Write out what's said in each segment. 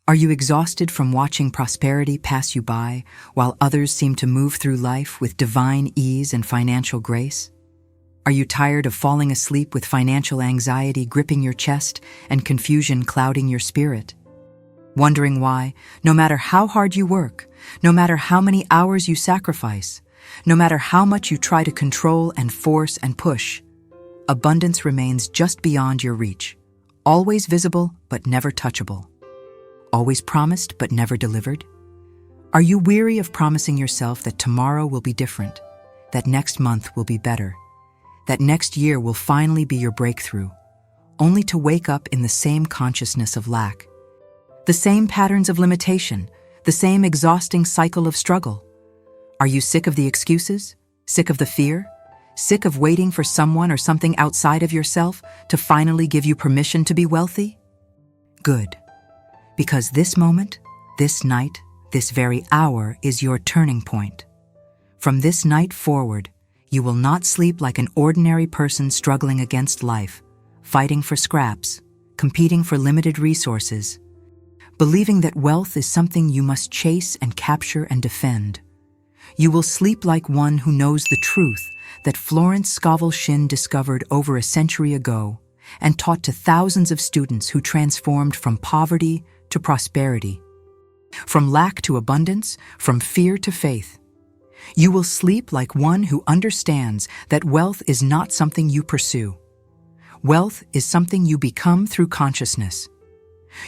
Are you exhausted from watching prosperity pass you by while others seem to move through life with divine ease and financial grace? Are you tired of falling asleep with financial anxiety gripping your chest and confusion clouding your spirit? Wondering why, no matter how hard you work, no matter how many hours you sacrifice, no matter how much you try to control and force and push, abundance remains just beyond your reach, always visible but never touchable. Always promised but never delivered? Are you weary of promising yourself that tomorrow will be different, that next month will be better, that next year will finally be your breakthrough, only to wake up in the same consciousness of lack, the same patterns of limitation, the same exhausting cycle of struggle? Are you sick of the excuses, sick of the fear, sick of waiting for someone or something outside of yourself to finally give you permission to be wealthy? Good. Because this moment, this night, this very hour is your turning point. From this night forward, you will not sleep like an ordinary person struggling against life, fighting for scraps, competing for limited resources, believing that wealth is something you must chase and capture and defend. You will sleep like one who knows the truth that Florence Scovel Shinn discovered over a century ago and taught to thousands of students who transformed from poverty to prosperity, from lack to abundance, from fear to faith. You will sleep like one who understands that wealth is not something you pursue. Wealth is something you become through consciousness.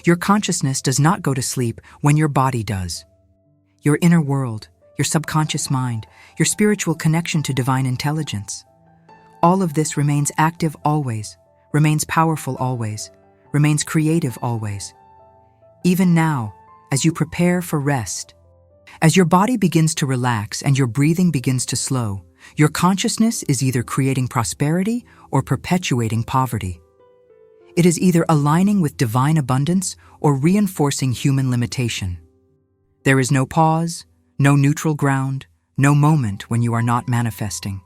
Your consciousness does not go to sleep when your body does. Your inner world, your subconscious mind, your spiritual connection to divine intelligence, all of this remains active always, remains powerful always, remains creative always. Even now, as you prepare for rest, as your body begins to relax and your breathing begins to slow, your consciousness is either creating prosperity or perpetuating poverty. It is either aligning with divine abundance or reinforcing human limitation. There is no pause, no neutral ground, no moment when you are not manifesting.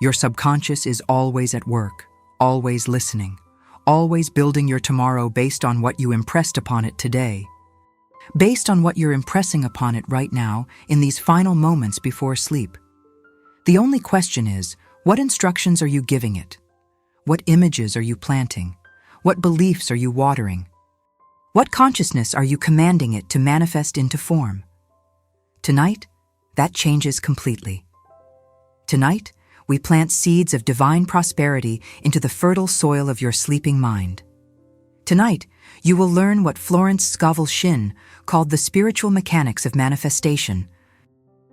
Your subconscious is always at work, always listening, always building your tomorrow based on what you impressed upon it today, based on what you're impressing upon it right now in these final moments before sleep. The only question is, what instructions are you giving it? What images are you planting? What beliefs are you watering? What consciousness are you commanding it to manifest into form? Tonight, that changes completely. Tonight, we plant seeds of divine prosperity into the fertile soil of your sleeping mind. Tonight, you will learn what Florence Scovel Shinn called the spiritual mechanics of manifestation,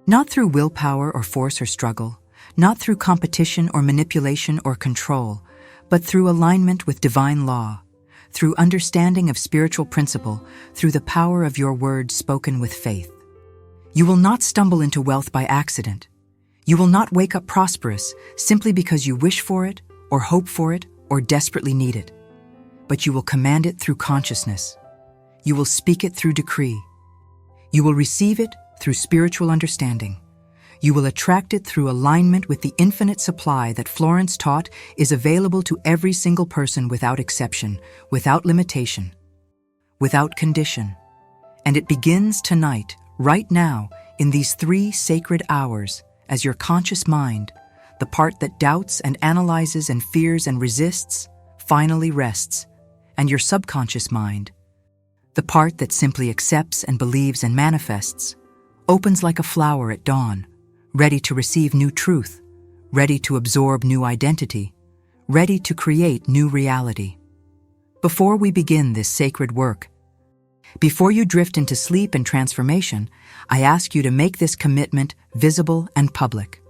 not through willpower or force or struggle, not through competition or manipulation or control, but through alignment with divine law, through understanding of spiritual principle, through the power of your words spoken with faith. You will not stumble into wealth by accident. You will not wake up prosperous simply because you wish for it, or hope for it, or desperately need it. But you will command it through consciousness. You will speak it through decree. You will receive it through spiritual understanding. You will attract it through alignment with the infinite supply that Florence taught is available to every single person without exception, without limitation, without condition. And it begins tonight, right now, in these 3 sacred hours, as your conscious mind, the part that doubts and analyzes and fears and resists, finally rests, and your subconscious mind, the part that simply accepts and believes and manifests, opens like a flower at dawn, ready to receive new truth, ready to absorb new identity, ready to create new reality. Before we begin this sacred work, before you drift into sleep and transformation, I ask you to make this commitment visible and public.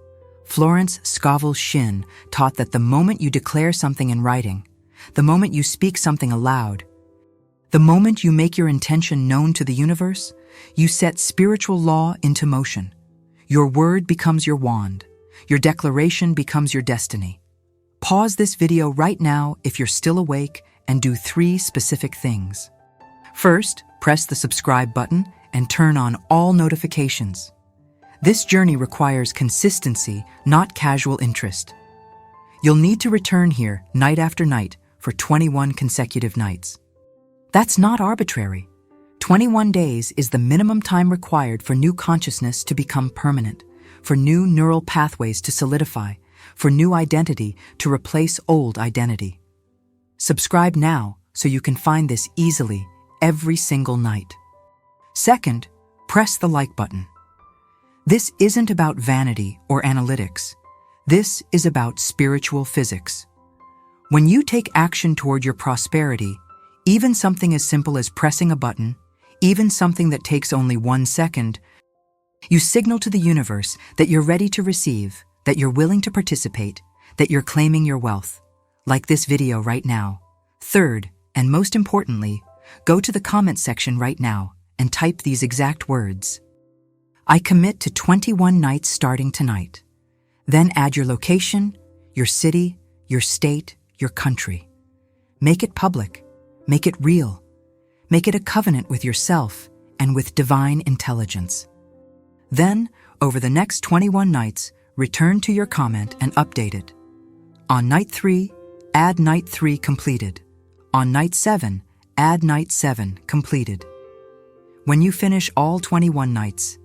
Florence Scovel Shinn taught that the moment you declare something in writing, the moment you speak something aloud, the moment you make your intention known to the universe, you set spiritual law into motion. Your word becomes your wand. Your declaration becomes your destiny. Pause this video right now if you're still awake and do 3 specific things. First, press the subscribe button and turn on all notifications. This journey requires consistency, not casual interest. You'll need to return here night after night for 21 consecutive nights. That's not arbitrary. 21 days is the minimum time required for new consciousness to become permanent, for new neural pathways to solidify, for new identity to replace old identity. Subscribe now so you can find this easily every single night. Second, press the like button. This isn't about vanity or analytics. This is about spiritual physics. When you take action toward your prosperity, even something as simple as pressing a button, even something that takes only 1 second, you signal to the universe that you're ready to receive, that you're willing to participate, that you're claiming your wealth. Like this video right now. Third, and most importantly, go to the comment section right now and type these exact words. I commit to 21 nights starting tonight. Then add your location, your city, your state, your country. Make it public. Make it real. Make it a covenant with yourself and with divine intelligence. Then, over the next 21 nights, return to your comment and update it. On night 3, add night 3 completed. On night 7, add night 7 completed. When you finish all 21 nights,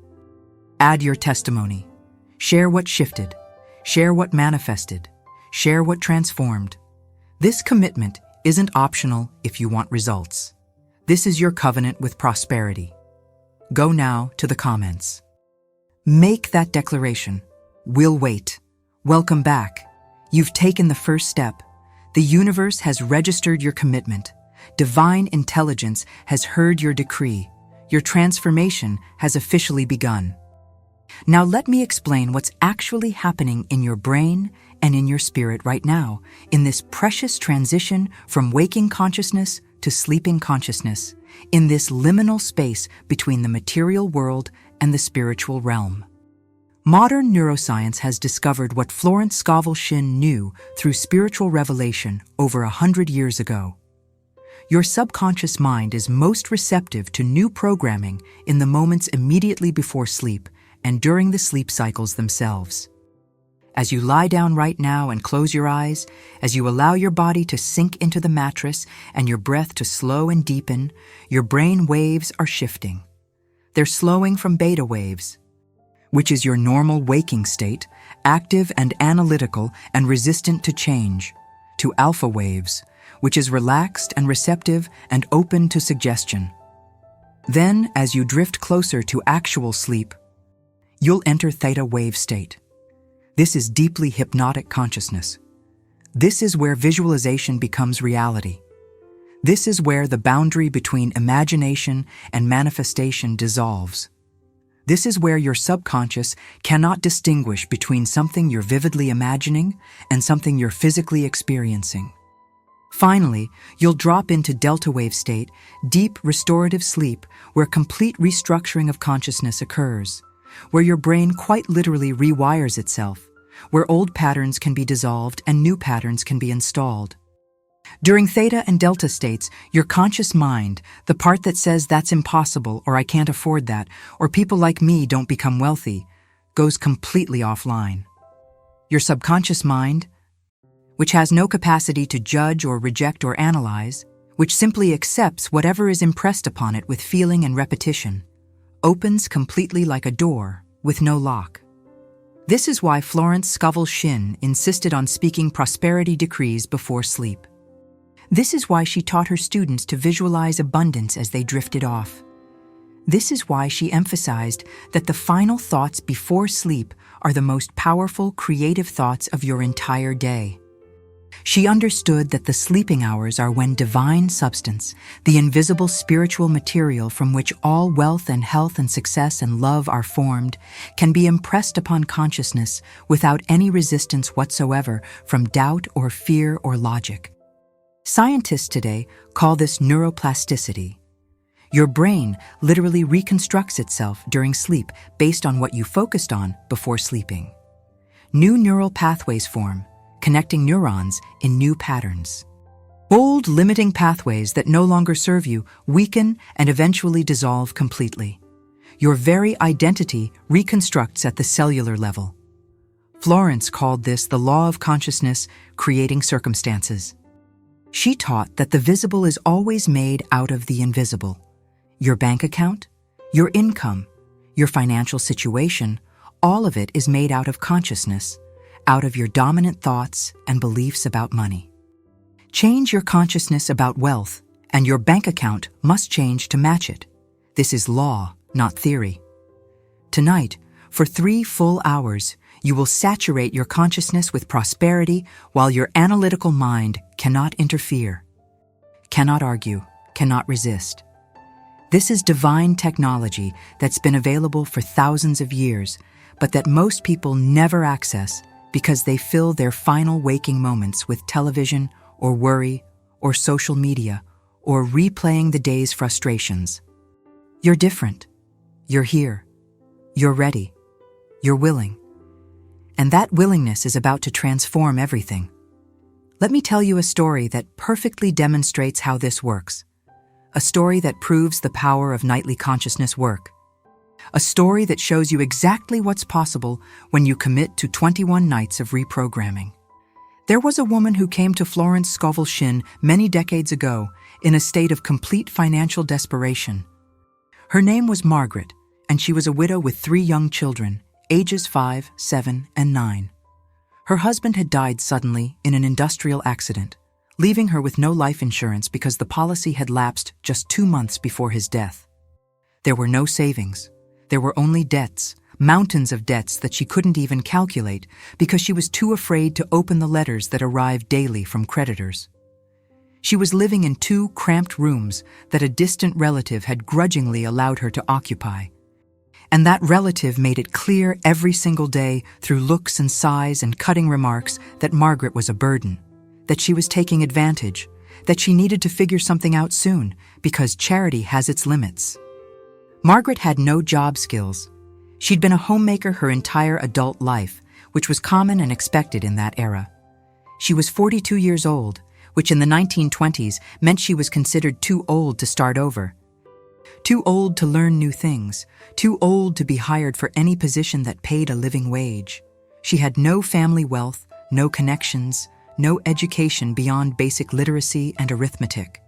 add your testimony. Share what shifted. Share what manifested. Share what transformed. This commitment isn't optional if you want results. This is your covenant with prosperity. Go now to the comments. Make that declaration. We'll wait. Welcome back. You've taken the first step. The universe has registered your commitment. Divine intelligence has heard your decree. Your transformation has officially begun. Now let me explain what's actually happening in your brain and in your spirit right now, in this precious transition from waking consciousness to sleeping consciousness, in this liminal space between the material world and the spiritual realm. Modern neuroscience has discovered what Florence Scovel Shinn knew through spiritual revelation over 100 years ago. Your subconscious mind is most receptive to new programming in the moments immediately before sleep and during the sleep cycles themselves. As you lie down right now and close your eyes, as you allow your body to sink into the mattress and your breath to slow and deepen, your brain waves are shifting. They're slowing from beta waves, which is your normal waking state, active and analytical and resistant to change, to alpha waves, which is relaxed and receptive and open to suggestion. Then, as you drift closer to actual sleep, you'll enter theta wave state. This is deeply hypnotic consciousness. This is where visualization becomes reality. This is where the boundary between imagination and manifestation dissolves. This is where your subconscious cannot distinguish between something you're vividly imagining and something you're physically experiencing. Finally, you'll drop into delta wave state, deep restorative sleep, where complete restructuring of consciousness occurs, where your brain quite literally rewires itself, where old patterns can be dissolved and new patterns can be installed. During theta and delta states, your conscious mind, the part that says that's impossible or I can't afford that or people like me don't become wealthy, goes completely offline. Your subconscious mind, which has no capacity to judge or reject or analyze, which simply accepts whatever is impressed upon it with feeling and repetition, opens completely like a door with no lock. This is why Florence Scovel Shinn insisted on speaking prosperity decrees before sleep. This is why she taught her students to visualize abundance as they drifted off. This is why she emphasized that the final thoughts before sleep are the most powerful creative thoughts of your entire day. She understood that the sleeping hours are when divine substance, the invisible spiritual material from which all wealth and health and success and love are formed, can be impressed upon consciousness without any resistance whatsoever from doubt or fear or logic. Scientists today call this neuroplasticity. Your brain literally reconstructs itself during sleep based on what you focused on before sleeping. New neural pathways form, connecting neurons in new patterns. Old limiting pathways that no longer serve you weaken and eventually dissolve completely. Your very identity reconstructs at the cellular level. Florence called this the law of consciousness creating circumstances. She taught that the visible is always made out of the invisible. Your bank account, your income, your financial situation, all of it is made out of consciousness, out of your dominant thoughts and beliefs about money. Change your consciousness about wealth, and your bank account must change to match it. This is law, not theory. Tonight, for 3 full hours, you will saturate your consciousness with prosperity while your analytical mind cannot interfere, cannot argue, cannot resist. This is divine technology that's been available for thousands of years, but that most people never access because they fill their final waking moments with television or worry or social media or replaying the day's frustrations. You're different. You're here. You're ready. You're willing. And that willingness is about to transform everything. Let me tell you a story that perfectly demonstrates how this works. A story that proves the power of nightly consciousness work. A story that shows you exactly what's possible when you commit to 21 nights of reprogramming. There was a woman who came to Florence Scovel Shinn many decades ago in a state of complete financial desperation. Her name was Margaret, and she was a widow with 3 young children, ages 5, 7, and 9. Her husband had died suddenly in an industrial accident, leaving her with no life insurance because the policy had lapsed just 2 months before his death. There were no savings. There were only debts, mountains of debts that she couldn't even calculate because she was too afraid to open the letters that arrived daily from creditors. She was living in 2 cramped rooms that a distant relative had grudgingly allowed her to occupy. And that relative made it clear every single day through looks and sighs and cutting remarks that Margaret was a burden, that she was taking advantage, that she needed to figure something out soon because charity has its limits. Margaret had no job skills. She'd been a homemaker her entire adult life, which was common and expected in that era. She was 42 years old, which in the 1920s meant she was considered too old to start over. Too old to learn new things, too old to be hired for any position that paid a living wage. She had no family wealth, no connections, no education beyond basic literacy and arithmetic.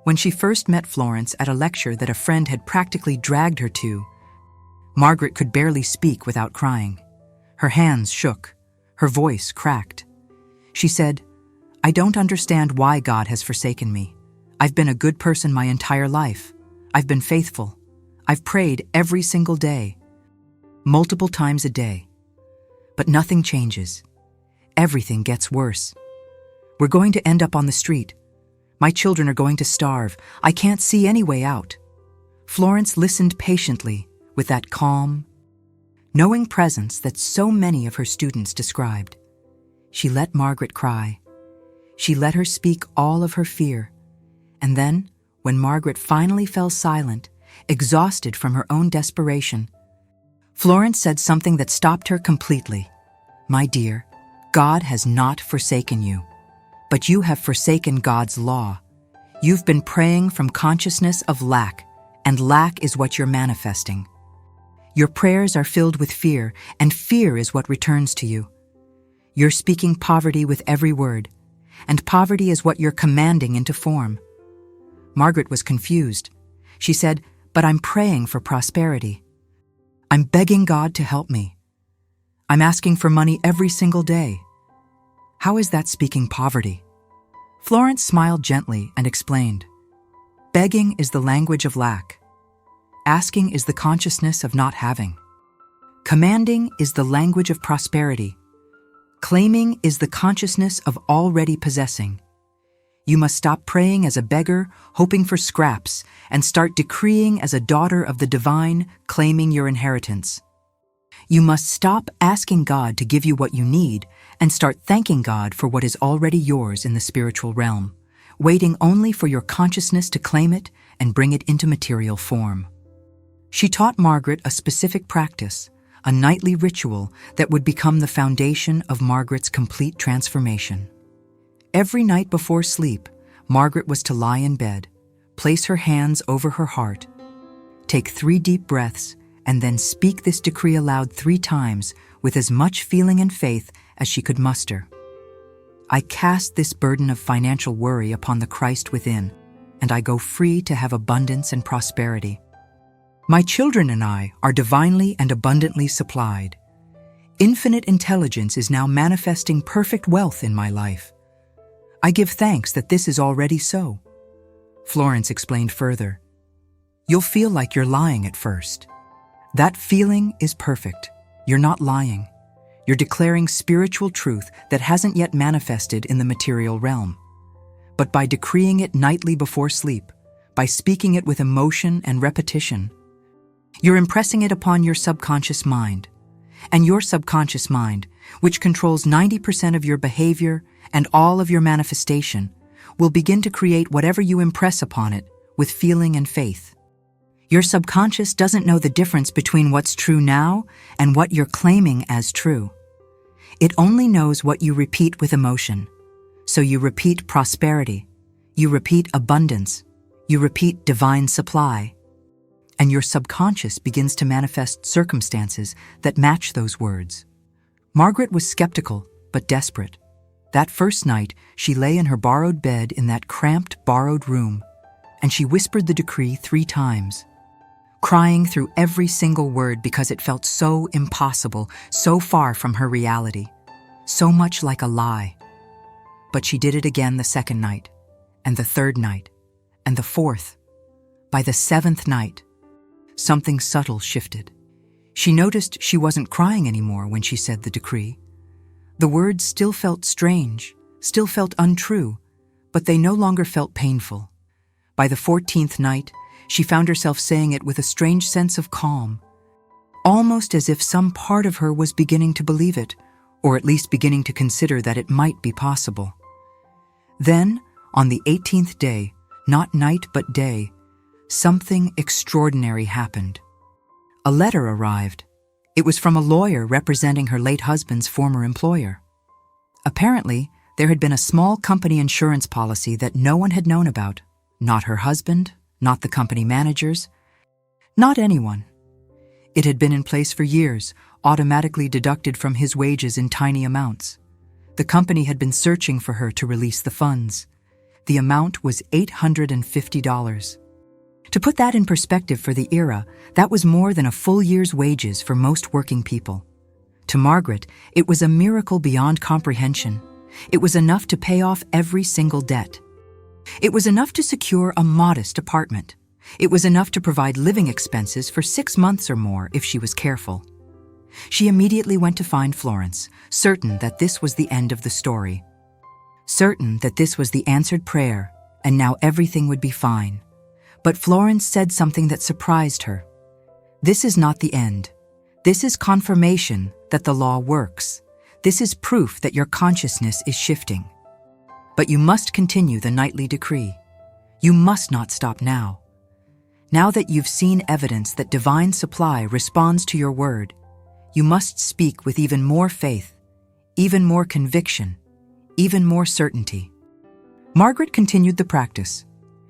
When she first met Florence at a lecture that a friend had practically dragged her to, Margaret could barely speak without crying. Her hands shook. Her voice cracked. She said, "I don't understand why God has forsaken me. I've been a good person my entire life. I've been faithful. I've prayed every single day, multiple times a day. But nothing changes. Everything gets worse. We're going to end up on the street. My children are going to starve. I can't see any way out." Florence listened patiently with that calm, knowing presence that so many of her students described. She let Margaret cry. She let her speak all of her fear. And then, when Margaret finally fell silent, exhausted from her own desperation, Florence said something that stopped her completely. "My dear, God has not forsaken you, but you have forsaken God's law. You've been praying from consciousness of lack, and lack is what you're manifesting. Your prayers are filled with fear, and fear is what returns to you. You're speaking poverty with every word, and poverty is what you're commanding into form." Margaret was confused. She said, "But I'm praying for prosperity. I'm begging God to help me. I'm asking for money every single day. How is that speaking poverty?" Florence smiled gently and explained, "Begging is the language of lack. Asking is the consciousness of not having. Commanding is the language of prosperity. Claiming is the consciousness of already possessing. You must stop praying as a beggar, hoping for scraps, and start decreeing as a daughter of the divine, claiming your inheritance. You must stop asking God to give you what you need and start thanking God for what is already yours in the spiritual realm, waiting only for your consciousness to claim it and bring it into material form." She taught Margaret a specific practice, a nightly ritual that would become the foundation of Margaret's complete transformation. Every night before sleep, Margaret was to lie in bed, place her hands over her heart, take 3 deep breaths, and then speak this decree aloud 3 times with as much feeling and faith as she could muster. "I cast this burden of financial worry upon the Christ within. and I go free to have abundance and prosperity. My children and I are divinely and abundantly supplied. Infinite intelligence is now manifesting perfect wealth in my life. I give thanks that this is already so. Florence explained further. You'll feel like you're lying at first. That feeling is perfect. You're not lying. You're declaring spiritual truth that hasn't yet manifested in the material realm. But by decreeing it nightly before sleep, by speaking it with emotion and repetition, you're impressing it upon your subconscious mind. And your subconscious mind, which controls 90% of your behavior and all of your manifestation, will begin to create whatever you impress upon it with feeling and faith. Your subconscious doesn't know the difference between what's true now and what you're claiming as true. It only knows what you repeat with emotion. So you repeat prosperity, you repeat abundance, you repeat divine supply, and your subconscious begins to manifest circumstances that match those words. Margaret was skeptical but desperate. That first night, she lay in her borrowed bed in that cramped, borrowed room, and she whispered the decree 3 times, crying through every single word because it felt so impossible, so far from her reality, so much like a lie. But she did it again the second night, and the third night, and the fourth. By the 7th night, something subtle shifted. She noticed she wasn't crying anymore when she said the decree. The words still felt strange, still felt untrue, but they no longer felt painful. By the 14th night, she found herself saying it with a strange sense of calm, almost as if some part of her was beginning to believe it, or at least beginning to consider that it might be possible. Then, on the 18th day, not night but day, something extraordinary happened. A letter arrived. It was from a lawyer representing her late husband's former employer. Apparently, there had been a small company insurance policy that no one had known about. Not her husband, not the company managers, not anyone. It had been in place for years, automatically deducted from his wages in tiny amounts. The company had been searching for her to release the funds. The amount was $850. To put that in perspective for the era, that was more than a full year's wages for most working people. To Margaret, it was a miracle beyond comprehension. It was enough to pay off every single debt. It was enough to secure a modest apartment. It was enough to provide living expenses for 6 months or more if she was careful. She immediately went to find Florence, certain that this was the end of the story. Certain that this was the answered prayer, and now everything would be fine. But Florence said something that surprised her. This is not the end. This is confirmation that the law works. This is proof that your consciousness is shifting. But you must continue the nightly decree. You must not stop now. Now that you've seen evidence that divine supply responds to your word, you must speak with even more faith, even more conviction, even more certainty. Margaret continued the practice.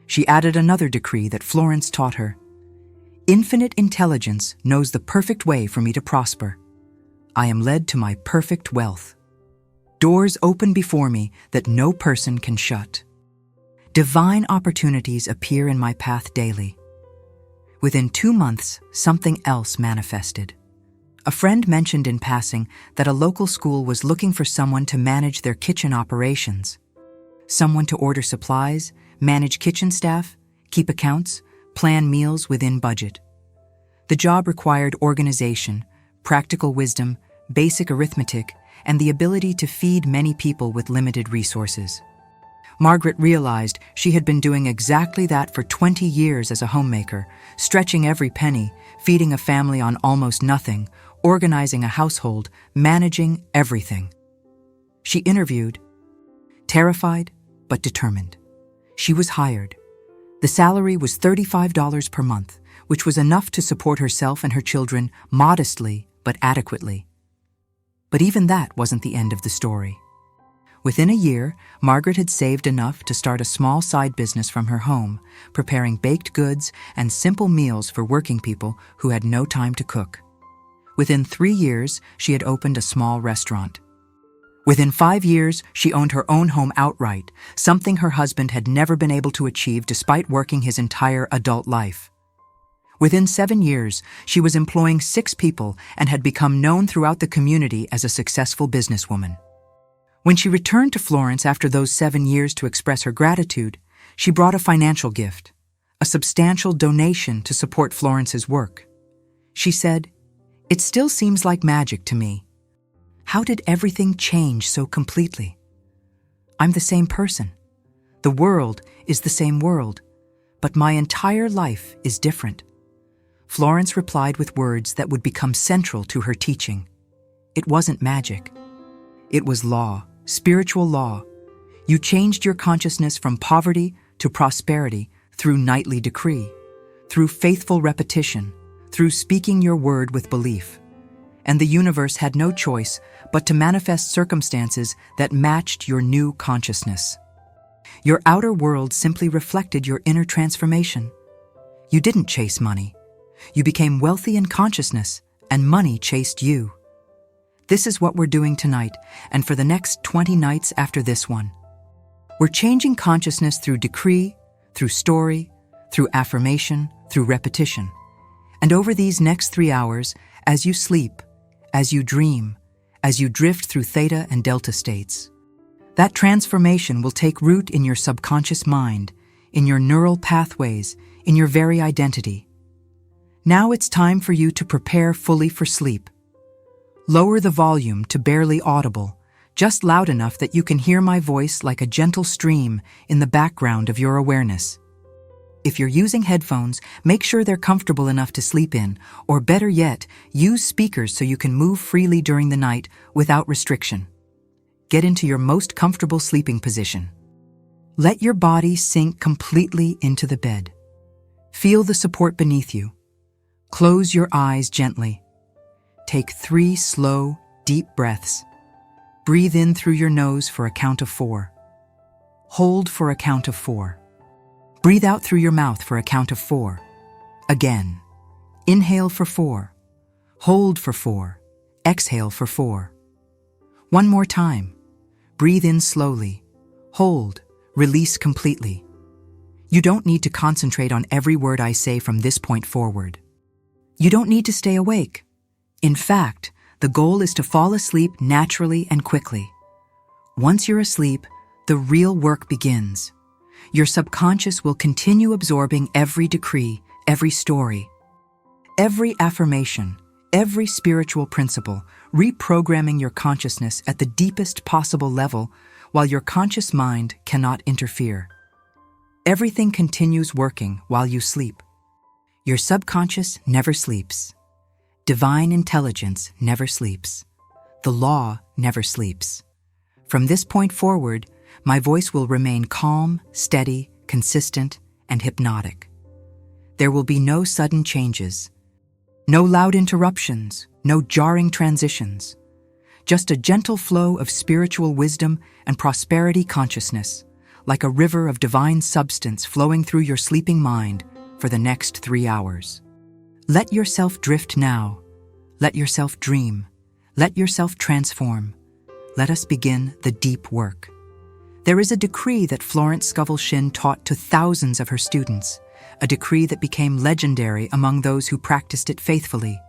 She added another decree that Florence taught her. Infinite intelligence knows the perfect way for me to prosper. I am led to my perfect wealth. Doors open before me that no person can shut. Divine opportunities appear in my path daily. Within 2 months, something else manifested. A friend mentioned in passing that a local school was looking for someone to manage their kitchen operations. Someone to order supplies, manage kitchen staff, keep accounts, plan meals within budget. The job required organization, practical wisdom, basic arithmetic, and the ability to feed many people with limited resources. Margaret realized she had been doing exactly that for 20 years as a homemaker, stretching every penny, feeding a family on almost nothing, organizing a household, managing everything. She interviewed, terrified but determined. She was hired. The salary was $35 per month, which was enough to support herself and her children modestly but adequately. But even that wasn't the end of the story. Within a year, Margaret had saved enough to start a small side business from her home, preparing baked goods and simple meals for working people who had no time to cook. Within 3 years, she had opened a small restaurant. Within 5 years, she owned her own home outright, something her husband had never been able to achieve despite working his entire adult life. Within 7 years, she was employing 6 people and had become known throughout the community as a successful businesswoman. When she returned to Florence after those 7 years to express her gratitude, she brought a financial gift, a substantial donation to support Florence's work. She said, "It still seems like magic to me. How did everything change so completely? I'm the same person. The world is the same world, but my entire life is different." Florence replied with words that would become central to her teaching. It wasn't magic. It was law, spiritual law. You changed your consciousness from poverty to prosperity through nightly decree, through faithful repetition, through speaking your word with belief. And the universe had no choice but to manifest circumstances that matched your new consciousness. Your outer world simply reflected your inner transformation. You didn't chase money. You became wealthy in consciousness, and money chased you. This is what we're doing tonight, and for the next 20 nights after this one. We're changing consciousness through decree, through story, through affirmation, through repetition. And over these next 3 hours, as you sleep, as you dream, as you drift through theta and delta states, that transformation will take root in your subconscious mind, in your neural pathways, in your very identity. Now it's time for you to prepare fully for sleep. Lower the volume to barely audible, just loud enough that you can hear my voice like a gentle stream in the background of your awareness. If you're using headphones, make sure they're comfortable enough to sleep in, or better yet, use speakers so you can move freely during the night without restriction. Get into your most comfortable sleeping position. Let your body sink completely into the bed. Feel the support beneath you. Close your eyes gently. Take 3 slow, deep breaths. Breathe in through your nose for a count of 4. Hold for a count of 4. Breathe out through your mouth for a count of 4. Again. Inhale for 4. Hold for 4. Exhale for 4. One more time. Breathe in slowly. Hold. Release completely. You don't need to concentrate on every word I say from this point forward. You don't need to stay awake. In fact, the goal is to fall asleep naturally and quickly. Once you're asleep, the real work begins. Your subconscious will continue absorbing every decree, every story, every affirmation, every spiritual principle, reprogramming your consciousness at the deepest possible level while your conscious mind cannot interfere. Everything continues working while you sleep. Your subconscious never sleeps. Divine intelligence never sleeps. The law never sleeps. From this point forward, my voice will remain calm, steady, consistent, and hypnotic. There will be no sudden changes, no loud interruptions, no jarring transitions, just a gentle flow of spiritual wisdom and prosperity consciousness, like a river of divine substance flowing through your sleeping mind for the next 3 hours. Let yourself drift now. Let yourself dream. Let yourself transform. Let us begin the deep work. There is a decree that Florence Scovel Shinn taught to thousands of her students, a decree that became legendary among those who practiced it faithfully,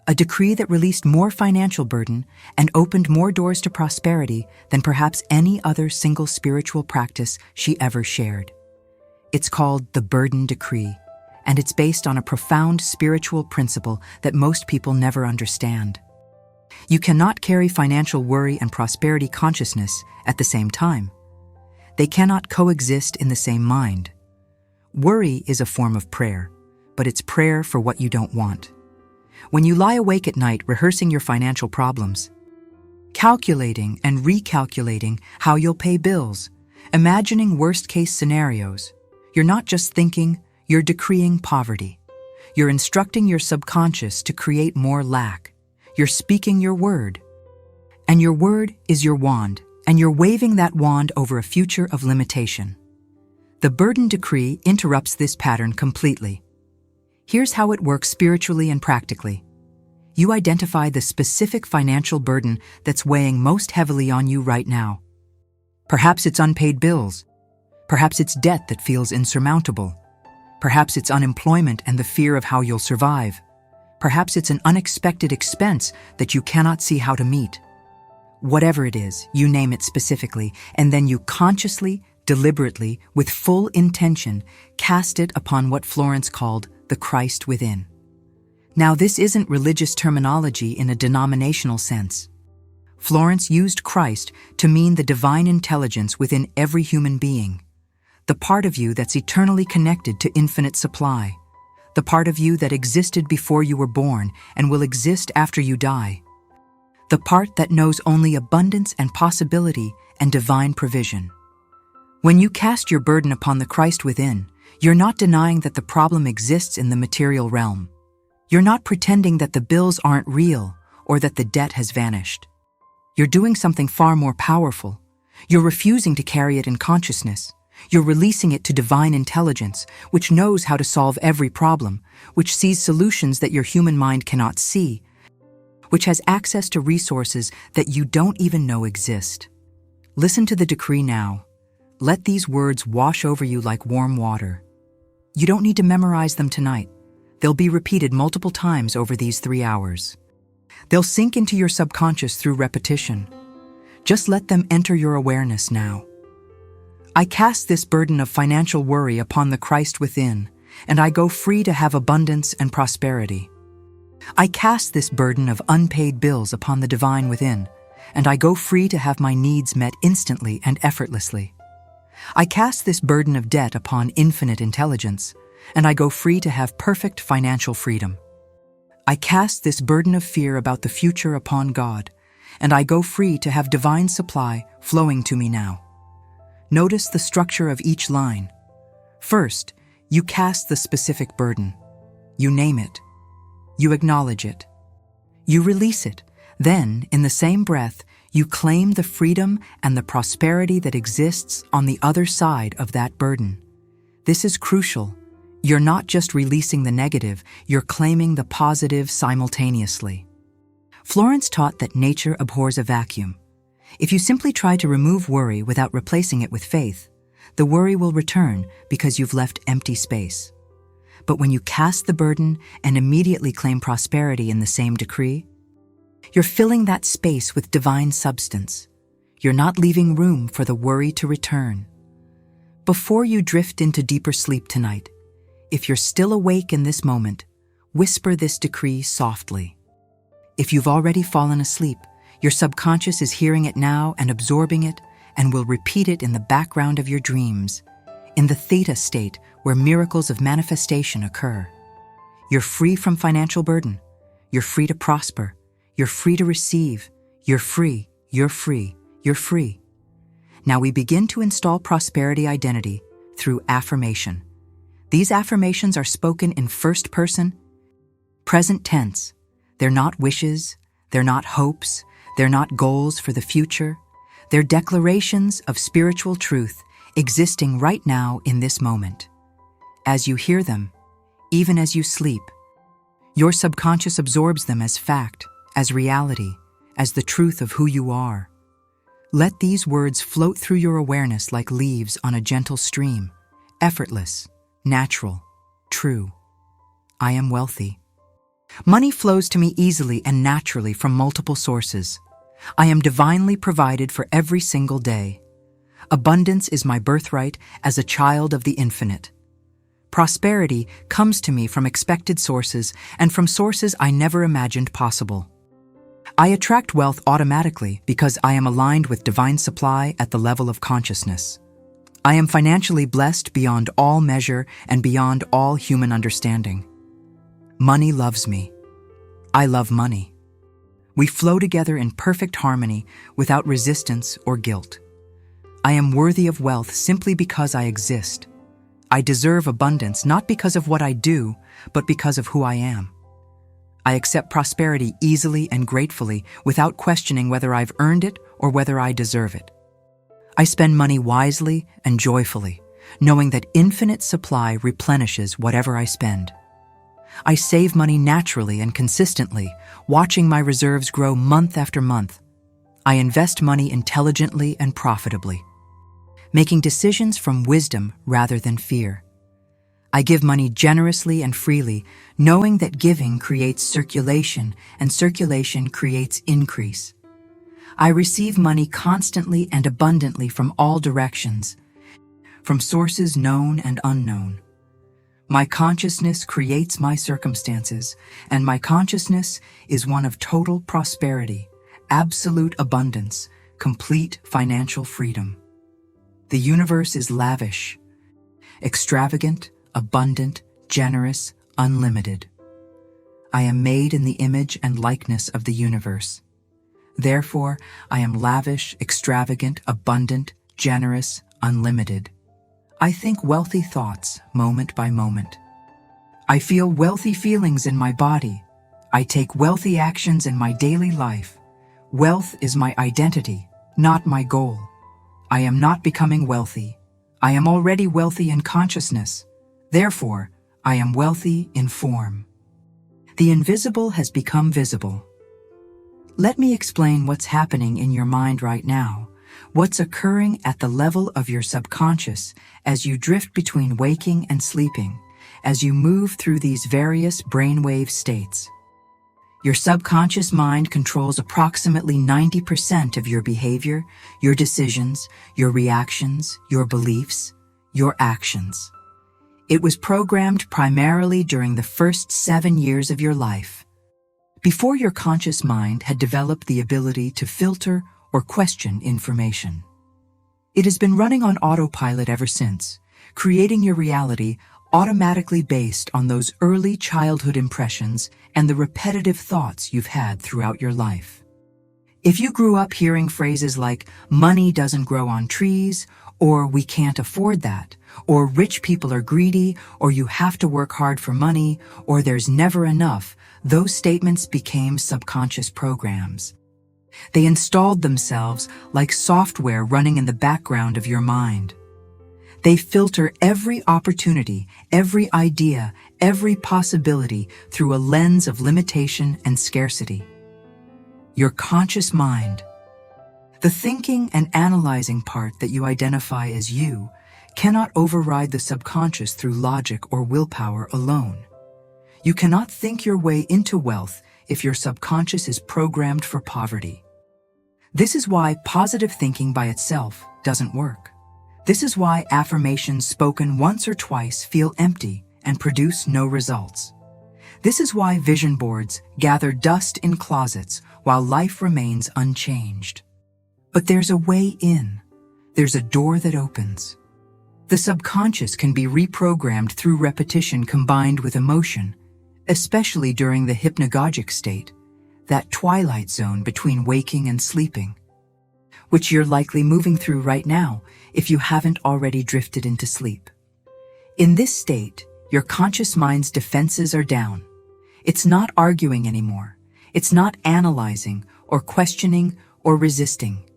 a decree that released more financial burden and opened more doors to prosperity than perhaps any other single spiritual practice she ever shared. It's called the Burden Decree, and it's based on a profound spiritual principle that most people never understand. You cannot carry financial worry and prosperity consciousness at the same time. They cannot coexist in the same mind. Worry is a form of prayer, but it's prayer for what you don't want. When you lie awake at night rehearsing your financial problems, calculating and recalculating how you'll pay bills, imagining worst-case scenarios, you're not just thinking, you're decreeing poverty. You're instructing your subconscious to create more lack. You're speaking your word. And your word is your wand, and you're waving that wand over a future of limitation. The Burden Decree interrupts this pattern completely. Here's how it works spiritually and practically. You identify the specific financial burden that's weighing most heavily on you right now. Perhaps it's unpaid bills. Perhaps it's debt that feels insurmountable. Perhaps it's unemployment and the fear of how you'll survive. Perhaps it's an unexpected expense that you cannot see how to meet. Whatever it is, you name it specifically, and then you consciously, deliberately, with full intention, cast it upon what Florence called the Christ within. Now, this isn't religious terminology in a denominational sense. Florence used Christ to mean the divine intelligence within every human being, the part of you that's eternally connected to infinite supply, the part of you that existed before you were born and will exist after you die, the part that knows only abundance and possibility and divine provision. When you cast your burden upon the Christ within, you're not denying that the problem exists in the material realm. You're not pretending that the bills aren't real or that the debt has vanished. You're doing something far more powerful. You're refusing to carry it in consciousness. You're releasing it to divine intelligence, which knows how to solve every problem, which sees solutions that your human mind cannot see, which has access to resources that you don't even know exist. Listen to the decree now. Let these words wash over you like warm water. You don't need to memorize them tonight. They'll be repeated multiple times over these 3 hours. They'll sink into your subconscious through repetition. Just let them enter your awareness now. I cast this burden of financial worry upon the Christ within, and I go free to have abundance and prosperity. I cast this burden of unpaid bills upon the divine within, and I go free to have my needs met instantly and effortlessly. I cast this burden of debt upon infinite intelligence, and I go free to have perfect financial freedom. I cast this burden of fear about the future upon God, and I go free to have divine supply flowing to me now. Notice the structure of each line. First, you cast the specific burden. You name it. You acknowledge it. You release it. Then, in the same breath, you claim the freedom and the prosperity that exists on the other side of that burden. This is crucial. You're not just releasing the negative, you're claiming the positive simultaneously. Florence taught that nature abhors a vacuum. If you simply try to remove worry without replacing it with faith, the worry will return because you've left empty space. But when you cast the burden and immediately claim prosperity in the same decree, you're filling that space with divine substance. You're not leaving room for the worry to return. Before you drift into deeper sleep tonight, if you're still awake in this moment, whisper this decree softly. If you've already fallen asleep, your subconscious is hearing it now and absorbing it and will repeat it in the background of your dreams, in the theta state where miracles of manifestation occur. You're free from financial burden. You're free to prosper. You're free to receive. You're free. You're free. You're free. Now we begin to install prosperity identity through affirmation. These affirmations are spoken in first person, present tense. They're not wishes. They're not hopes. They're not goals for the future. They're declarations of spiritual truth existing right now in this moment. As you hear them, even as you sleep, your subconscious absorbs them as fact, as reality, as the truth of who you are. Let these words float through your awareness like leaves on a gentle stream, effortless, natural, true. I am wealthy. Money flows to me easily and naturally from multiple sources. I am divinely provided for every single day. Abundance is my birthright as a child of the infinite. Prosperity comes to me from expected sources and from sources I never imagined possible. I attract wealth automatically because I am aligned with divine supply at the level of consciousness. I am financially blessed beyond all measure and beyond all human understanding. Money loves me. I love money. We flow together in perfect harmony without resistance or guilt. I am worthy of wealth simply because I exist. I deserve abundance not because of what I do, but because of who I am. I accept prosperity easily and gratefully without questioning whether I've earned it or whether I deserve it. I spend money wisely and joyfully, knowing that infinite supply replenishes whatever I spend. I save money naturally and consistently, watching my reserves grow month after month. I invest money intelligently and profitably, making decisions from wisdom rather than fear. I give money generously and freely, knowing that giving creates circulation, and circulation creates increase. I receive money constantly and abundantly from all directions, from sources known and unknown. My consciousness creates my circumstances, and my consciousness is one of total prosperity, absolute abundance, complete financial freedom. The universe is lavish, extravagant, abundant, generous, unlimited. I am made in the image and likeness of the universe. Therefore, I am lavish, extravagant, abundant, generous, unlimited. I think wealthy thoughts moment by moment. I feel wealthy feelings in my body. I take wealthy actions in my daily life. Wealth is my identity, not my goal. I am not becoming wealthy. I am already wealthy in consciousness. Therefore, I am wealthy in form. The invisible has become visible. Let me explain what's happening in your mind right now, what's occurring at the level of your subconscious as you drift between waking and sleeping, as you move through these various brainwave states. Your subconscious mind controls approximately 90% of your behavior, your decisions, your reactions, your beliefs, your actions. It was programmed primarily during the first 7 years of your life, before your conscious mind had developed the ability to filter or question information. It has been running on autopilot ever since, creating your reality automatically based on those early childhood impressions and the repetitive thoughts you've had throughout your life. If you grew up hearing phrases like, money doesn't grow on trees, or we can't afford that, or rich people are greedy, or you have to work hard for money, or there's never enough, those statements became subconscious programs. They installed themselves like software running in the background of your mind. They filter every opportunity, every idea, every possibility through a lens of limitation and scarcity. Your conscious mind, the thinking and analyzing part that you identify as you, cannot override the subconscious through logic or willpower alone. You cannot think your way into wealth if your subconscious is programmed for poverty. This is why positive thinking by itself doesn't work. This is why affirmations spoken once or twice feel empty and produce no results. This is why vision boards gather dust in closets while life remains unchanged. But there's a way in. There's a door that opens. The subconscious can be reprogrammed through repetition combined with emotion, especially during the hypnagogic state, that twilight zone between waking and sleeping, which you're likely moving through right now if you haven't already drifted into sleep. In this state, your conscious mind's defenses are down. It's not arguing anymore. It's not analyzing or questioning or resisting.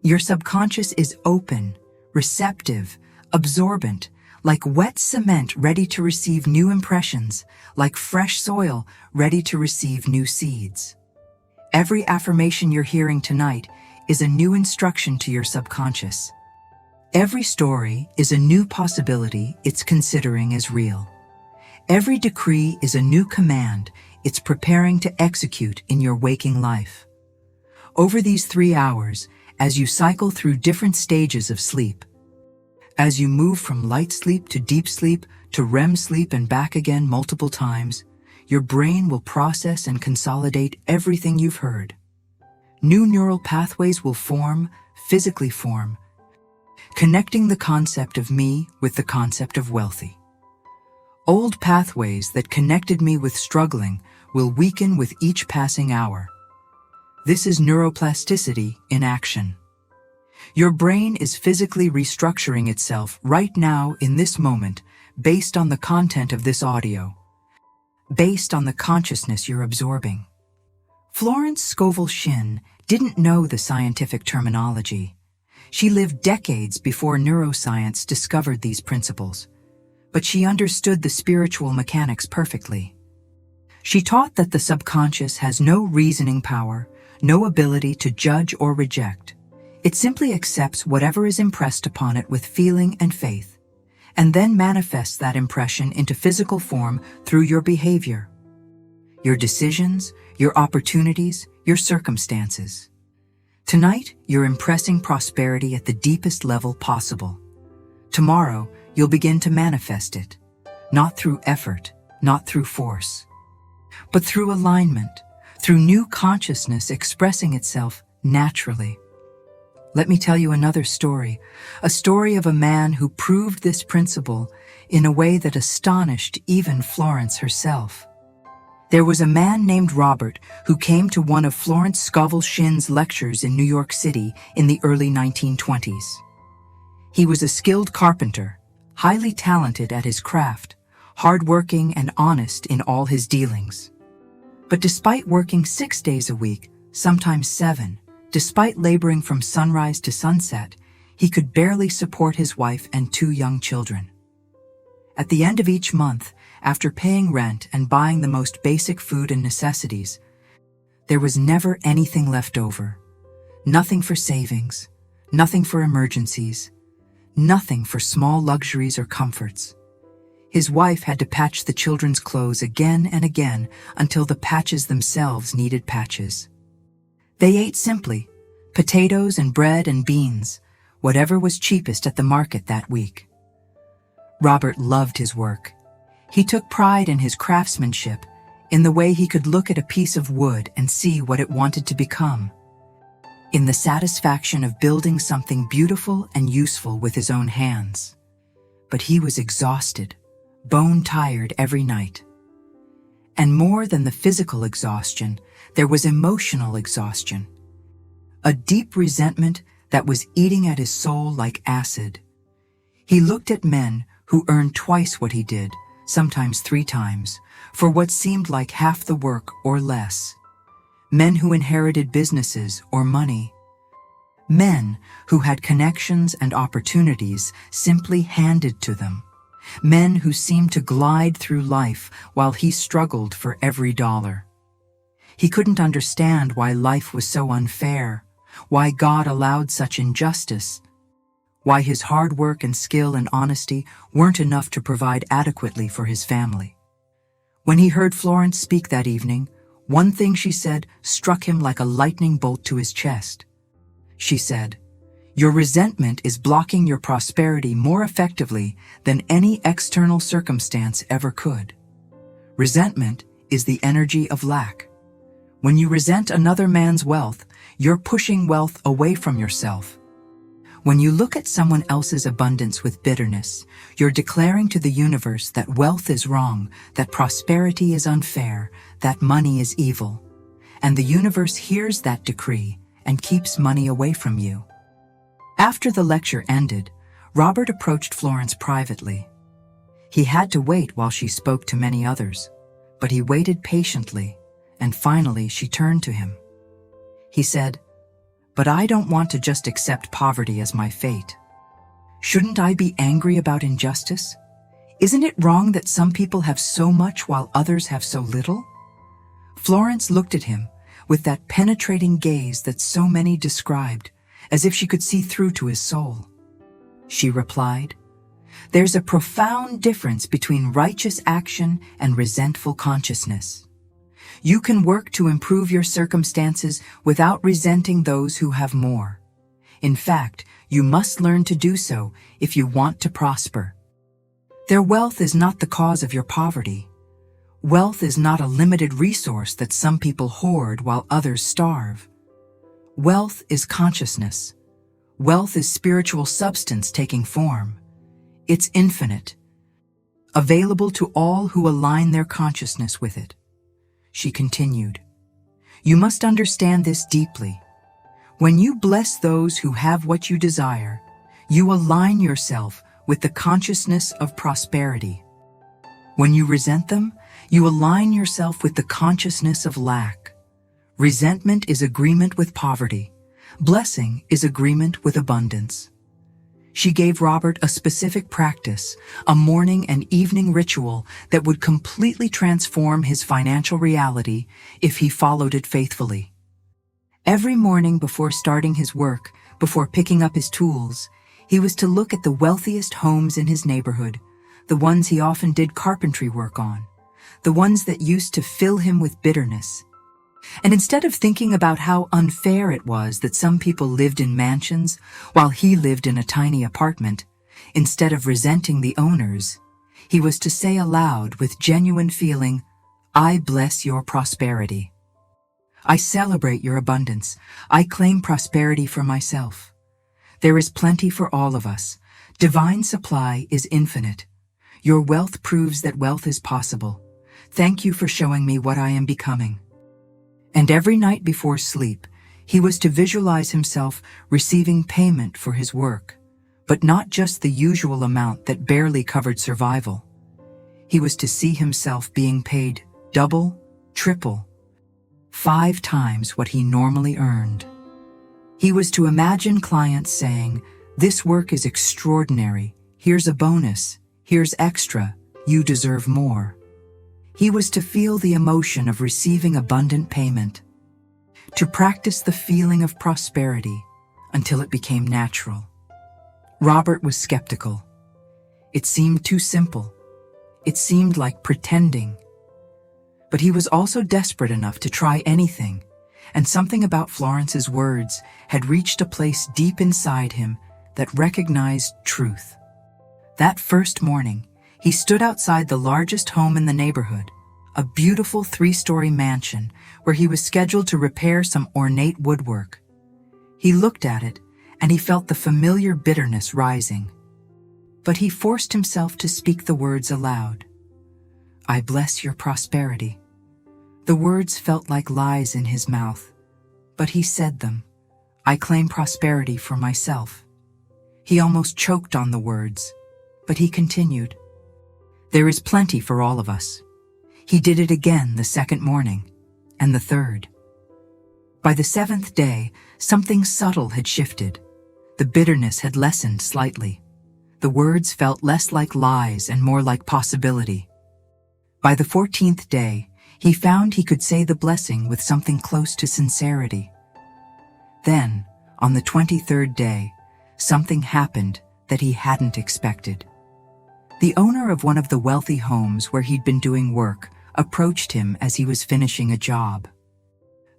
Your subconscious is open, receptive, absorbent, like wet cement ready to receive new impressions, like fresh soil ready to receive new seeds. Every affirmation you're hearing tonight is a new instruction to your subconscious. Every story is a new possibility it's considering as real. Every decree is a new command it's preparing to execute in your waking life. Over these 3 hours, as you cycle through different stages of sleep, as you move from light sleep to deep sleep to REM sleep and back again multiple times, your brain will process and consolidate everything you've heard. New neural pathways will form, physically form, connecting the concept of me with the concept of wealthy. Old pathways that connected me with struggling will weaken with each passing hour. This is neuroplasticity in action. Your brain is physically restructuring itself right now in this moment based on the content of this audio, based on the consciousness you're absorbing. Florence Scovel Shinn didn't know the scientific terminology. She lived decades before neuroscience discovered these principles, but she understood the spiritual mechanics perfectly. She taught that the subconscious has no reasoning power, no ability to judge or reject. It simply accepts whatever is impressed upon it with feeling and faith, and then manifests that impression into physical form through your behavior, your decisions, your opportunities, your circumstances. Tonight, you're impressing prosperity at the deepest level possible. Tomorrow, you'll begin to manifest it, not through effort, not through force, but through alignment, through new consciousness expressing itself naturally. Let me tell you another story, a story of a man who proved this principle in a way that astonished even Florence herself. There was a man named Robert who came to one of Florence Scovel Shinn's lectures in New York City in the early 1920s. He was a skilled carpenter, highly talented at his craft, hardworking and honest in all his dealings. But despite working 6 days a week, sometimes 7, despite laboring from sunrise to sunset, he could barely support his wife and 2 young children. At the end of each month, after paying rent and buying the most basic food and necessities, there was never anything left over. Nothing for savings, nothing for emergencies, nothing for small luxuries or comforts. His wife had to patch the children's clothes again and again until the patches themselves needed patches. They ate simply, potatoes and bread and beans, whatever was cheapest at the market that week. Robert loved his work. He took pride in his craftsmanship, in the way he could look at a piece of wood and see what it wanted to become, in the satisfaction of building something beautiful and useful with his own hands. But he was exhausted, bone-tired every night. And more than the physical exhaustion, there was emotional exhaustion. A deep resentment that was eating at his soul like acid. He looked at men who earned twice what he did, sometimes 3 times, for what seemed like half the work or less. Men who inherited businesses or money. Men who had connections and opportunities simply handed to them. Men who seemed to glide through life while he struggled for every dollar. He couldn't understand why life was so unfair, why God allowed such injustice, why his hard work and skill and honesty weren't enough to provide adequately for his family. When he heard Florence speak that evening, one thing she said struck him like a lightning bolt to his chest. She said, "Your resentment is blocking your prosperity more effectively than any external circumstance ever could. Resentment is the energy of lack. When you resent another man's wealth, you're pushing wealth away from yourself. When you look at someone else's abundance with bitterness, you're declaring to the universe that wealth is wrong, that prosperity is unfair, that money is evil. And the universe hears that decree and keeps money away from you." After the lecture ended, Robert approached Florence privately. He had to wait while she spoke to many others, but he waited patiently, and finally she turned to him. He said, "But I don't want to just accept poverty as my fate. Shouldn't I be angry about injustice? Isn't it wrong that some people have so much while others have so little?" Florence looked at him with that penetrating gaze that so many described, as if she could see through to his soul. She replied, "There's a profound difference between righteous action and resentful consciousness. You can work to improve your circumstances without resenting those who have more. In fact, you must learn to do so if you want to prosper. Their wealth is not the cause of your poverty. Wealth is not a limited resource that some people hoard while others starve. Wealth is consciousness. Wealth is spiritual substance taking form. It's infinite, available to all who align their consciousness with it." She continued, "You must understand this deeply. When you bless those who have what you desire, you align yourself with the consciousness of prosperity. When you resent them, you align yourself with the consciousness of lack. Resentment is agreement with poverty. Blessing is agreement with abundance." She gave Robert a specific practice, a morning and evening ritual that would completely transform his financial reality if he followed it faithfully. Every morning before starting his work, before picking up his tools, he was to look at the wealthiest homes in his neighborhood, the ones he often did carpentry work on, the ones that used to fill him with bitterness. And instead of thinking about how unfair it was that some people lived in mansions while he lived in a tiny apartment, instead of resenting the owners, he was to say aloud with genuine feeling, "I bless your prosperity. I celebrate your abundance. I claim prosperity for myself. There is plenty for all of us. Divine supply is infinite. Your wealth proves that wealth is possible. Thank you for showing me what I am becoming." And every night before sleep, he was to visualize himself receiving payment for his work, but not just the usual amount that barely covered survival. He was to see himself being paid double, triple, 5 times what he normally earned. He was to imagine clients saying, "This work is extraordinary. Here's a bonus. Here's extra. You deserve more." He was to feel the emotion of receiving abundant payment, to practice the feeling of prosperity until it became natural. Robert was skeptical. It seemed too simple. It seemed like pretending. But he was also desperate enough to try anything, and something about Florence's words had reached a place deep inside him that recognized truth. That first morning, he stood outside the largest home in the neighborhood, a beautiful 3-story mansion where he was scheduled to repair some ornate woodwork. He looked at it, and he felt the familiar bitterness rising. But he forced himself to speak the words aloud. "I bless your prosperity." The words felt like lies in his mouth, but he said them. "I claim prosperity for myself." He almost choked on the words, but he continued. "There is plenty for all of us." He did it again the second morning, and the third. By the 7th day, something subtle had shifted. The bitterness had lessened slightly. The words felt less like lies and more like possibility. By the 14th day, he found he could say the blessing with something close to sincerity. Then, on the 23rd day, something happened that he hadn't expected. The owner of one of the wealthy homes where he'd been doing work approached him as he was finishing a job.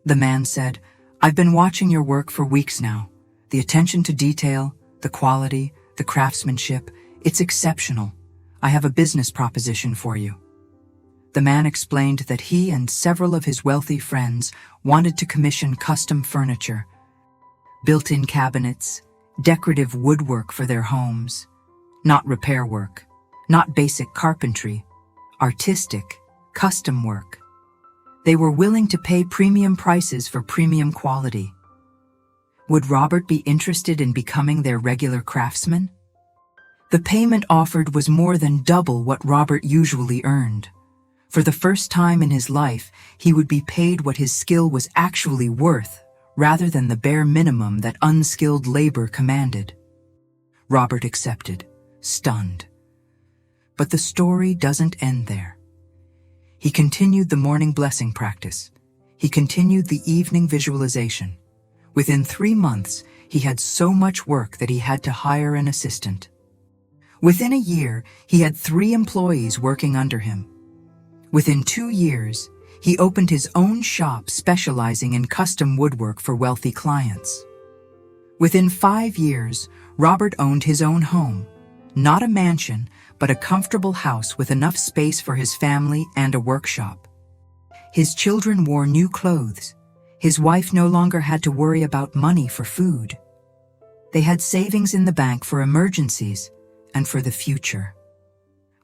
The man said, "I've been watching your work for weeks now. The attention to detail, the quality, the craftsmanship, it's exceptional. I have a business proposition for you." The man explained that he and several of his wealthy friends wanted to commission custom furniture, built-in cabinets, decorative woodwork for their homes, not repair work, not basic carpentry, artistic, custom work. They were willing to pay premium prices for premium quality. Would Robert be interested in becoming their regular craftsman? The payment offered was more than double what Robert usually earned. For the first time in his life, he would be paid what his skill was actually worth, rather than the bare minimum that unskilled labor commanded. Robert accepted, stunned. But the story doesn't end there. He continued the morning blessing practice. He continued the evening visualization. Within 3 months, he had so much work that he had to hire an assistant. Within a year, he had 3 employees working under him. Within 2 years, he opened his own shop specializing in custom woodwork for wealthy clients. Within 5 years, Robert owned his own home, not a mansion, but a comfortable house with enough space for his family and a workshop. His children wore new clothes. His wife no longer had to worry about money for food. They had savings in the bank for emergencies and for the future.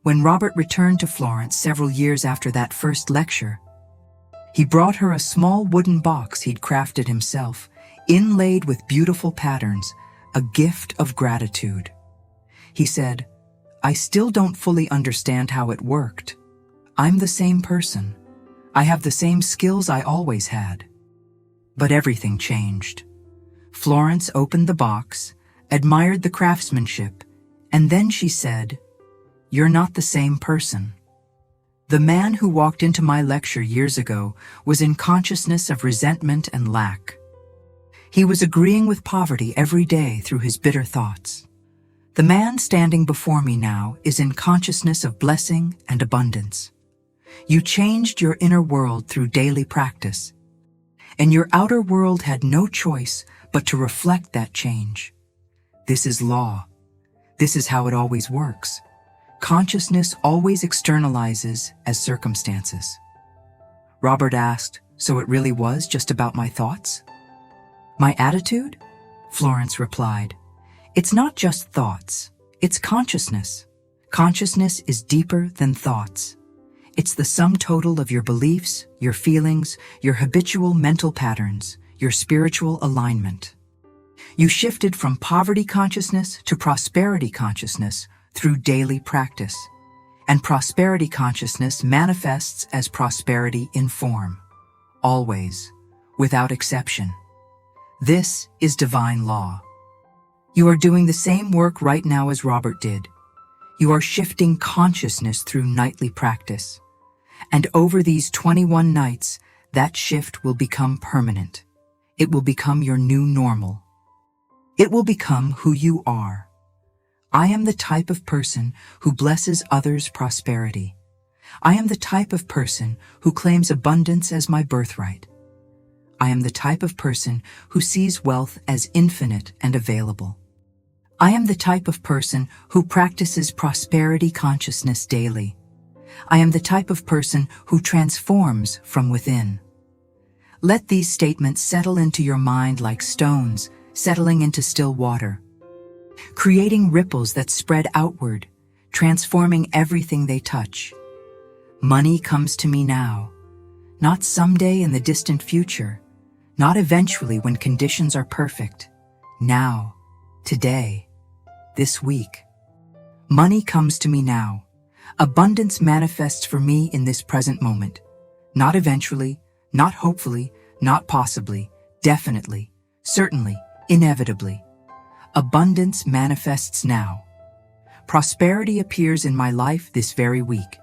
When Robert returned to Florence several years after that first lecture, he brought her a small wooden box he'd crafted himself, inlaid with beautiful patterns, a gift of gratitude. He said, "I still don't fully understand how it worked. I'm the same person. I have the same skills I always had." But everything changed. Florence opened the box, admired the craftsmanship, and then she said, "You're not the same person." The man who walked into my lecture years ago was in consciousness of resentment and lack. He was agreeing with poverty every day through his bitter thoughts. The man standing before me now is in consciousness of blessing and abundance. You changed your inner world through daily practice, and your outer world had no choice but to reflect that change. This is law. This is how it always works. Consciousness always externalizes as circumstances. Robert asked, "So it really was just about my thoughts?" "My attitude?" Florence replied. "It's not just thoughts, it's consciousness. Consciousness is deeper than thoughts. It's the sum total of your beliefs, your feelings, your habitual mental patterns, your spiritual alignment. You shifted from poverty consciousness to prosperity consciousness through daily practice, and prosperity consciousness manifests as prosperity in form, always, without exception. This is divine law. You are doing the same work right now as Robert did. You are shifting consciousness through nightly practice. And over these 21 nights, that shift will become permanent. It will become your new normal. It will become who you are. I am the type of person who blesses others' prosperity. I am the type of person who claims abundance as my birthright. I am the type of person who sees wealth as infinite and available. I am the type of person who practices prosperity consciousness daily. I am the type of person who transforms from within. Let these statements settle into your mind like stones settling into still water, creating ripples that spread outward, transforming everything they touch. Money comes to me now, not someday in the distant future, not eventually when conditions are perfect. Now, today, this week. Money comes to me now. Abundance manifests for me in this present moment. Not eventually, not hopefully, not possibly, definitely, certainly, inevitably. Abundance manifests now. Prosperity appears in my life this very week.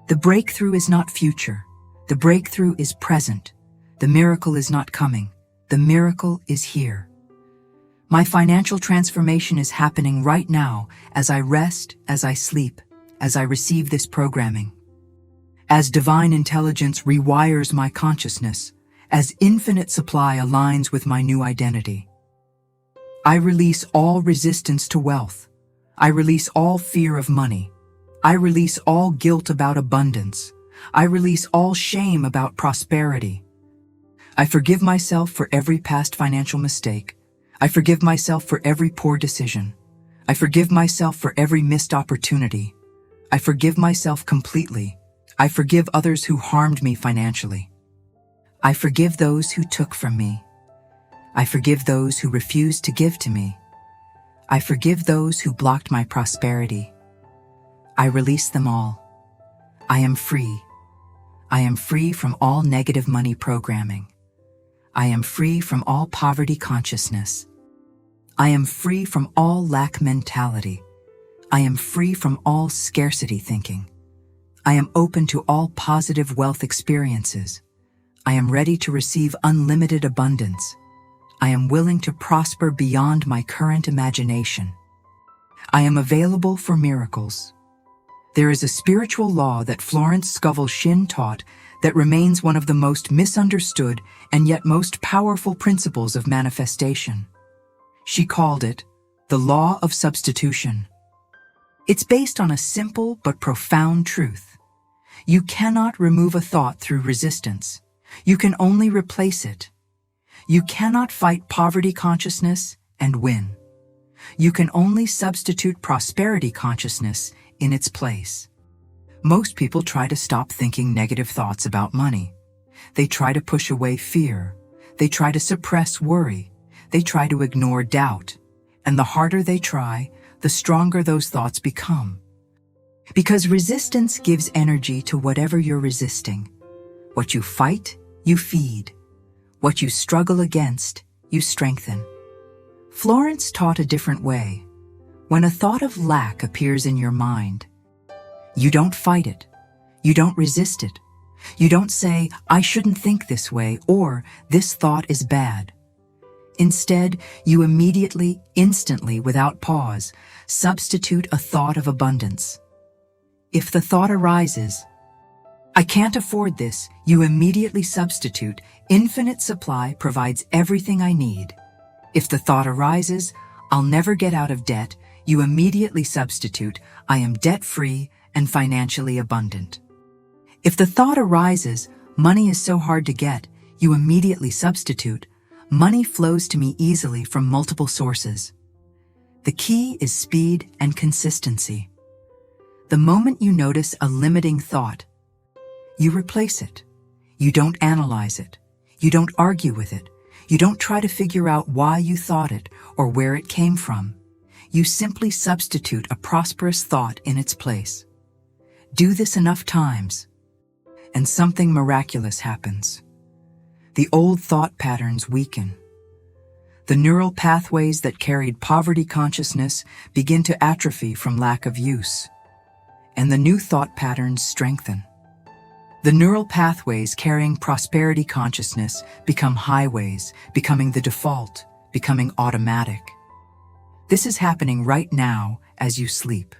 The breakthrough is not future. The breakthrough is present. The miracle is not coming. The miracle is here. My financial transformation is happening right now as I rest, as I sleep, as I receive this programming. As divine intelligence rewires my consciousness, as infinite supply aligns with my new identity. I release all resistance to wealth. I release all fear of money. I release all guilt about abundance. I release all shame about prosperity. I forgive myself for every past financial mistake. I forgive myself for every poor decision. I forgive myself for every missed opportunity. I forgive myself completely. I forgive others who harmed me financially. I forgive those who took from me. I forgive those who refused to give to me. I forgive those who blocked my prosperity. I release them all. I am free. I am free from all negative money programming. I am free from all poverty consciousness. I am free from all lack mentality. I am free from all scarcity thinking. I am open to all positive wealth experiences. I am ready to receive unlimited abundance. I am willing to prosper beyond my current imagination. I am available for miracles. There is a spiritual law that Florence Scovel Shinn taught that remains one of the most misunderstood and yet most powerful principles of manifestation. She called it the law of substitution. It's based on a simple but profound truth. You cannot remove a thought through resistance. You can only replace it. You cannot fight poverty consciousness and win. You can only substitute prosperity consciousness in its place. Most people try to stop thinking negative thoughts about money. They try to push away fear. They try to suppress worry. They try to ignore doubt. And the harder they try, the stronger those thoughts become. Because resistance gives energy to whatever you're resisting. What you fight, you feed. What you struggle against, you strengthen. Florence taught a different way. When a thought of lack appears in your mind, you don't fight it. You don't resist it. You don't say, "I shouldn't think this way," or "this thought is bad." Instead, you immediately, instantly, without pause, substitute a thought of abundance. If the thought arises, "I can't afford this," you immediately substitute, "Infinite supply provides everything I need." If the thought arises, "I'll never get out of debt," you immediately substitute, "I am debt-free and financially abundant." If the thought arises, "Money is so hard to get," you immediately substitute, "Money flows to me easily from multiple sources." The key is speed and consistency. The moment you notice a limiting thought, you replace it. You don't analyze it. You don't argue with it. You don't try to figure out why you thought it or where it came from. You simply substitute a prosperous thought in its place. Do this enough times, and something miraculous happens. The old thought patterns weaken. The neural pathways that carried poverty consciousness begin to atrophy from lack of use, and the new thought patterns strengthen. The neural pathways carrying prosperity consciousness become highways, becoming the default, becoming automatic. This is happening right now as you sleep.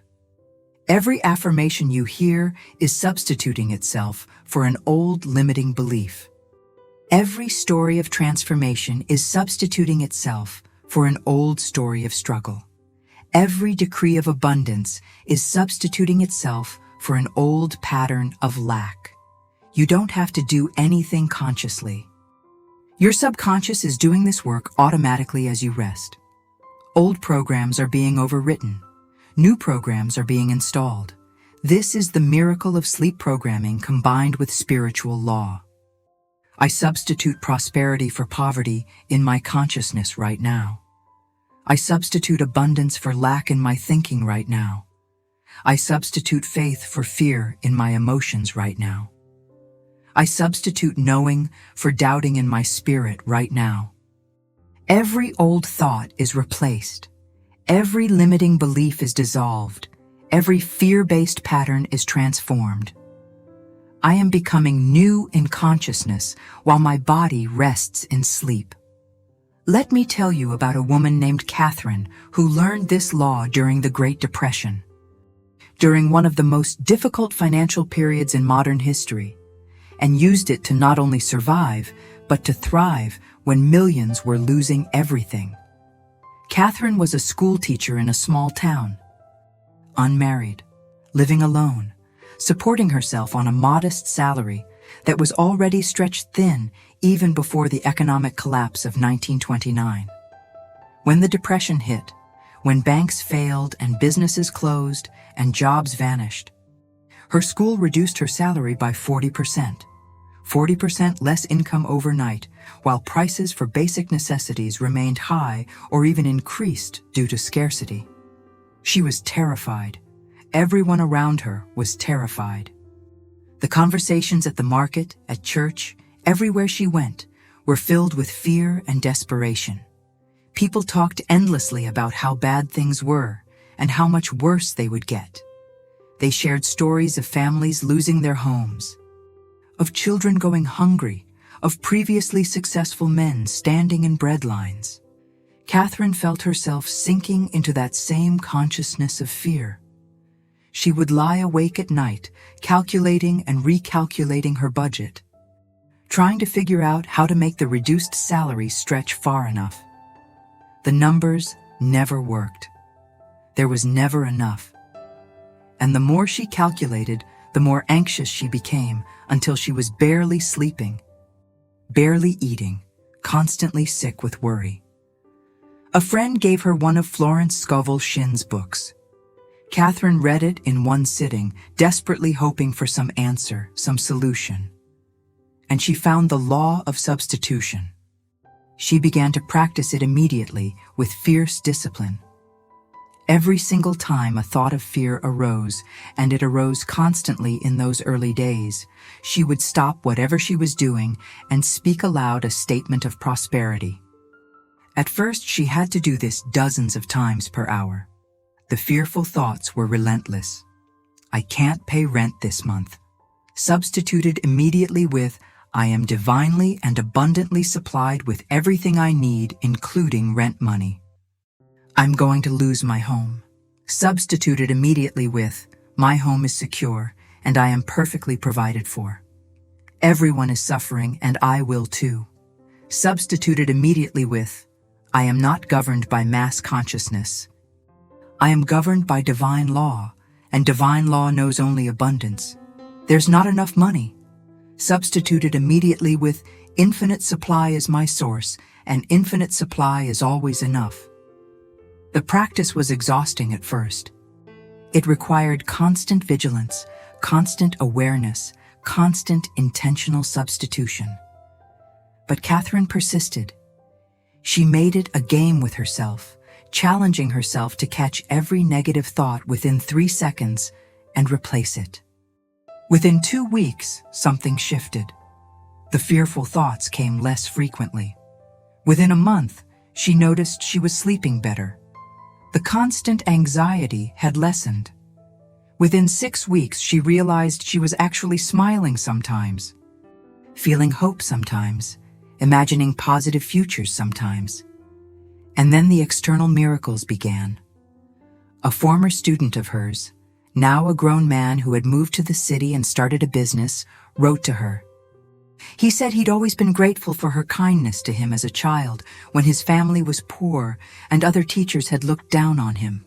Every affirmation you hear is substituting itself for an old limiting belief. Every story of transformation is substituting itself for an old story of struggle. Every decree of abundance is substituting itself for an old pattern of lack. You don't have to do anything consciously. Your subconscious is doing this work automatically as you rest. Old programs are being overwritten. New programs are being installed. This is the miracle of sleep programming combined with spiritual law. I substitute prosperity for poverty in my consciousness right now. I substitute abundance for lack in my thinking right now. I substitute faith for fear in my emotions right now. I substitute knowing for doubting in my spirit right now. Every old thought is replaced. Every limiting belief is dissolved. Every fear-based pattern is transformed. I am becoming new in consciousness while my body rests in sleep. Let me tell you about a woman named Catherine who learned this law during the Great Depression. During one of the most difficult financial periods in modern history, and used it to not only survive, but to thrive when millions were losing everything. Catherine was a school teacher in a small town, unmarried, living alone, supporting herself on a modest salary that was already stretched thin even before the economic collapse of 1929. When the Depression hit, when banks failed and businesses closed and jobs vanished, her school reduced her salary by 40%. 40% less income overnight, while prices for basic necessities remained high or even increased due to scarcity. She was terrified. Everyone around her was terrified. The conversations at the market, at church, everywhere she went, were filled with fear and desperation. People talked endlessly about how bad things were and how much worse they would get. They shared stories of families losing their homes, of children going hungry, of previously successful men standing in bread lines. Catherine felt herself sinking into that same consciousness of fear. She would lie awake at night, calculating and recalculating her budget, trying to figure out how to make the reduced salary stretch far enough. The numbers never worked. There was never enough. And the more she calculated, the more anxious she became, until she was barely sleeping, barely eating, constantly sick with worry. A friend gave her one of Florence Scovel Shinn's books. Catherine read it in one sitting, desperately hoping for some answer, some solution. And she found the law of substitution. She began to practice it immediately with fierce discipline. Every single time a thought of fear arose, and it arose constantly in those early days, she would stop whatever she was doing and speak aloud a statement of prosperity. At first, she had to do this dozens of times per hour. The fearful thoughts were relentless. I can't pay rent this month. Substituted immediately with, I am divinely and abundantly supplied with everything I need, including rent money. I'm going to lose my home. Substituted immediately with, my home is secure and I am perfectly provided for. Everyone is suffering and I will too. Substituted immediately with, I am not governed by mass consciousness. I am governed by divine law, and divine law knows only abundance. There's not enough money. Substituted immediately with, infinite supply is my source, and infinite supply is always enough. The practice was exhausting at first. It required constant vigilance, constant awareness, constant intentional substitution. But Catherine persisted. She made it a game with herself, challenging herself to catch every negative thought within 3 seconds and replace it. Within 2 weeks, something shifted. The fearful thoughts came less frequently. Within a month, she noticed she was sleeping better. The constant anxiety had lessened. Within 6 weeks, she realized she was actually smiling sometimes, feeling hope sometimes, imagining positive futures sometimes. And then the external miracles began. A former student of hers, now a grown man who had moved to the city and started a business, wrote to her. He said he'd always been grateful for her kindness to him as a child when his family was poor and other teachers had looked down on him.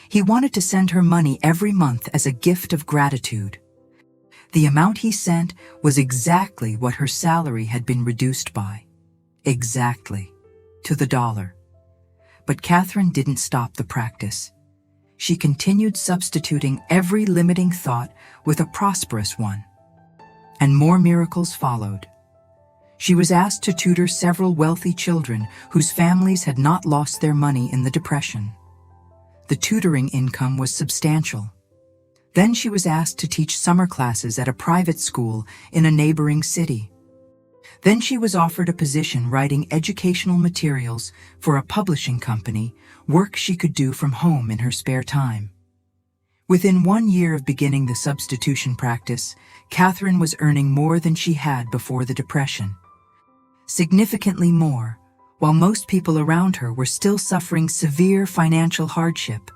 He wanted to send her money every month as a gift of gratitude. The amount he sent was exactly what her salary had been reduced by. Exactly. To the dollar. But Catherine didn't stop the practice. She continued substituting every limiting thought with a prosperous one. And more miracles followed. She was asked to tutor several wealthy children whose families had not lost their money in the Depression. The tutoring income was substantial. Then she was asked to teach summer classes at a private school in a neighboring city. Then she was offered a position writing educational materials for a publishing company, work she could do from home in her spare time. Within 1 year of beginning the substitution practice, Catherine was earning more than she had before the Depression. Significantly more, while most people around her were still suffering severe financial hardship.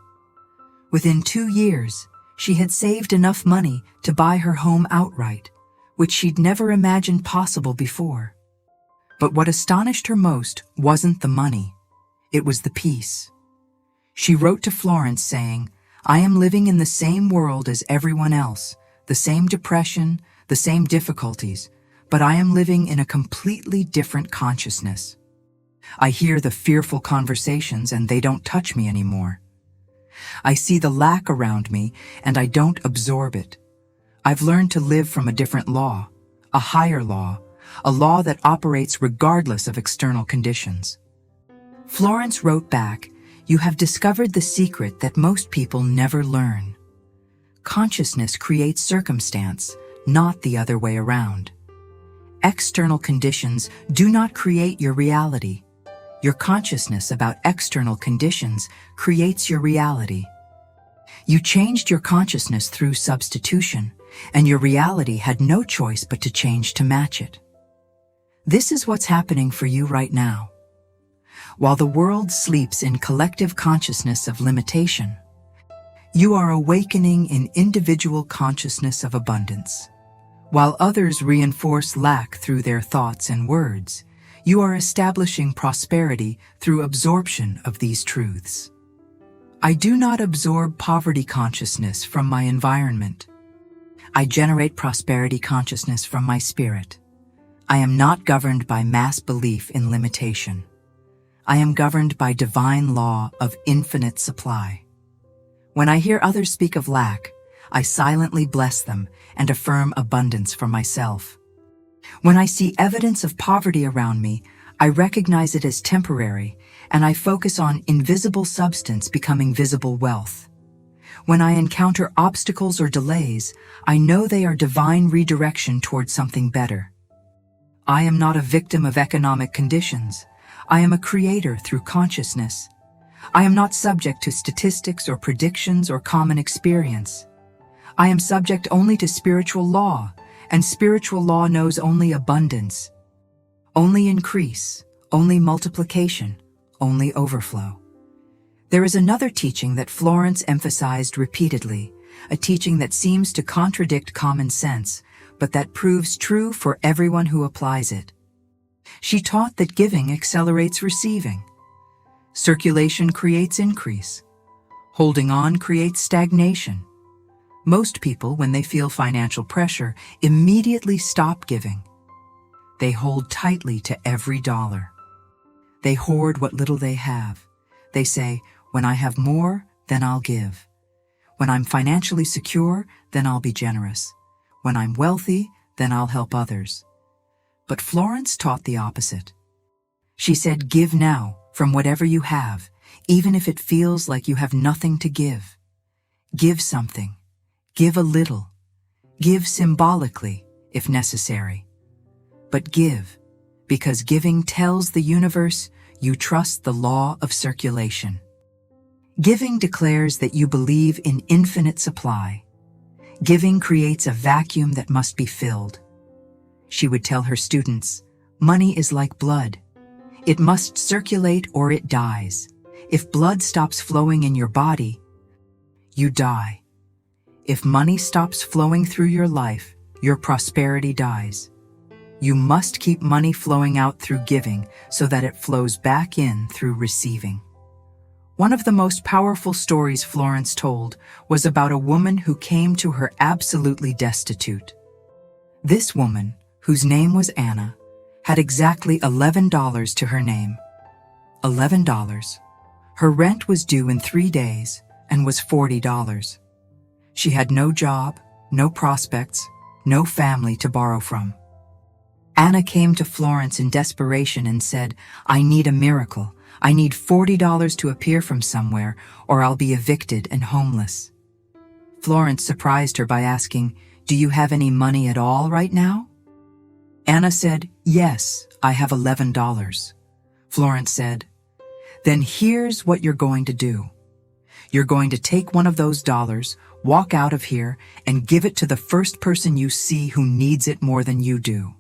Within 2 years, she had saved enough money to buy her home outright, which she'd never imagined possible before. But what astonished her most wasn't the money. It was the peace. She wrote to Florence saying, I am living in the same world as everyone else, the same depression, the same difficulties, but I am living in a completely different consciousness. I hear the fearful conversations and they don't touch me anymore. I see the lack around me and I don't absorb it. I've learned to live from a different law, a higher law, a law that operates regardless of external conditions. Florence wrote back, you have discovered the secret that most people never learn. Consciousness creates circumstance, not the other way around. External conditions do not create your reality. Your consciousness about external conditions creates your reality. You changed your consciousness through substitution, and your reality had no choice but to change to match it. This is what's happening for you right now. While the world sleeps in collective consciousness of limitation, you are awakening in individual consciousness of abundance. While others reinforce lack through their thoughts and words, you are establishing prosperity through absorption of these truths. I do not absorb poverty consciousness from my environment. I generate prosperity consciousness from my spirit. I am not governed by mass belief in limitation. I am governed by divine law of infinite supply. When I hear others speak of lack, I silently bless them and affirm abundance for myself. When I see evidence of poverty around me, I recognize it as temporary, and I focus on invisible substance becoming visible wealth. When I encounter obstacles or delays, I know they are divine redirection towards something better. I am not a victim of economic conditions. I am a creator through consciousness. I am not subject to statistics or predictions or common experience. I am subject only to spiritual law, and spiritual law knows only abundance, only increase, only multiplication, only overflow. There is another teaching that Florence emphasized repeatedly, a teaching that seems to contradict common sense, but that proves true for everyone who applies it. She taught that giving accelerates receiving. Circulation creates increase. Holding on creates stagnation. Most people, when they feel financial pressure, immediately stop giving. They hold tightly to every dollar. They hoard what little they have. They say, when I have more, then I'll give. When I'm financially secure, then I'll be generous. When I'm wealthy, then I'll help others. But Florence taught the opposite. She said, give now, from whatever you have, even if it feels like you have nothing to give. Give something. Give a little. Give symbolically, if necessary. But give, because giving tells the universe you trust the law of circulation. Giving declares that you believe in infinite supply. Giving creates a vacuum that must be filled. She would tell her students, money is like blood. It must circulate or it dies. If blood stops flowing in your body, you die. If money stops flowing through your life, your prosperity dies. You must keep money flowing out through giving so that it flows back in through receiving. One of the most powerful stories Florence told was about a woman who came to her absolutely destitute. This woman, whose name was Anna, had exactly $11 to her name. $11. Her rent was due in 3 days and was $40. She had no job, no prospects, no family to borrow from. Anna came to Florence in desperation and said, I need a miracle. I need $40 to appear from somewhere, or I'll be evicted and homeless. Florence surprised her by asking, do you have any money at all right now? Anna said, yes, I have $11. Florence said, then here's what you're going to do. You're going to take one of those dollars, walk out of here, and give it to the first person you see who needs it more than you do.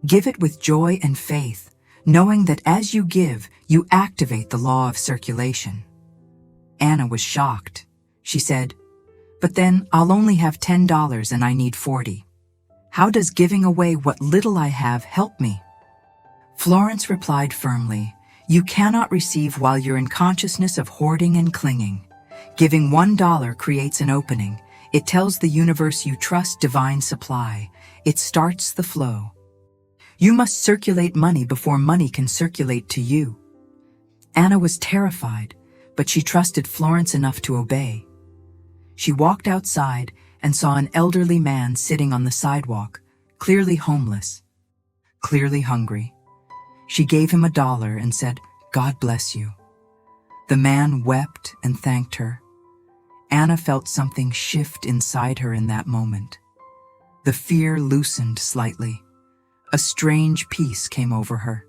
Give it with joy and faith, knowing that as you give, you activate the law of circulation. Anna was shocked. She said, but then I'll only have $10 and I need $40. How does giving away what little I have help me? Florence replied firmly, you cannot receive while you're in consciousness of hoarding and clinging. Giving $1 creates an opening. It tells the universe you trust divine supply. It starts the flow. You must circulate money before money can circulate to you. Anna was terrified, but she trusted Florence enough to obey. She walked outside and saw an elderly man sitting on the sidewalk, clearly homeless, clearly hungry. She gave him $1 and said, God bless you. The man wept and thanked her. Anna felt something shift inside her in that moment. The fear loosened slightly. A strange peace came over her.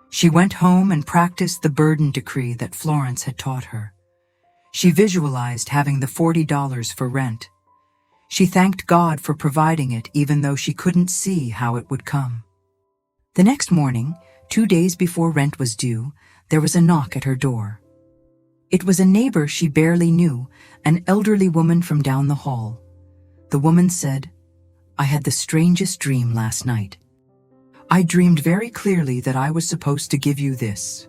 She went home and practiced the burden decree that Florence had taught her. She visualized having the $40 for rent. She thanked God for providing it even though she couldn't see how it would come. The next morning, 2 days before rent was due, there was a knock at her door. It was a neighbor she barely knew, an elderly woman from down the hall. The woman said, I had the strangest dream last night. I dreamed very clearly that I was supposed to give you this.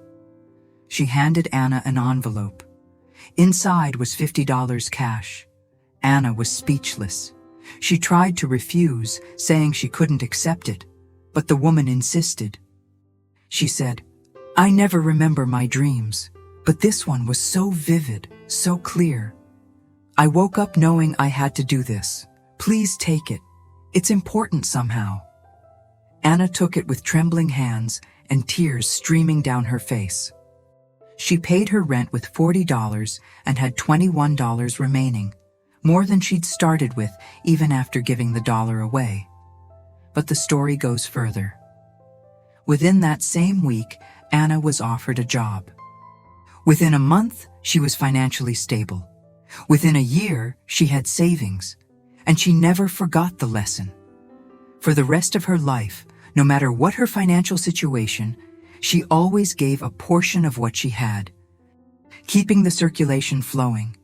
She handed Anna an envelope. Inside was $50 cash. Anna was speechless. She tried to refuse, saying she couldn't accept it, but the woman insisted. She said, I never remember my dreams, but this one was so vivid, so clear. I woke up knowing I had to do this. Please take it. It's important somehow. Anna took it with trembling hands and tears streaming down her face. She paid her rent with $40 and had $21 remaining, more than she'd started with even after giving the dollar away. But the story goes further. Within that same week, Anna was offered a job. Within a month, she was financially stable. Within a year, she had savings, and she never forgot the lesson. For the rest of her life, no matter what her financial situation, she always gave a portion of what she had, keeping the circulation flowing.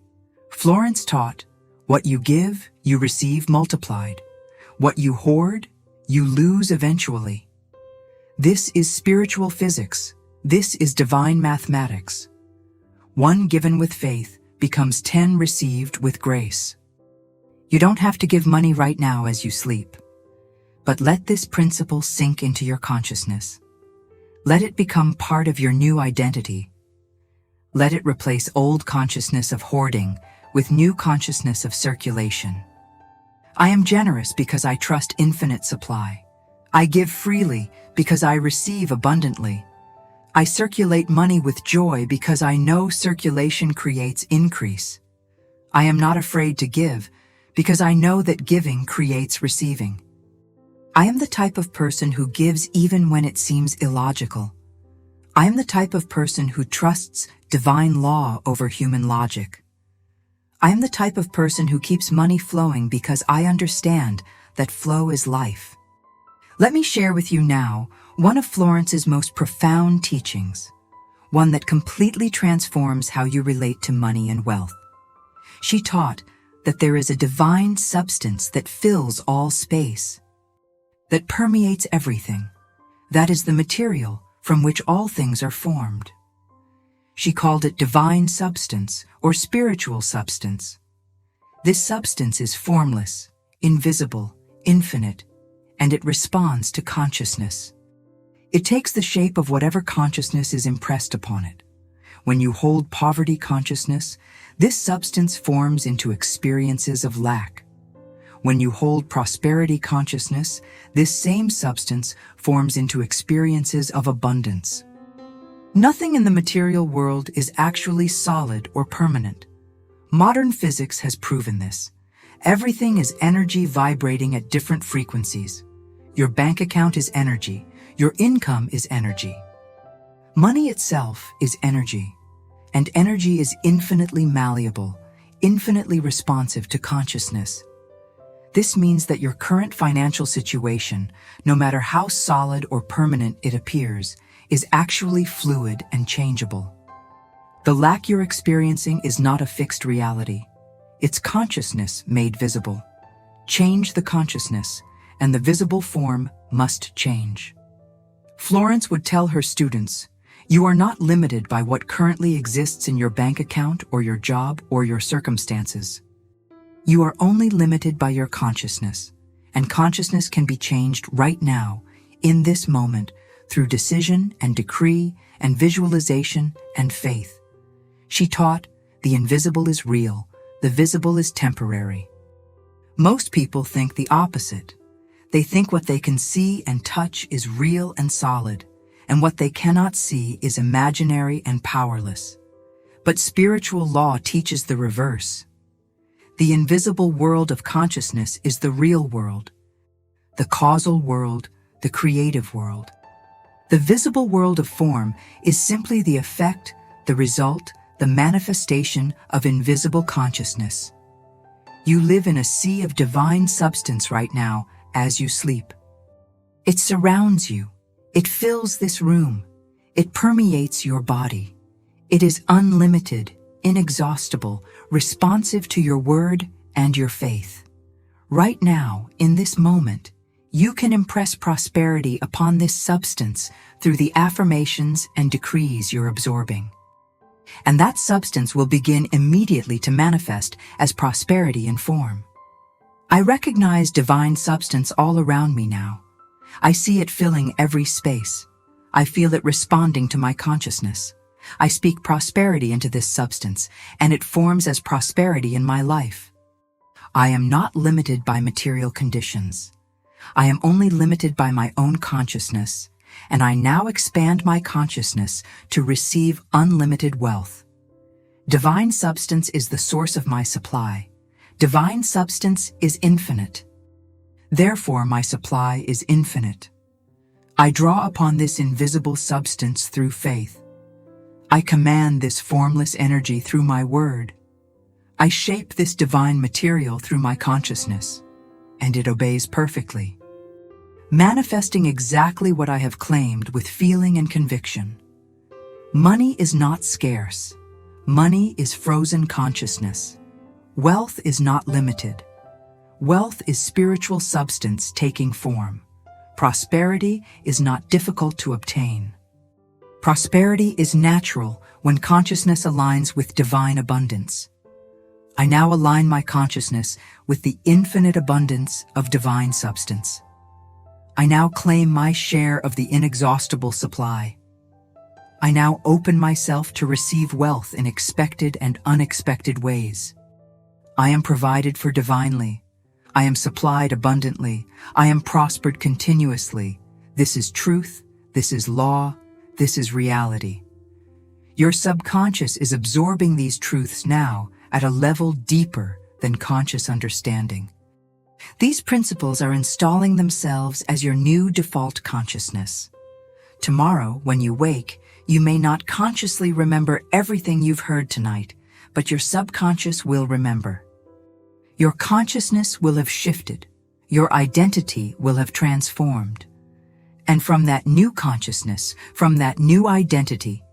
Florence taught, what you give, you receive multiplied. What you hoard, you lose eventually. This is spiritual physics. This is divine mathematics. 1 given with faith becomes 10 received with grace. You don't have to give money right now as you sleep. But let this principle sink into your consciousness. Let it become part of your new identity. Let it replace old consciousness of hoarding with new consciousness of circulation. I am generous because I trust infinite supply. I give freely because I receive abundantly. I circulate money with joy because I know circulation creates increase. I am not afraid to give because I know that giving creates receiving. I am the type of person who gives even when it seems illogical. I am the type of person who trusts divine law over human logic. I am the type of person who keeps money flowing because I understand that flow is life. Let me share with you now one of Florence's most profound teachings, one that completely transforms how you relate to money and wealth. She taught that there is a divine substance that fills all space, that permeates everything. That is the material from which all things are formed. She called it divine substance or spiritual substance. This substance is formless, invisible, infinite, and it responds to consciousness. It takes the shape of whatever consciousness is impressed upon it. When you hold poverty consciousness, this substance forms into experiences of lack. When you hold prosperity consciousness, this same substance forms into experiences of abundance. Nothing in the material world is actually solid or permanent. Modern physics has proven this. Everything is energy vibrating at different frequencies. Your bank account is energy. Your income is energy. Money itself is energy, and energy is infinitely malleable, infinitely responsive to consciousness. This means that your current financial situation, no matter how solid or permanent it appears, is actually fluid and changeable. The lack you're experiencing is not a fixed reality. It's consciousness made visible. Change the consciousness, and the visible form must change. Florence would tell her students, you are not limited by what currently exists in your bank account or your job or your circumstances. You are only limited by your consciousness, and consciousness can be changed right now, in this moment, through decision and decree and visualization and faith. She taught, the invisible is real, the visible is temporary. Most people think the opposite. They think what they can see and touch is real and solid, and what they cannot see is imaginary and powerless. But spiritual law teaches the reverse. The invisible world of consciousness is the real world, the causal world, the creative world. The visible world of form is simply the effect, the result, the manifestation of invisible consciousness. You live in a sea of divine substance right now as you sleep. It surrounds you. It fills this room. It permeates your body. It is unlimited, inexhaustible, responsive to your word and your faith. Right now, in this moment, you can impress prosperity upon this substance through the affirmations and decrees you're absorbing. And that substance will begin immediately to manifest as prosperity in form. I recognize divine substance all around me now. I see it filling every space. I feel it responding to my consciousness. I speak prosperity into this substance, and it forms as prosperity in my life. I am not limited by material conditions. I am only limited by my own consciousness, and I now expand my consciousness to receive unlimited wealth. Divine substance is the source of my supply. Divine substance is infinite. Therefore, my supply is infinite. I draw upon this invisible substance through faith. I command this formless energy through my word. I shape this divine material through my consciousness, and it obeys perfectly, manifesting exactly what I have claimed with feeling and conviction. Money is not scarce. Money is frozen consciousness. Wealth is not limited. Wealth is spiritual substance taking form. Prosperity is not difficult to obtain. Prosperity is natural when consciousness aligns with divine abundance. I now align my consciousness with the infinite abundance of divine substance. I now claim my share of the inexhaustible supply. I now open myself to receive wealth in expected and unexpected ways. I am provided for divinely. I am supplied abundantly. I am prospered continuously. This is truth. This is law. This is reality. Your subconscious is absorbing these truths now at a level deeper than conscious understanding. These principles are installing themselves as your new default consciousness. Tomorrow, when you wake, you may not consciously remember everything you've heard tonight, but your subconscious will remember. Your consciousness will have shifted. Your identity will have transformed. And from that new consciousness, from that new identity,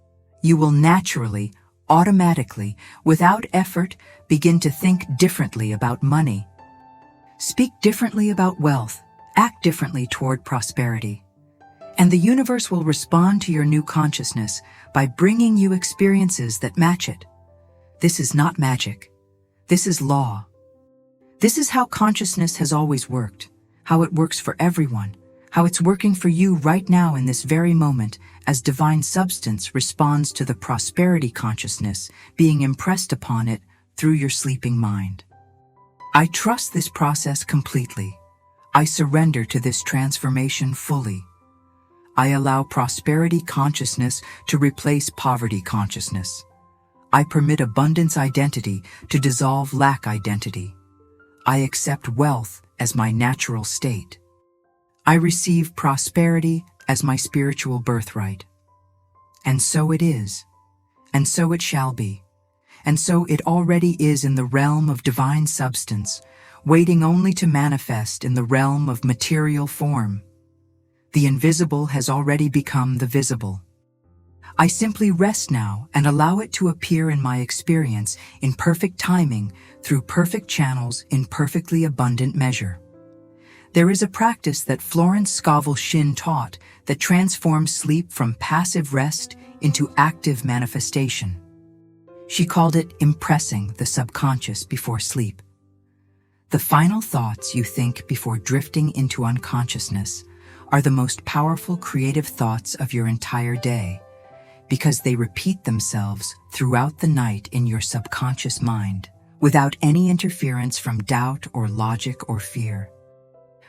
you will naturally, automatically, without effort, begin to think differently about money. Speak differently about wealth. Act differently toward prosperity. And the universe will respond to your new consciousness by bringing you experiences that match it. This is not magic. This is law. This is how consciousness has always worked, how it works for everyone, how it's working for you right now in this very moment as divine substance responds to the prosperity consciousness being impressed upon it through your sleeping mind. I trust this process completely. I surrender to this transformation fully. I allow prosperity consciousness to replace poverty consciousness. I permit abundance identity to dissolve lack identity. I accept wealth as my natural state. I receive prosperity as my spiritual birthright. And so it is. And so it shall be. And so it already is in the realm of divine substance, waiting only to manifest in the realm of material form. The invisible has already become the visible. I simply rest now and allow it to appear in my experience in perfect timing through perfect channels in perfectly abundant measure. There is a practice that Florence Scovel Shinn taught that transforms sleep from passive rest into active manifestation. She called it impressing the subconscious before sleep. The final thoughts you think before drifting into unconsciousness are the most powerful creative thoughts of your entire day, because they repeat themselves throughout the night in your subconscious mind, without any interference from doubt or logic or fear.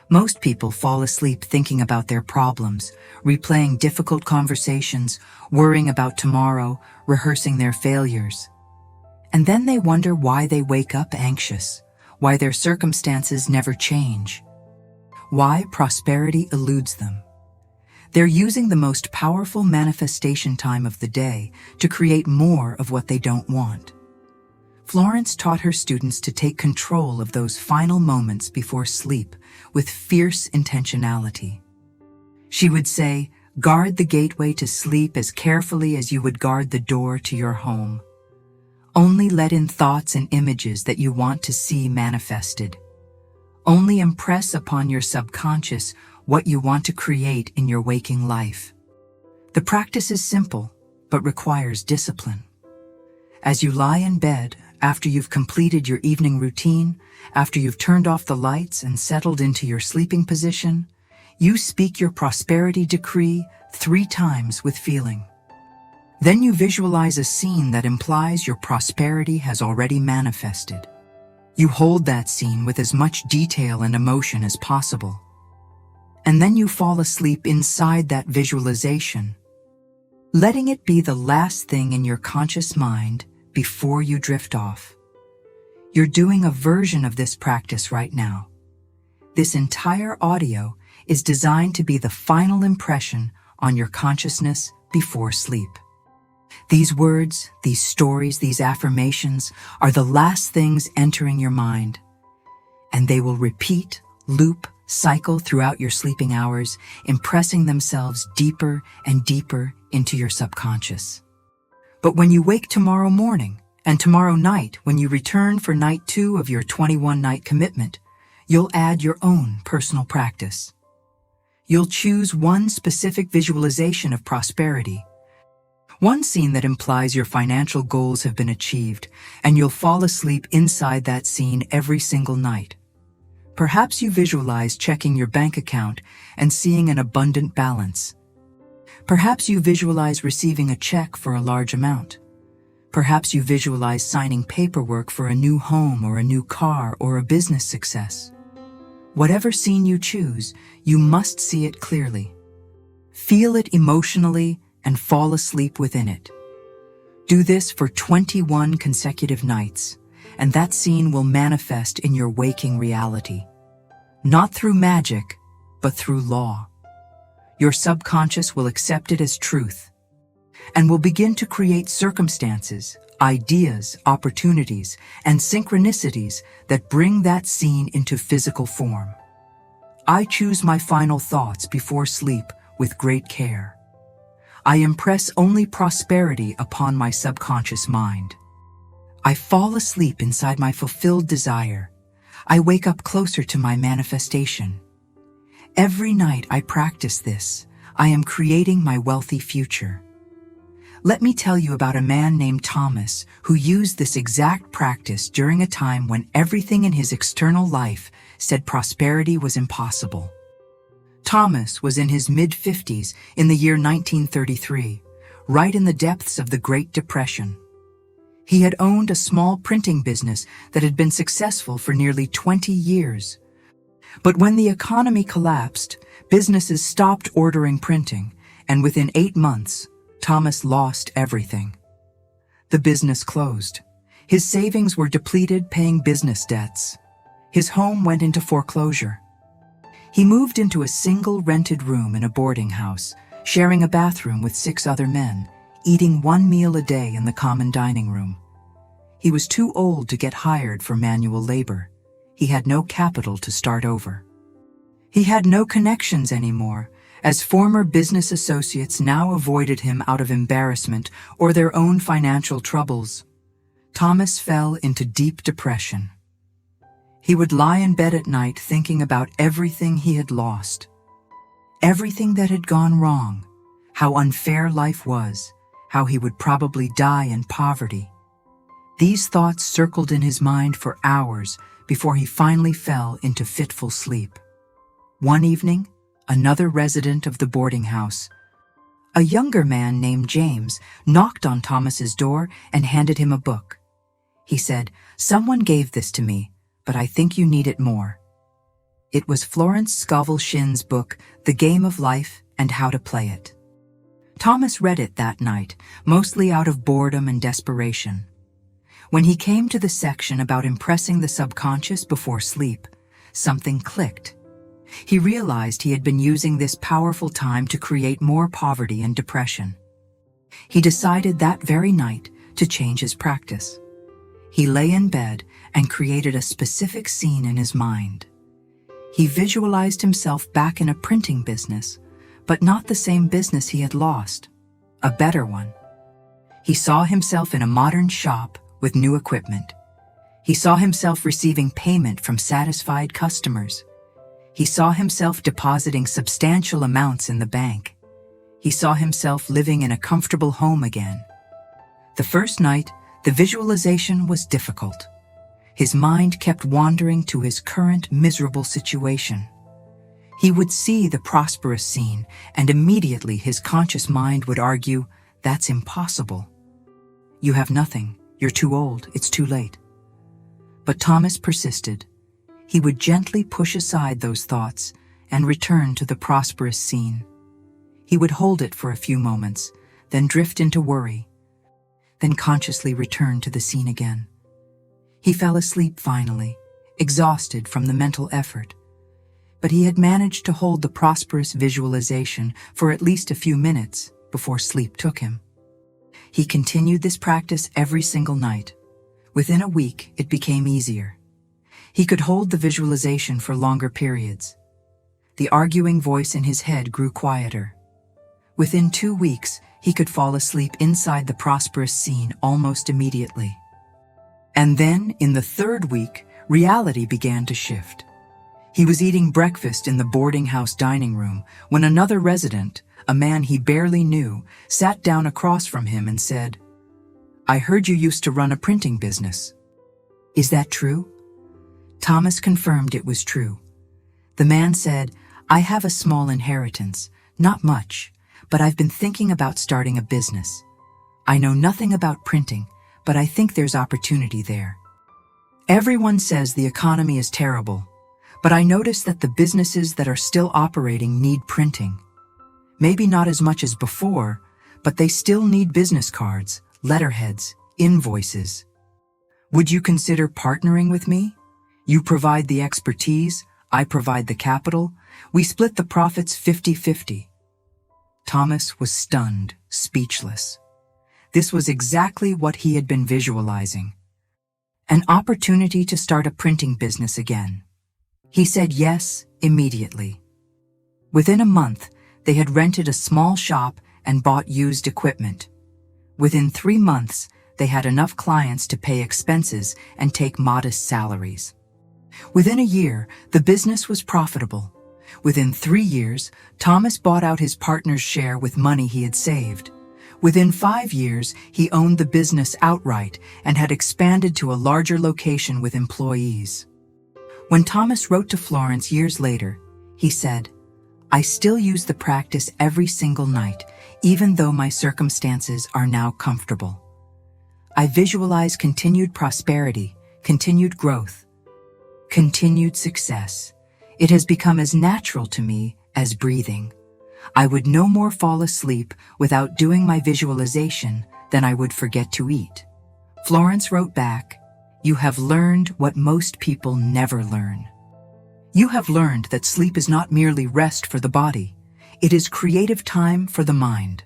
Most people fall asleep thinking about their problems, replaying difficult conversations, worrying about tomorrow, rehearsing their failures. And then they wonder why they wake up anxious, why their circumstances never change, why prosperity eludes them. They're using the most powerful manifestation time of the day to create more of what they don't want. Florence taught her students to take control of those final moments before sleep with fierce intentionality. She would say, guard the gateway to sleep as carefully as you would guard the door to your home. Only let in thoughts and images that you want to see manifested. Only impress upon your subconscious what you want to create in your waking life. The practice is simple, but requires discipline. As you lie in bed, after you've completed your evening routine, after you've turned off the lights and settled into your sleeping position, you speak your prosperity decree 3 times with feeling. Then you visualize a scene that implies your prosperity has already manifested. You hold that scene with as much detail and emotion as possible. And then you fall asleep inside that visualization, letting it be the last thing in your conscious mind before you drift off. You're doing a version of this practice right now. This entire audio is designed to be the final impression on your consciousness before sleep. These words, these stories, these affirmations are the last things entering your mind, and they will repeat, loop, cycle throughout your sleeping hours, impressing themselves deeper and deeper into your subconscious. But when you wake tomorrow morning, and tomorrow night when you return for night 2 of your 21-night commitment, you'll add your own personal practice. You'll choose one specific visualization of prosperity, one scene that implies your financial goals have been achieved, and you'll fall asleep inside that scene every single night. Perhaps you visualize checking your bank account and seeing an abundant balance. Perhaps you visualize receiving a check for a large amount. Perhaps you visualize signing paperwork for a new home or a new car or a business success. Whatever scene you choose, you must see it clearly. Feel it emotionally and fall asleep within it. Do this for 21 consecutive nights, and that scene will manifest in your waking reality. Not through magic, but through law. Your subconscious will accept it as truth, and will begin to create circumstances, ideas, opportunities, and synchronicities that bring that scene into physical form. I choose my final thoughts before sleep with great care. I impress only prosperity upon my subconscious mind. I fall asleep inside my fulfilled desire. I wake up closer to my manifestation. Every night I practice this, I am creating my wealthy future. Let me tell you about a man named Thomas who used this exact practice during a time when everything in his external life said prosperity was impossible. Thomas was in his mid-50s in the year 1933, right in the depths of the Great Depression. He had owned a small printing business that had been successful for nearly 20 years. But when the economy collapsed, businesses stopped ordering printing, and within 8 months, Thomas lost everything. The business closed. His savings were depleted paying business debts. His home went into foreclosure. He moved into a single rented room in a boarding house, sharing a bathroom with 6 other men, eating 1 meal a day in the common dining room. He was too old to get hired for manual labor. He had no capital to start over. He had no connections anymore, as former business associates now avoided him out of embarrassment or their own financial troubles. Thomas fell into deep depression. He would lie in bed at night thinking about everything he had lost, everything that had gone wrong, how unfair life was, how he would probably die in poverty. These thoughts circled in his mind for hours before he finally fell into fitful sleep. One evening, another resident of the boarding house, a younger man named James, knocked on Thomas's door and handed him a book. He said, "Someone gave this to me, but I think you need it more." It was Florence Scovel Shinn's book, The Game of Life and How to Play It. Thomas read it that night, mostly out of boredom and desperation. When he came to the section about impressing the subconscious before sleep, something clicked. He realized he had been using this powerful time to create more poverty and depression. He decided that very night to change his practice. He lay in bed and created a specific scene in his mind. He visualized himself back in a printing business, but not the same business he had lost, a better one. He saw himself in a modern shop with new equipment. He saw himself receiving payment from satisfied customers. He saw himself depositing substantial amounts in the bank. He saw himself living in a comfortable home again. The first night, the visualization was difficult. His mind kept wandering to his current miserable situation. He would see the prosperous scene, and immediately his conscious mind would argue, "That's impossible. You have nothing. You're too old. It's too late." But Thomas persisted. He would gently push aside those thoughts and return to the prosperous scene. He would hold it for a few moments, then drift into worry, then consciously return to the scene again. He fell asleep finally, exhausted from the mental effort. but he had managed to hold the prosperous visualization for at least a few minutes before sleep took him. He continued this practice every single night. Within a week, it became easier. He could hold the visualization for longer periods. The arguing voice in his head grew quieter. Within 2 weeks, he could fall asleep inside the prosperous scene almost immediately. And then, in the 3rd week, reality began to shift. He was eating breakfast in the boarding house dining room when another resident, a man he barely knew, sat down across from him and said, "I heard you used to run a printing business. Is that true?" Thomas confirmed it was true. The man said, "I have a small inheritance, not much, but I've been thinking about starting a business. I know nothing about printing, but I think there's opportunity there. Everyone says the economy is terrible, but I notice that the businesses that are still operating need printing. Maybe not as much as before, but they still need business cards, letterheads, invoices. Would you consider partnering with me? You provide the expertise, I provide the capital. We split the profits 50-50. Thomas was stunned, speechless. This was exactly what he had been visualizing. An opportunity to start a printing business again. He said yes immediately. Within a month, they had rented a small shop and bought used equipment. Within 3 months, they had enough clients to pay expenses and take modest salaries. Within a year, the business was profitable. Within 3 years, Thomas bought out his partner's share with money he had saved. Within 5 years, he owned the business outright and had expanded to a larger location with employees. When Thomas wrote to Florence years later, he said, "I still use the practice every single night, even though my circumstances are now comfortable. I visualize continued prosperity, continued growth, continued success. It has become as natural to me as breathing. I would no more fall asleep without doing my visualization than I would forget to eat." Florence wrote back, "You have learned what most people never learn. You have learned that sleep is not merely rest for the body. It is creative time for the mind.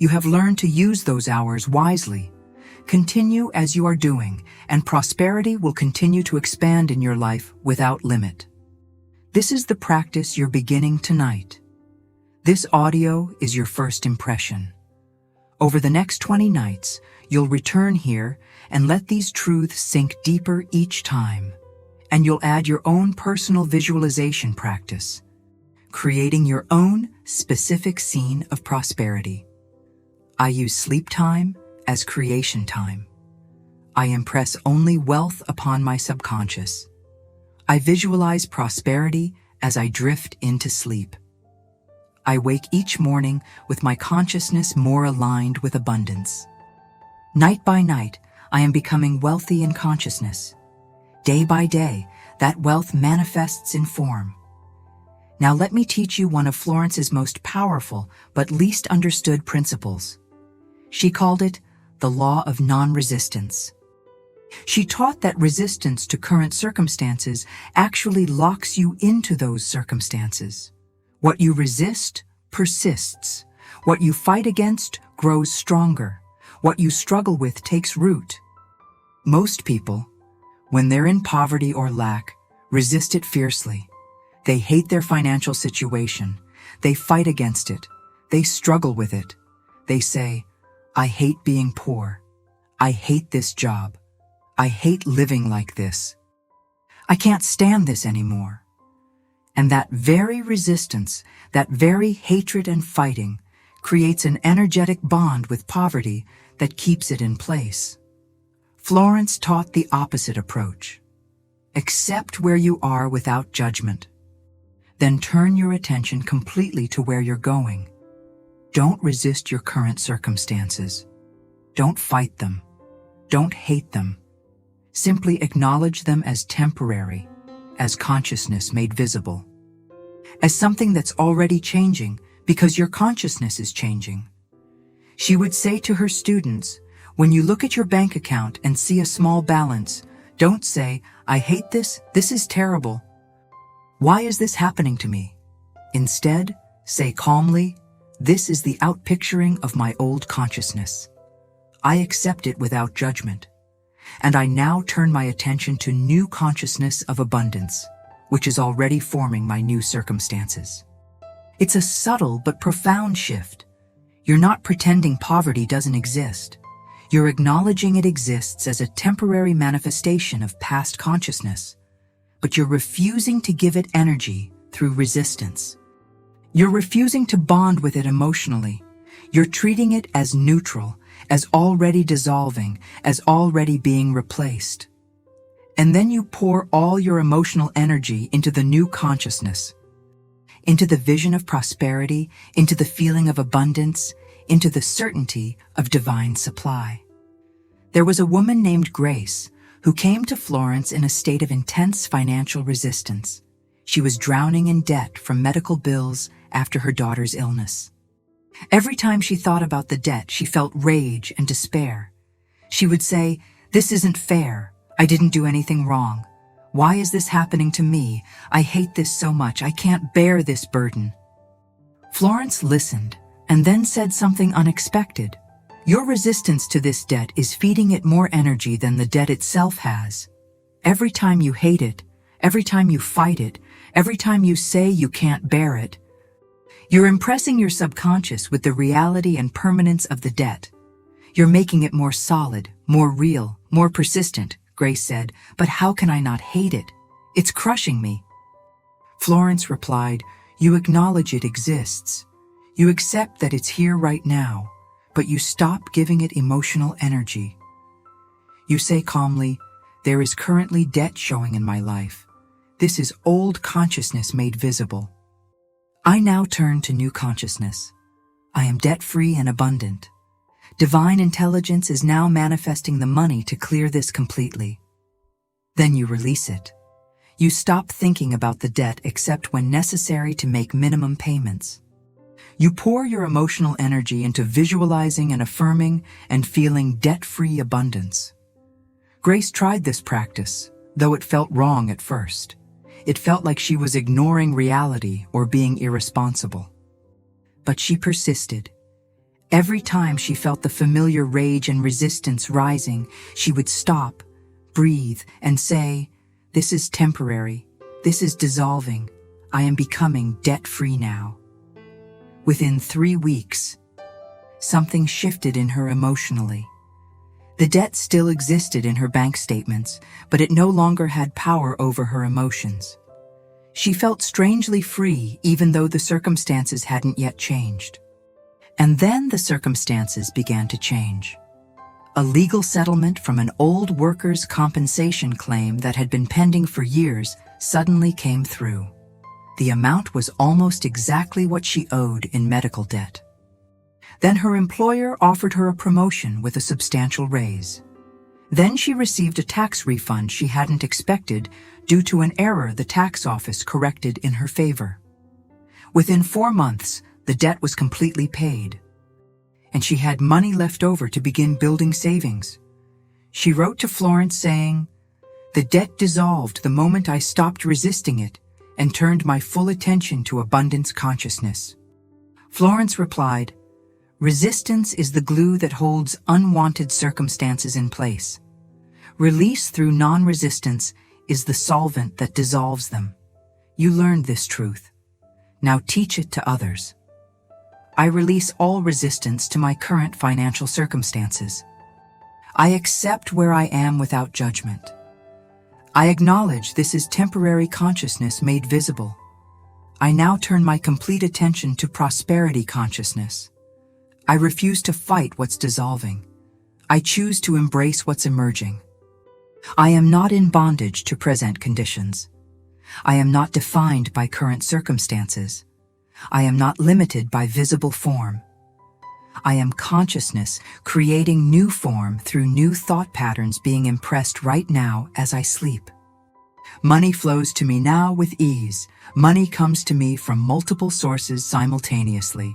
You have learned to use those hours wisely. Continue as you are doing, and prosperity will continue to expand in your life without limit. This is the practice you're beginning tonight. This audio is your first impression. Over the next 20 nights, you'll return here and let these truths sink deeper each time. And you'll add your own personal visualization practice, creating your own specific scene of prosperity. I use sleep time as creation time. I impress only wealth upon my subconscious. I visualize prosperity as I drift into sleep. I wake each morning with my consciousness more aligned with abundance. Night by night, I am becoming wealthy in consciousness. Day by day, that wealth manifests in form. Now let me teach you one of Florence's most powerful but least understood principles. She called it the law of non-resistance. She taught that resistance to current circumstances actually locks you into those circumstances. What you resist persists. What you fight against grows stronger. What you struggle with takes root. Most people, when they're in poverty or lack, resist it fiercely. They hate their financial situation. They fight against it. They struggle with it. They say, "I hate being poor. I hate this job. I hate living like this. I can't stand this anymore." And that very resistance, that very hatred and fighting, creates an energetic bond with poverty that keeps it in place. Florence taught the opposite approach. Accept where you are without judgment. Then turn your attention completely to where you're going. Don't resist your current circumstances. Don't fight them. Don't hate them. Simply acknowledge them as temporary, as consciousness made visible, as something that's already changing because your consciousness is changing. She would say to her students, when you look at your bank account and see a small balance, don't say, "I hate this, this is terrible." Why is this happening to me? Instead, say calmly, this is the outpicturing of my old consciousness. I accept it without judgment, and I now turn my attention to new consciousness of abundance, which is already forming my new circumstances. It's a subtle but profound shift. You're not pretending poverty doesn't exist. You're acknowledging it exists as a temporary manifestation of past consciousness, but you're refusing to give it energy through resistance. You're refusing to bond with it emotionally. You're treating it as neutral, as already dissolving, as already being replaced. And then you pour all your emotional energy into the new consciousness, into the vision of prosperity, into the feeling of abundance, into the certainty of divine supply. There was a woman named Grace who came to Florence in a state of intense financial resistance. She was drowning in debt from medical bills after her daughter's illness. Every time she thought about the debt, she felt rage and despair. She would say, "This isn't fair. I didn't do anything wrong. Why is this happening to me? I hate this so much. I can't bear this burden." Florence listened and then said something unexpected. Your resistance to this debt is feeding it more energy than the debt itself has. Every time you hate it, every time you fight it, every time you say you can't bear it, you're impressing your subconscious with the reality and permanence of the debt. You're making it more solid, more real, more persistent, Grace said, "But how can I not hate it? It's crushing me." Florence replied, "You acknowledge it exists. You accept that it's here right now, but you stop giving it emotional energy. You say calmly, 'There is currently debt showing in my life. This is old consciousness made visible. I now turn to new consciousness. I am debt-free and abundant. Divine intelligence is now manifesting the money to clear this completely.' Then you release it. You stop thinking about the debt except when necessary to make minimum payments. You pour your emotional energy into visualizing and affirming and feeling debt-free abundance. Grace tried this practice, though it felt wrong at first. It felt like she was ignoring reality or being irresponsible. But she persisted. Every time she felt the familiar rage and resistance rising, she would stop, breathe, and say, "This is temporary. This is dissolving. I am becoming debt-free now." Within 3 weeks, something shifted in her emotionally. The debt still existed in her bank statements, but it no longer had power over her emotions. She felt strangely free even though the circumstances hadn't yet changed. And then the circumstances began to change. A legal settlement from an old workers' compensation claim that had been pending for years suddenly came through. The amount was almost exactly what she owed in medical debt. Then her employer offered her a promotion with a substantial raise. Then she received a tax refund she hadn't expected due to an error the tax office corrected in her favor. Within 4 months, the debt was completely paid, and she had money left over to begin building savings. She wrote to Florence saying, "The debt dissolved the moment I stopped resisting it and turned my full attention to abundance consciousness." Florence replied, "Resistance is the glue that holds unwanted circumstances in place. Release through non-resistance is the solvent that dissolves them. You learned this truth. Now teach it to others. I release all resistance to my current financial circumstances. I accept where I am without judgment. I acknowledge this is temporary consciousness made visible. I now turn my complete attention to prosperity consciousness. I refuse to fight what's dissolving. I choose to embrace what's emerging. I am not in bondage to present conditions. I am not defined by current circumstances. I am not limited by visible form. I am consciousness creating new form through new thought patterns being impressed right now as I sleep. Money flows to me now with ease. Money comes to me from multiple sources simultaneously.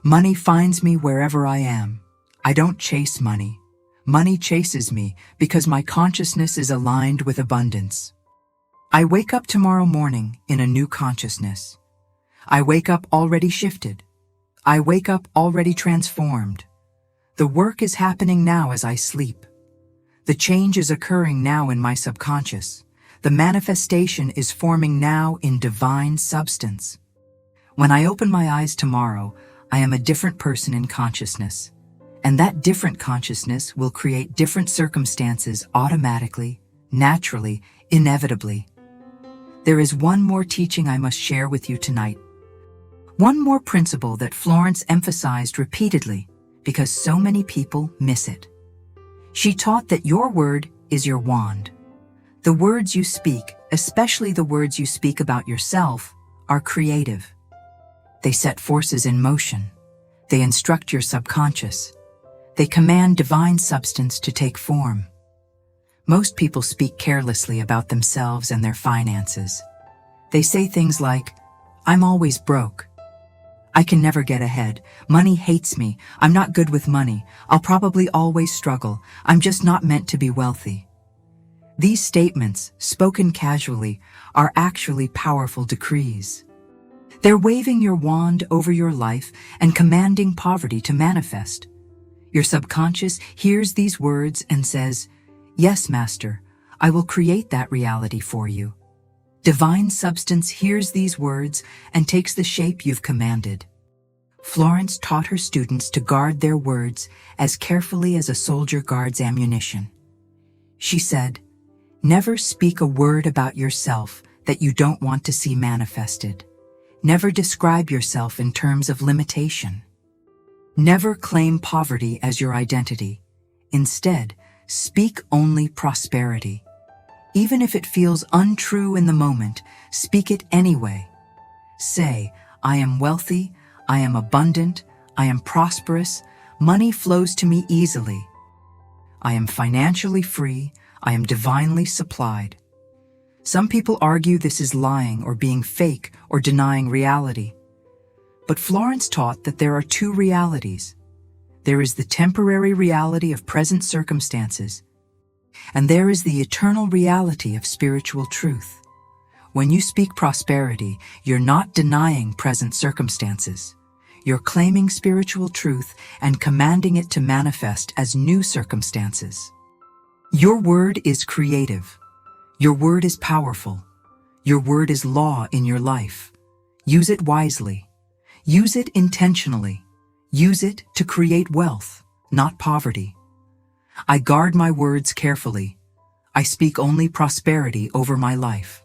Money finds me wherever I am. I don't chase money. Money chases me because my consciousness is aligned with abundance. I wake up tomorrow morning in a new consciousness. I wake up already shifted. I wake up already transformed. The work is happening now as I sleep. The change is occurring now in my subconscious. The manifestation is forming now in divine substance. When I open my eyes tomorrow, I am a different person in consciousness. And that different consciousness will create different circumstances automatically, naturally, inevitably. There is one more teaching I must share with you tonight. One more principle that Florence emphasized repeatedly because so many people miss it. She taught that your word is your wand. The words you speak, especially the words you speak about yourself, are creative. They set forces in motion. They instruct your subconscious. They command divine substance to take form. Most people speak carelessly about themselves and their finances. They say things like, "I'm always broke. I can never get ahead. Money hates me. I'm not good with money. I'll probably always struggle. I'm just not meant to be wealthy." These statements, spoken casually, are actually powerful decrees. They're waving your wand over your life and commanding poverty to manifest. Your subconscious hears these words and says, "Yes, Master, I will create that reality for you." Divine substance hears these words and takes the shape you've commanded. Florence taught her students to guard their words as carefully as a soldier guards ammunition. She said, "Never speak a word about yourself that you don't want to see manifested. Never describe yourself in terms of limitation. Never claim poverty as your identity. Instead, speak only prosperity. Even if it feels untrue in the moment, speak it anyway. Say, 'I am wealthy, I am abundant, I am prosperous, money flows to me easily. I am financially free, I am divinely supplied.'" Some people argue this is lying or being fake or denying reality. But Florence taught that there are two realities. There is the temporary reality of present circumstances, and there is the eternal reality of spiritual truth. When you speak prosperity, you're not denying present circumstances. You're claiming spiritual truth and commanding it to manifest as new circumstances. Your word is creative. Your word is powerful. Your word is law in your life. Use it wisely. Use it intentionally. Use it to create wealth, not poverty. I guard my words carefully. I speak only prosperity over my life.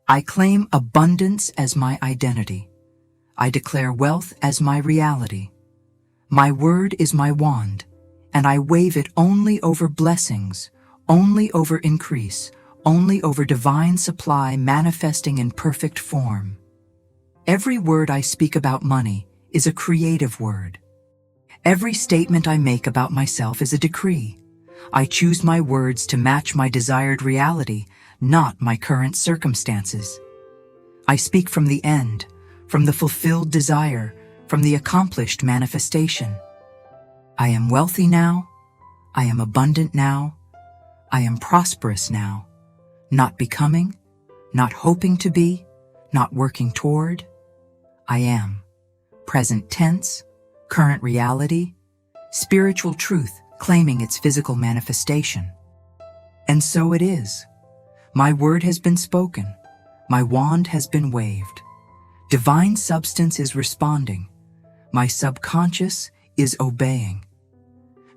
I claim abundance as my identity. I declare wealth as my reality. My word is my wand, and I wave it only over blessings, only over increase, only over divine supply manifesting in perfect form. Every word I speak about money is a creative word. Every statement I make about myself is a decree. I choose my words to match my desired reality, not my current circumstances. I speak from the end, from the fulfilled desire, from the accomplished manifestation. I am wealthy now. I am abundant now. I am prosperous now. Not becoming, not hoping to be, not working toward. I am. Present tense, current reality, spiritual truth claiming its physical manifestation. And so it is. My word has been spoken. My wand has been waved. Divine substance is responding. My subconscious is obeying.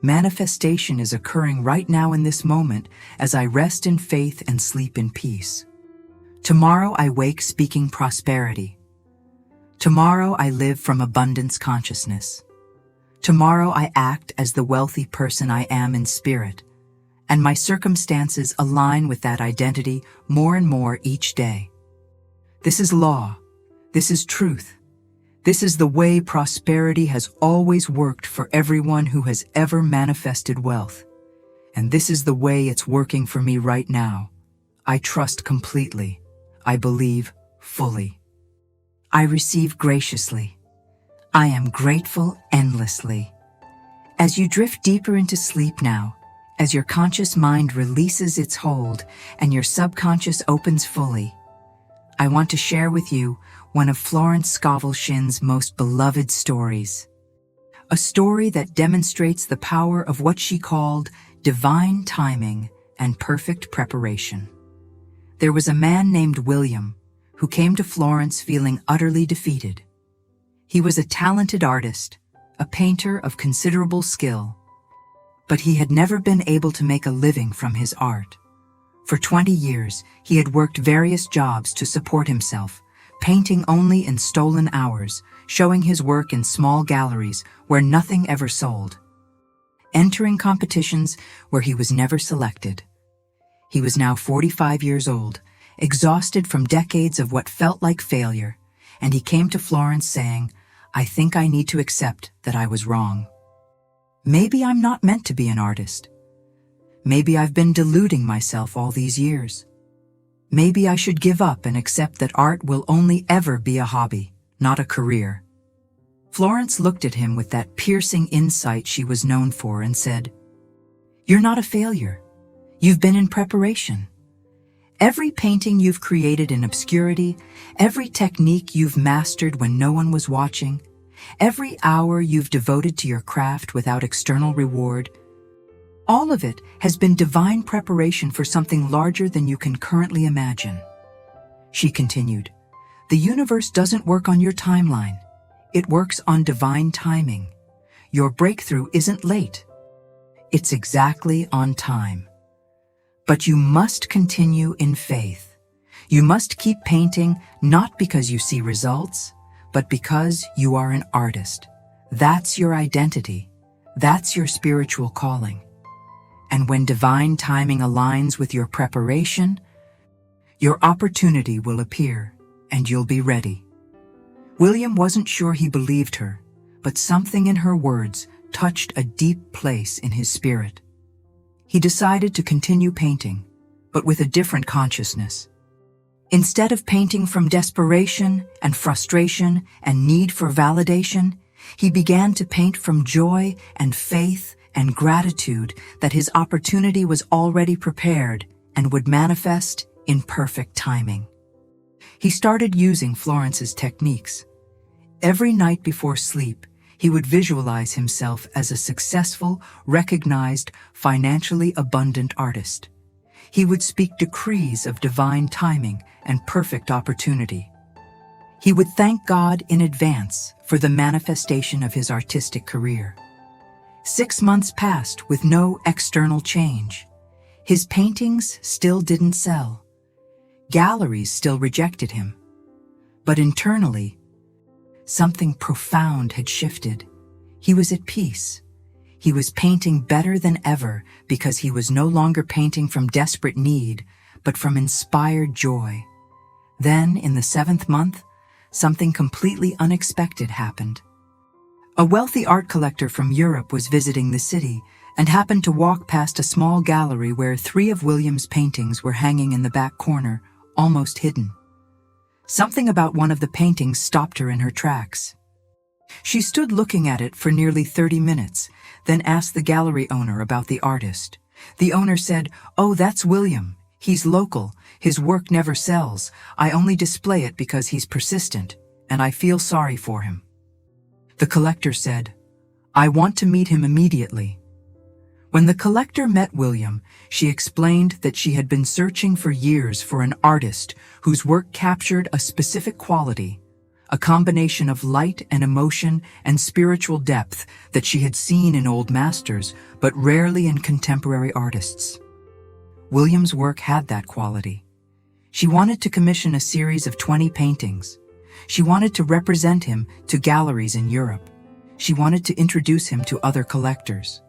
Manifestation is occurring right now in this moment as I rest in faith and sleep in peace. Tomorrow I wake speaking prosperity. Tomorrow I live from abundance consciousness. Tomorrow I act as the wealthy person I am in spirit, and my circumstances align with that identity more and more each day. This is law. This is truth. This is the way prosperity has always worked for everyone who has ever manifested wealth. And this is the way it's working for me right now. I trust completely. I believe fully. I receive graciously. I am grateful endlessly. As you drift deeper into sleep now, as your conscious mind releases its hold and your subconscious opens fully, I want to share with you one of Florence Scovel Shinn's most beloved stories. A story that demonstrates the power of what she called divine timing and perfect preparation. There was a man named William who came to Florence feeling utterly defeated. He was a talented artist, a painter of considerable skill, but he had never been able to make a living from his art. For 20 years, he had worked various jobs to support himself, painting only in stolen hours, showing his work in small galleries where nothing ever sold, entering competitions where he was never selected. He was now 45 years old, exhausted from decades of what felt like failure, and he came to Florence saying, "I think I need to accept that I was wrong. Maybe I'm not meant to be an artist. Maybe I've been deluding myself all these years. Maybe I should give up and accept that art will only ever be a hobby, not a career." Florence looked at him with that piercing insight she was known for and said, "You're not a failure. You've been in preparation. Every painting you've created in obscurity, every technique you've mastered when no one was watching, every hour you've devoted to your craft without external reward, all of it has been divine preparation for something larger than you can currently imagine." She continued, "The universe doesn't work on your timeline. It works on divine timing. Your breakthrough isn't late. It's exactly on time. But you must continue in faith. You must keep painting not because you see results, but because you are an artist. That's your identity. That's your spiritual calling. And when divine timing aligns with your preparation, your opportunity will appear and you'll be ready." William wasn't sure he believed her, but something in her words touched a deep place in his spirit. He decided to continue painting, but with a different consciousness. Instead of painting from desperation and frustration and need for validation, he began to paint from joy and faith and gratitude that his opportunity was already prepared and would manifest in perfect timing. He started using Florence's techniques. Every night before sleep, he would visualize himself as a successful, recognized, financially abundant artist. He would speak decrees of divine timing and perfect opportunity. He would thank God in advance for the manifestation of his artistic career. 6 months passed with no external change. His paintings still didn't sell. Galleries still rejected him. But internally, something profound had shifted. He was at peace. He was painting better than ever because he was no longer painting from desperate need, but from inspired joy. Then, in the 7th month, something completely unexpected happened. A wealthy art collector from Europe was visiting the city and happened to walk past a small gallery where 3 of William's paintings were hanging in the back corner, almost hidden. Something about one of the paintings stopped her in her tracks. She stood looking at it for nearly 30 minutes, then asked the gallery owner about the artist. The owner said, "Oh, that's William. He's local. His work never sells. I only display it because he's persistent, and I feel sorry for him." The collector said, "I want to meet him immediately." When the collector met William, she explained that she had been searching for years for an artist whose work captured a specific quality, a combination of light and emotion and spiritual depth that she had seen in old masters, but rarely in contemporary artists. William's work had that quality. She wanted to commission a series of 20 paintings. She wanted to represent him to galleries in Europe. She wanted to introduce him to other collectors.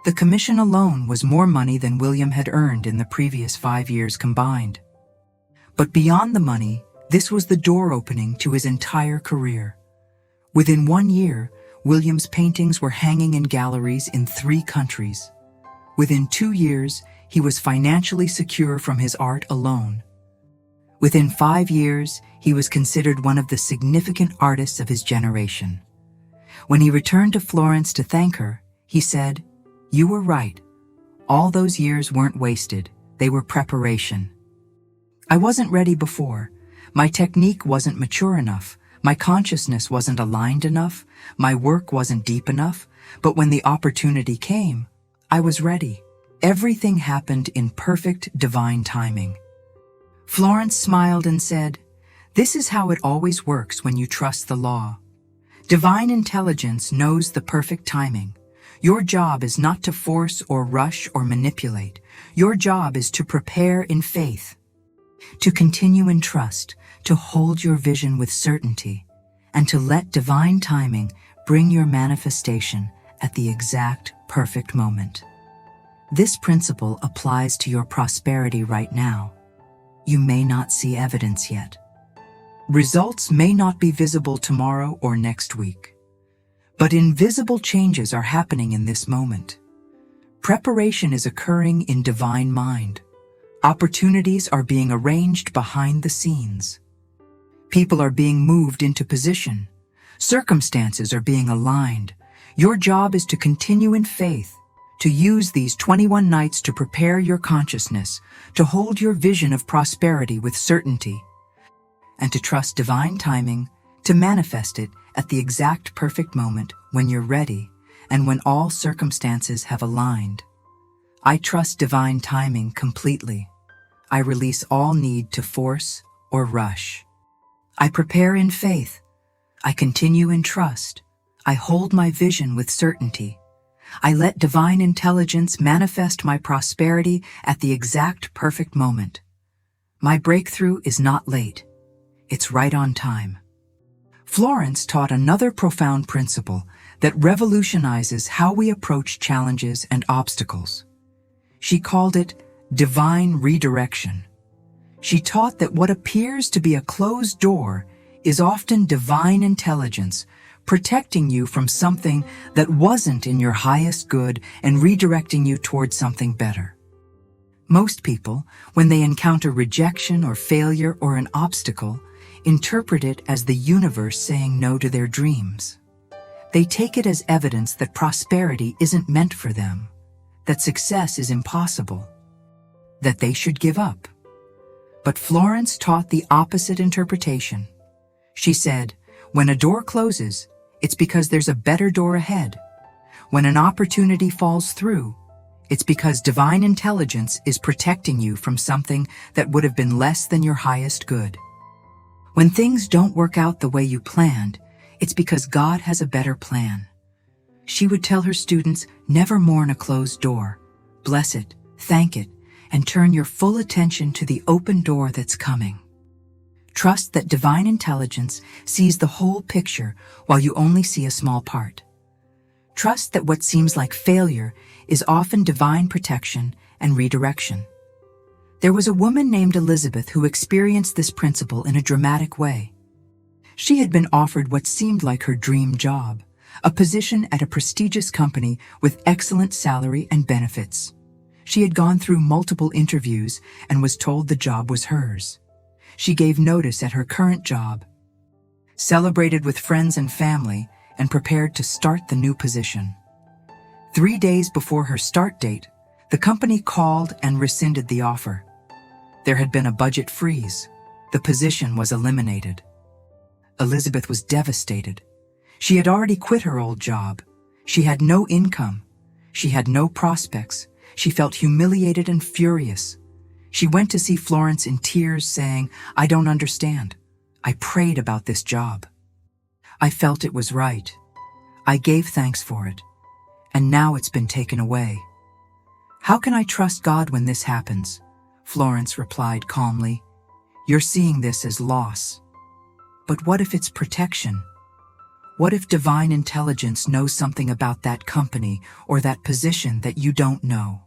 The commission alone was more money than William had earned in the previous 5 years combined. But beyond the money, this was the door opening to his entire career. Within 1 year, William's paintings were hanging in galleries in 3 countries. Within 2 years, he was financially secure from his art alone. Within 5 years, he was considered one of the significant artists of his generation. When he returned to Florence to thank her, he said, "You were right. All those years weren't wasted, they were preparation. I wasn't ready before. My technique wasn't mature enough. My consciousness wasn't aligned enough. My work wasn't deep enough. But when the opportunity came, I was ready. Everything happened in perfect divine timing. Florence smiled and said, "This is how it always works when you trust the law. Divine intelligence knows the perfect timing. Your job is not to force or rush or manipulate. Your job is to prepare in faith, to continue in trust, to hold your vision with certainty, and to let divine timing bring your manifestation at the exact perfect moment." This principle applies to your prosperity right now. You may not see evidence yet. Results may not be visible tomorrow or next week. But invisible changes are happening in this moment. Preparation is occurring in divine mind. Opportunities are being arranged behind the scenes. People are being moved into position. Circumstances are being aligned. Your job is to continue in faith, to use these 21 nights to prepare your consciousness, to hold your vision of prosperity with certainty, and to trust divine timing to manifest it at the exact perfect moment when you're ready and when all circumstances have aligned. I trust divine timing completely. I release all need to force or rush. I prepare in faith. I continue in trust. I hold my vision with certainty. I let divine intelligence manifest my prosperity at the exact perfect moment. My breakthrough is not late. It's right on time. Florence taught another profound principle that revolutionizes how we approach challenges and obstacles. She called it divine redirection. She taught that what appears to be a closed door is often divine intelligence protecting you from something that wasn't in your highest good and redirecting you towards something better. Most people, when they encounter rejection or failure or an obstacle, interpret it as the universe saying no to their dreams. They take it as evidence that prosperity isn't meant for them, that success is impossible, that they should give up. But Florence taught the opposite interpretation. She said, when a door closes, it's because there's a better door ahead. When an opportunity falls through, it's because divine intelligence is protecting you from something that would have been less than your highest good. When things don't work out the way you planned, it's because God has a better plan. She would tell her students, never mourn a closed door. Bless it, thank it, and turn your full attention to the open door that's coming. Trust that divine intelligence sees the whole picture while you only see a small part. Trust that what seems like failure is often divine protection and redirection. There was a woman named Elizabeth who experienced this principle in a dramatic way. She had been offered what seemed like her dream job, a position at a prestigious company with excellent salary and benefits. She had gone through multiple interviews and was told the job was hers. She gave notice at her current job, celebrated with friends and family, and prepared to start the new position. 3 days before her start date, the company called and rescinded the offer. There had been a budget freeze. The position was eliminated. Elizabeth was devastated. She had already quit her old job. She had no income. She had no prospects. She felt humiliated and furious. She went to see Florence in tears, saying, "I don't understand. I prayed about this job. I felt it was right. I gave thanks for it. And now it's been taken away. How can I trust God when this happens?" Florence replied calmly, "You're seeing this as loss. But what if it's protection? What if divine intelligence knows something about that company or that position that you don't know?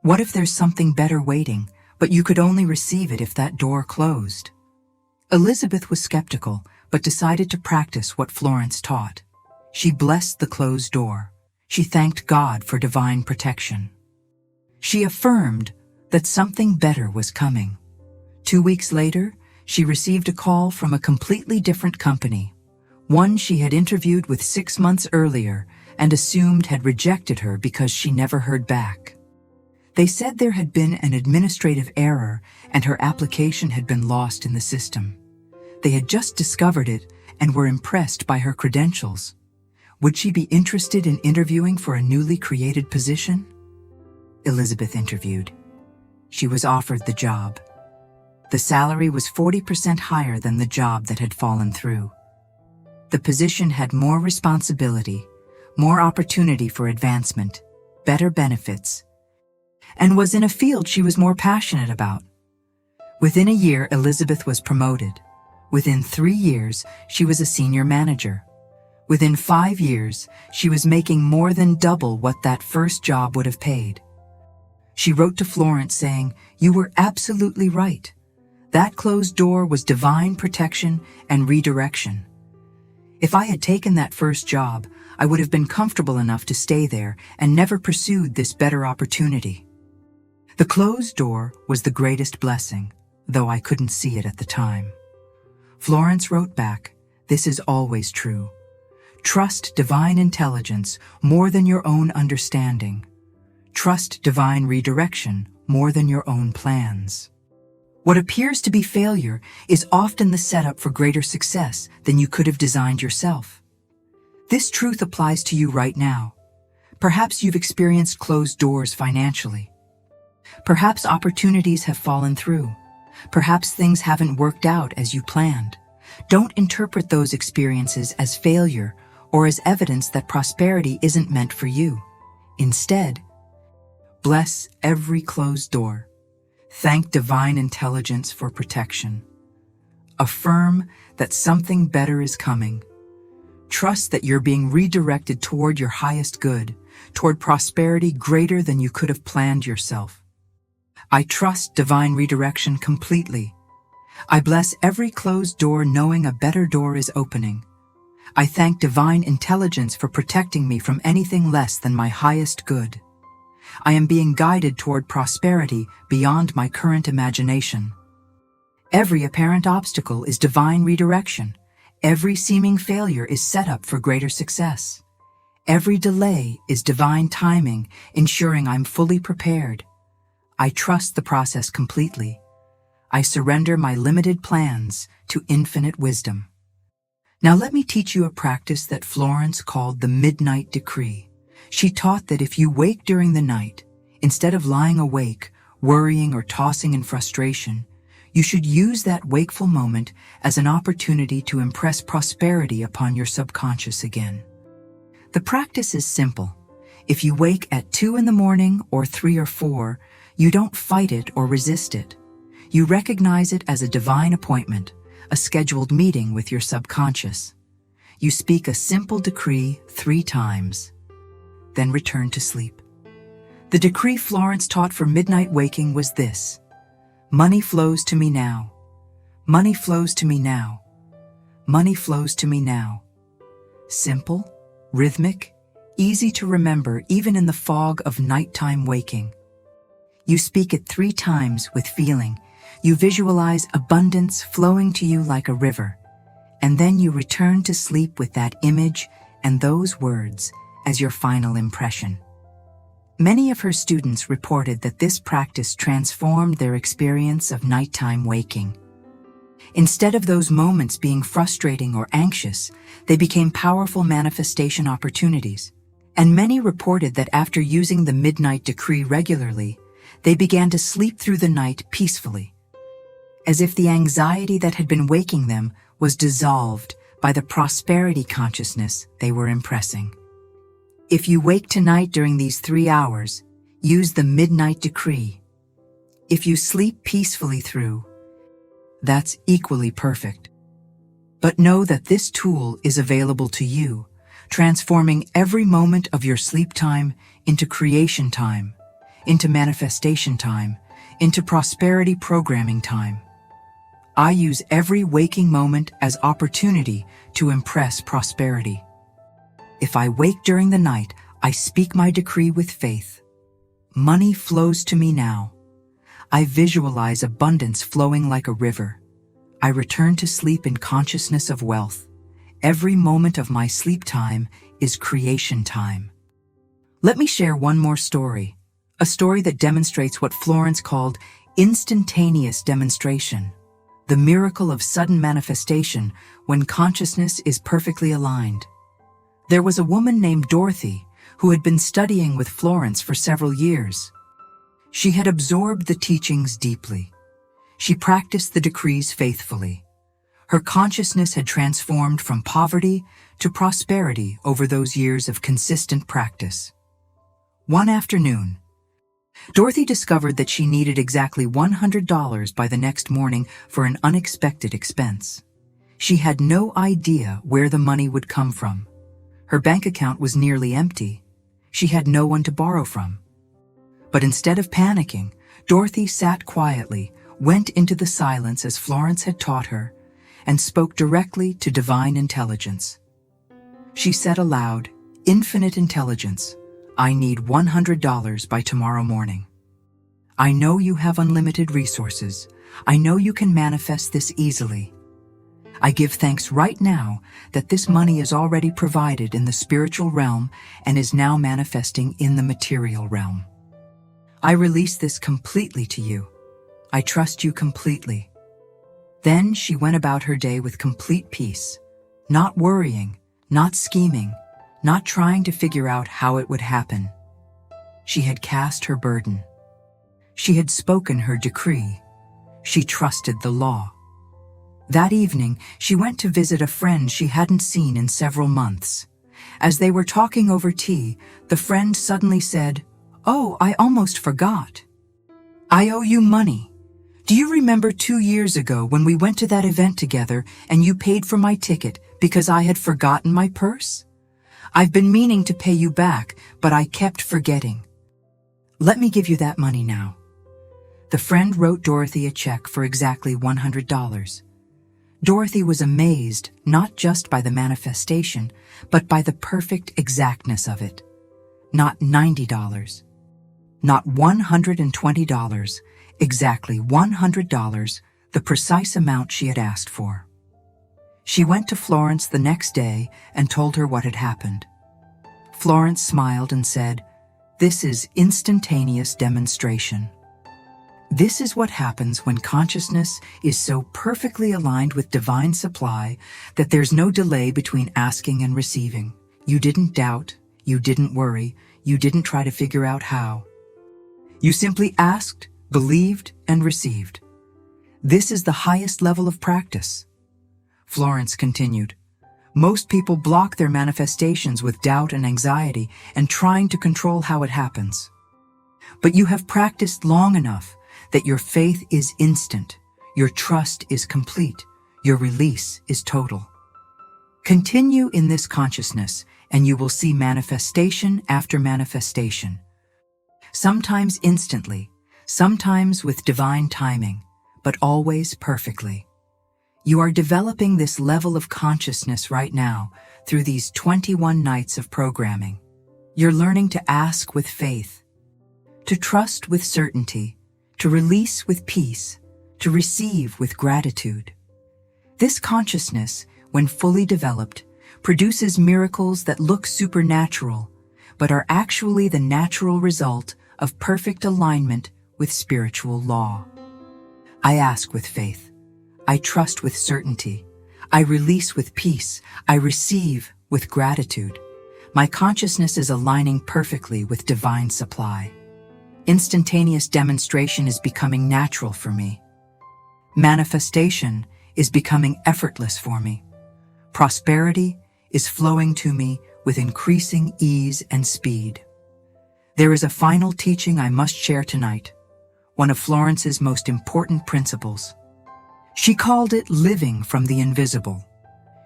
What if there's something better waiting, but you could only receive it if that door closed?" Elizabeth was skeptical, but decided to practice what Florence taught. She blessed the closed door. She thanked God for divine protection. She affirmed that something better was coming. 2 weeks later, she received a call from a completely different company, one she had interviewed with 6 months earlier and assumed had rejected her because she never heard back. They said there had been an administrative error and her application had been lost in the system. They had just discovered it and were impressed by her credentials. Would she be interested in interviewing for a newly created position? Elizabeth interviewed. She was offered the job. The salary was 40% higher than the job that had fallen through. The position had more responsibility, more opportunity for advancement, better benefits, and was in a field she was more passionate about. Within a year, Elizabeth was promoted. Within 3 years, she was a senior manager. Within 5 years, she was making more than double what that first job would have paid. She wrote to Florence saying, "You were absolutely right. That closed door was divine protection and redirection. If I had taken that first job, I would have been comfortable enough to stay there and never pursued this better opportunity. The closed door was the greatest blessing, though I couldn't see it at the time." Florence wrote back, "This is always true. Trust divine intelligence more than your own understanding. Trust divine redirection more than your own plans. What appears to be failure is often the setup for greater success than you could have designed yourself." This truth applies to you right now. Perhaps you've experienced closed doors financially. Perhaps opportunities have fallen through. Perhaps things haven't worked out as you planned. Don't interpret those experiences as failure or as evidence that prosperity isn't meant for you. Instead, bless every closed door. Thank divine intelligence for protection. Affirm that something better is coming. Trust that you're being redirected toward your highest good, toward prosperity greater than you could have planned yourself. I trust divine redirection completely. I bless every closed door knowing a better door is opening. I thank divine intelligence for protecting me from anything less than my highest good. I am being guided toward prosperity beyond my current imagination. Every apparent obstacle is divine redirection. Every seeming failure is set up for greater success. Every delay is divine timing, ensuring I'm fully prepared. I trust the process completely. I surrender my limited plans to infinite wisdom. Now let me teach you a practice that Florence called the midnight decree. She taught that if you wake during the night, instead of lying awake, worrying or tossing in frustration, you should use that wakeful moment as an opportunity to impress prosperity upon your subconscious again. The practice is simple. If you wake at 2 in the morning or 3 or 4, you don't fight it or resist it. You recognize it as a divine appointment, a scheduled meeting with your subconscious. You speak a simple decree 3 times, then return to sleep. The decree Florence taught for midnight waking was this: money flows to me now. Money flows to me now. Money flows to me now. Simple, rhythmic, easy to remember even in the fog of nighttime waking. You speak it 3 times with feeling. You visualize abundance flowing to you like a river, and then you return to sleep with that image and those words as your final impression. Many of her students reported that this practice transformed their experience of nighttime waking. Instead of those moments being frustrating or anxious, they became powerful manifestation opportunities. And many reported that after using the midnight decree regularly, they began to sleep through the night peacefully, as if the anxiety that had been waking them was dissolved by the prosperity consciousness they were impressing. If you wake tonight during these 3 hours, use the midnight decree. If you sleep peacefully through, that's equally perfect. But know that this tool is available to you, transforming every moment of your sleep time into creation time, into manifestation time, into prosperity programming time. I use every waking moment as opportunity to impress prosperity. If I wake during the night, I speak my decree with faith. Money flows to me now. I visualize abundance flowing like a river. I return to sleep in consciousness of wealth. Every moment of my sleep time is creation time. Let me share one more story. A story that demonstrates what Florence called instantaneous demonstration, the miracle of sudden manifestation when consciousness is perfectly aligned. There was a woman named Dorothy who had been studying with Florence for several years. She had absorbed the teachings deeply. She practiced the decrees faithfully. Her consciousness had transformed from poverty to prosperity over those years of consistent practice. One afternoon, Dorothy discovered that she needed exactly $100 by the next morning for an unexpected expense. She had no idea where the money would come from. Her bank account was nearly empty. She had no one to borrow from. But instead of panicking, Dorothy sat quietly, went into the silence as Florence had taught her, and spoke directly to divine intelligence. She said aloud, "Infinite intelligence, I need $100 by tomorrow morning. I know you have unlimited resources. I know you can manifest this easily. I give thanks right now that this money is already provided in the spiritual realm and is now manifesting in the material realm. I release this completely to you. I trust you completely." Then she went about her day with complete peace, not worrying, not scheming, not trying to figure out how it would happen. She had cast her burden. She had spoken her decree. She trusted the law. That evening, she went to visit a friend she hadn't seen in several months. As they were talking over tea, the friend suddenly said, "Oh, I almost forgot. I owe you money. Do you remember 2 years ago when we went to that event together and you paid for my ticket because I had forgotten my purse? I've been meaning to pay you back, but I kept forgetting. Let me give you that money now." The friend wrote Dorothy a check for exactly $100. Dorothy was amazed not just by the manifestation, but by the perfect exactness of it. Not $90, not $120, exactly $100, the precise amount she had asked for. She went to Florence the next day and told her what had happened. Florence smiled and said, "This is instantaneous demonstration. This is what happens when consciousness is so perfectly aligned with divine supply that there's no delay between asking and receiving. You didn't doubt, you didn't worry, you didn't try to figure out how. You simply asked, believed, and received. This is the highest level of practice." Florence continued, "Most people block their manifestations with doubt and anxiety and trying to control how it happens. But you have practiced long enough that your faith is instant, your trust is complete, your release is total. Continue in this consciousness and you will see manifestation after manifestation. Sometimes instantly, sometimes with divine timing, but always perfectly. You are developing this level of consciousness right now through these 21 nights of programming. You're learning to ask with faith, to trust with certainty, to release with peace, to receive with gratitude. This consciousness, when fully developed, produces miracles that look supernatural, but are actually the natural result of perfect alignment with spiritual law. I ask with faith. I trust with certainty. I release with peace. I receive with gratitude. My consciousness is aligning perfectly with divine supply. Instantaneous demonstration is becoming natural for me. Manifestation is becoming effortless for me. Prosperity is flowing to me with increasing ease and speed. There is a final teaching I must share tonight, one of Florence's most important principles. She called it living from the invisible.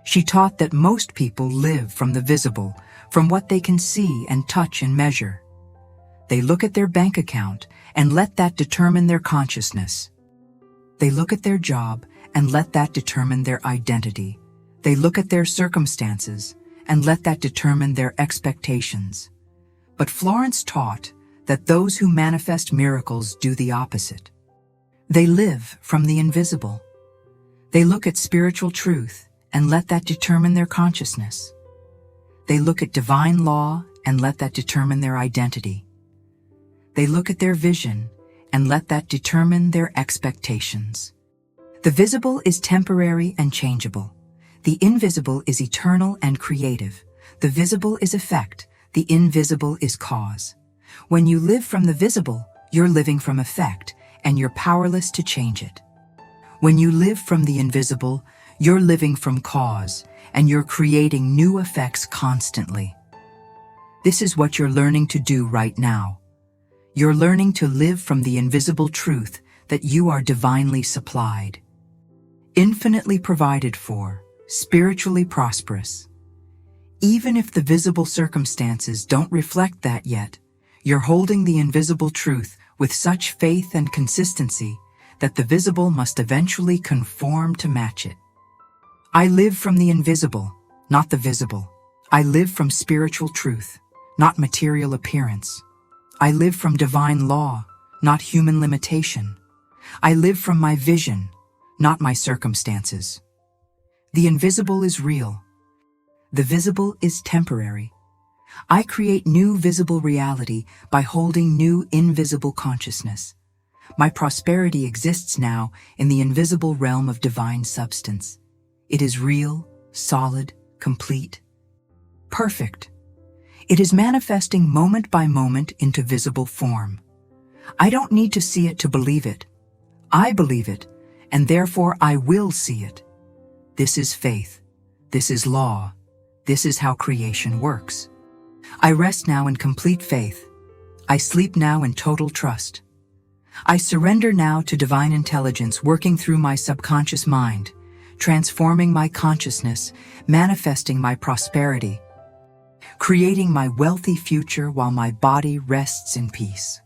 She taught that most people live from the visible, from what they can see and touch and measure. They look at their bank account and let that determine their consciousness. They look at their job and let that determine their identity. They look at their circumstances and let that determine their expectations. But Florence taught that those who manifest miracles do the opposite. They live from the invisible. They look at spiritual truth and let that determine their consciousness. They look at divine law and let that determine their identity. They look at their vision and let that determine their expectations. The visible is temporary and changeable. The invisible is eternal and creative. The visible is effect. The invisible is cause. When you live from the visible, you're living from effect, and you're powerless to change it. When you live from the invisible, you're living from cause, and you're creating new effects constantly. This is what you're learning to do right now. You're learning to live from the invisible truth that you are divinely supplied, infinitely provided for, spiritually prosperous. Even if the visible circumstances don't reflect that yet, you're holding the invisible truth with such faith and consistency that the visible must eventually conform to match it. I live from the invisible, not the visible. I live from spiritual truth, not material appearance. I live from divine law, not human limitation. I live from my vision, not my circumstances. The invisible is real. The visible is temporary. I create new visible reality by holding new invisible consciousness. My prosperity exists now in the invisible realm of divine substance. It is real, solid, complete, perfect. It is manifesting moment by moment into visible form. I don't need to see it to believe it. I believe it, and therefore I will see it. This is faith. This is law. This is how creation works. I rest now in complete faith. I sleep now in total trust. I surrender now to divine intelligence working through my subconscious mind, transforming my consciousness, manifesting my prosperity, creating my wealthy future while my body rests in peace.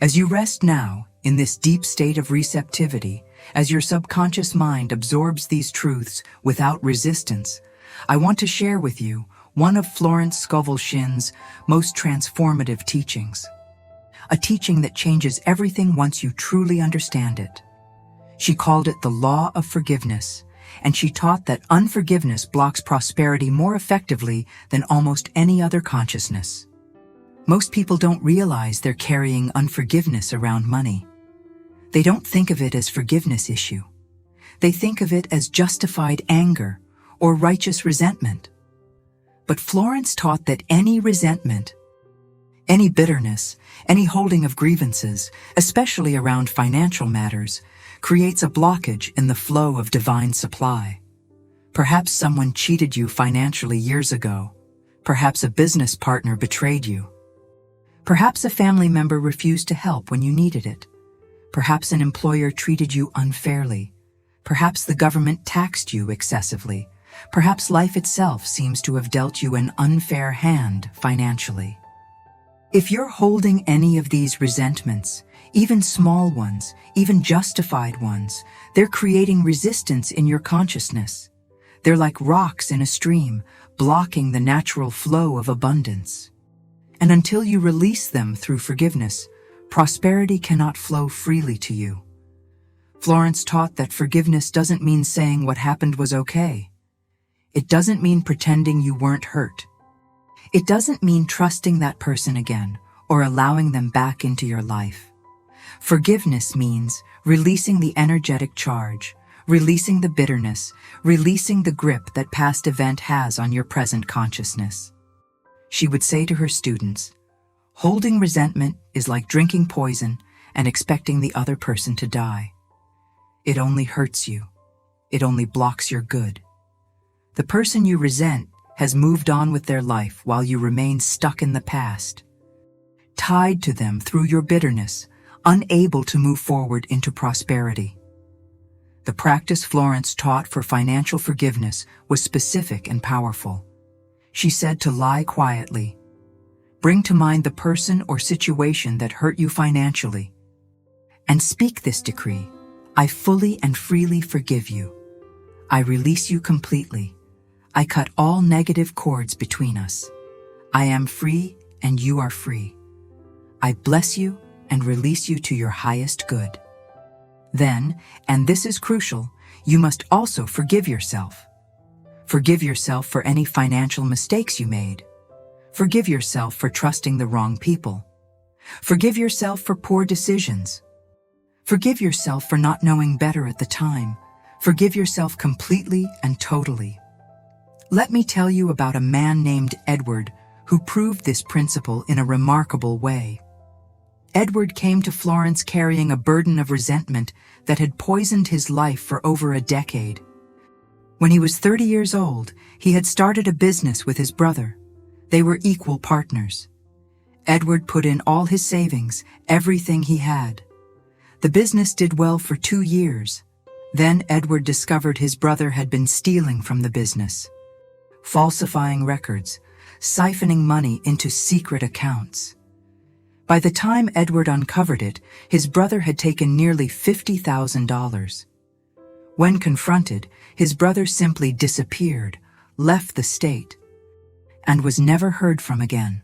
As you rest now in this deep state of receptivity, as your subconscious mind absorbs these truths without resistance, I want to share with you one of Florence Scovel Shinn's most transformative teachings. A teaching that changes everything once you truly understand it. She called it the law of forgiveness, and she taught that unforgiveness blocks prosperity more effectively than almost any other consciousness. Most people don't realize they're carrying unforgiveness around money. They don't think of it as forgiveness issue. They think of it as justified anger or righteous resentment. But Florence taught that any resentment, any bitterness, any holding of grievances, especially around financial matters, creates a blockage in the flow of divine supply. Perhaps someone cheated you financially years ago. Perhaps a business partner betrayed you. Perhaps a family member refused to help when you needed it. Perhaps an employer treated you unfairly. Perhaps the government taxed you excessively. Perhaps life itself seems to have dealt you an unfair hand financially. If you're holding any of these resentments, even small ones, even justified ones, they're creating resistance in your consciousness. They're like rocks in a stream, blocking the natural flow of abundance. And until you release them through forgiveness, prosperity cannot flow freely to you. Florence taught that forgiveness doesn't mean saying what happened was okay. It doesn't mean pretending you weren't hurt. It doesn't mean trusting that person again or allowing them back into your life. Forgiveness means releasing the energetic charge, releasing the bitterness, releasing the grip that past event has on your present consciousness. She would say to her students, holding resentment is like drinking poison and expecting the other person to die. It only hurts you. It only blocks your good. The person you resent has moved on with their life while you remain stuck in the past, tied to them through your bitterness, unable to move forward into prosperity. The practice Florence taught for financial forgiveness was specific and powerful. She said to lie quietly. Bring to mind the person or situation that hurt you financially, and speak this decree: I fully and freely forgive you. I release you completely. I cut all negative cords between us. I am free and you are free. I bless you and release you to your highest good. Then, and this is crucial, you must also forgive yourself. Forgive yourself for any financial mistakes you made. Forgive yourself for trusting the wrong people. Forgive yourself for poor decisions. Forgive yourself for not knowing better at the time. Forgive yourself completely and totally. Let me tell you about a man named Edward who proved this principle in a remarkable way. Edward came to Florence carrying a burden of resentment that had poisoned his life for over a decade. When he was 30 years old, he had started a business with his brother. They were equal partners. Edward put in all his savings, everything he had. The business did well for 2 years. Then Edward discovered his brother had been stealing from the business, falsifying records, siphoning money into secret accounts. By the time Edward uncovered it, his brother had taken nearly $50,000. When confronted, his brother simply disappeared, left the state, and was never heard from again.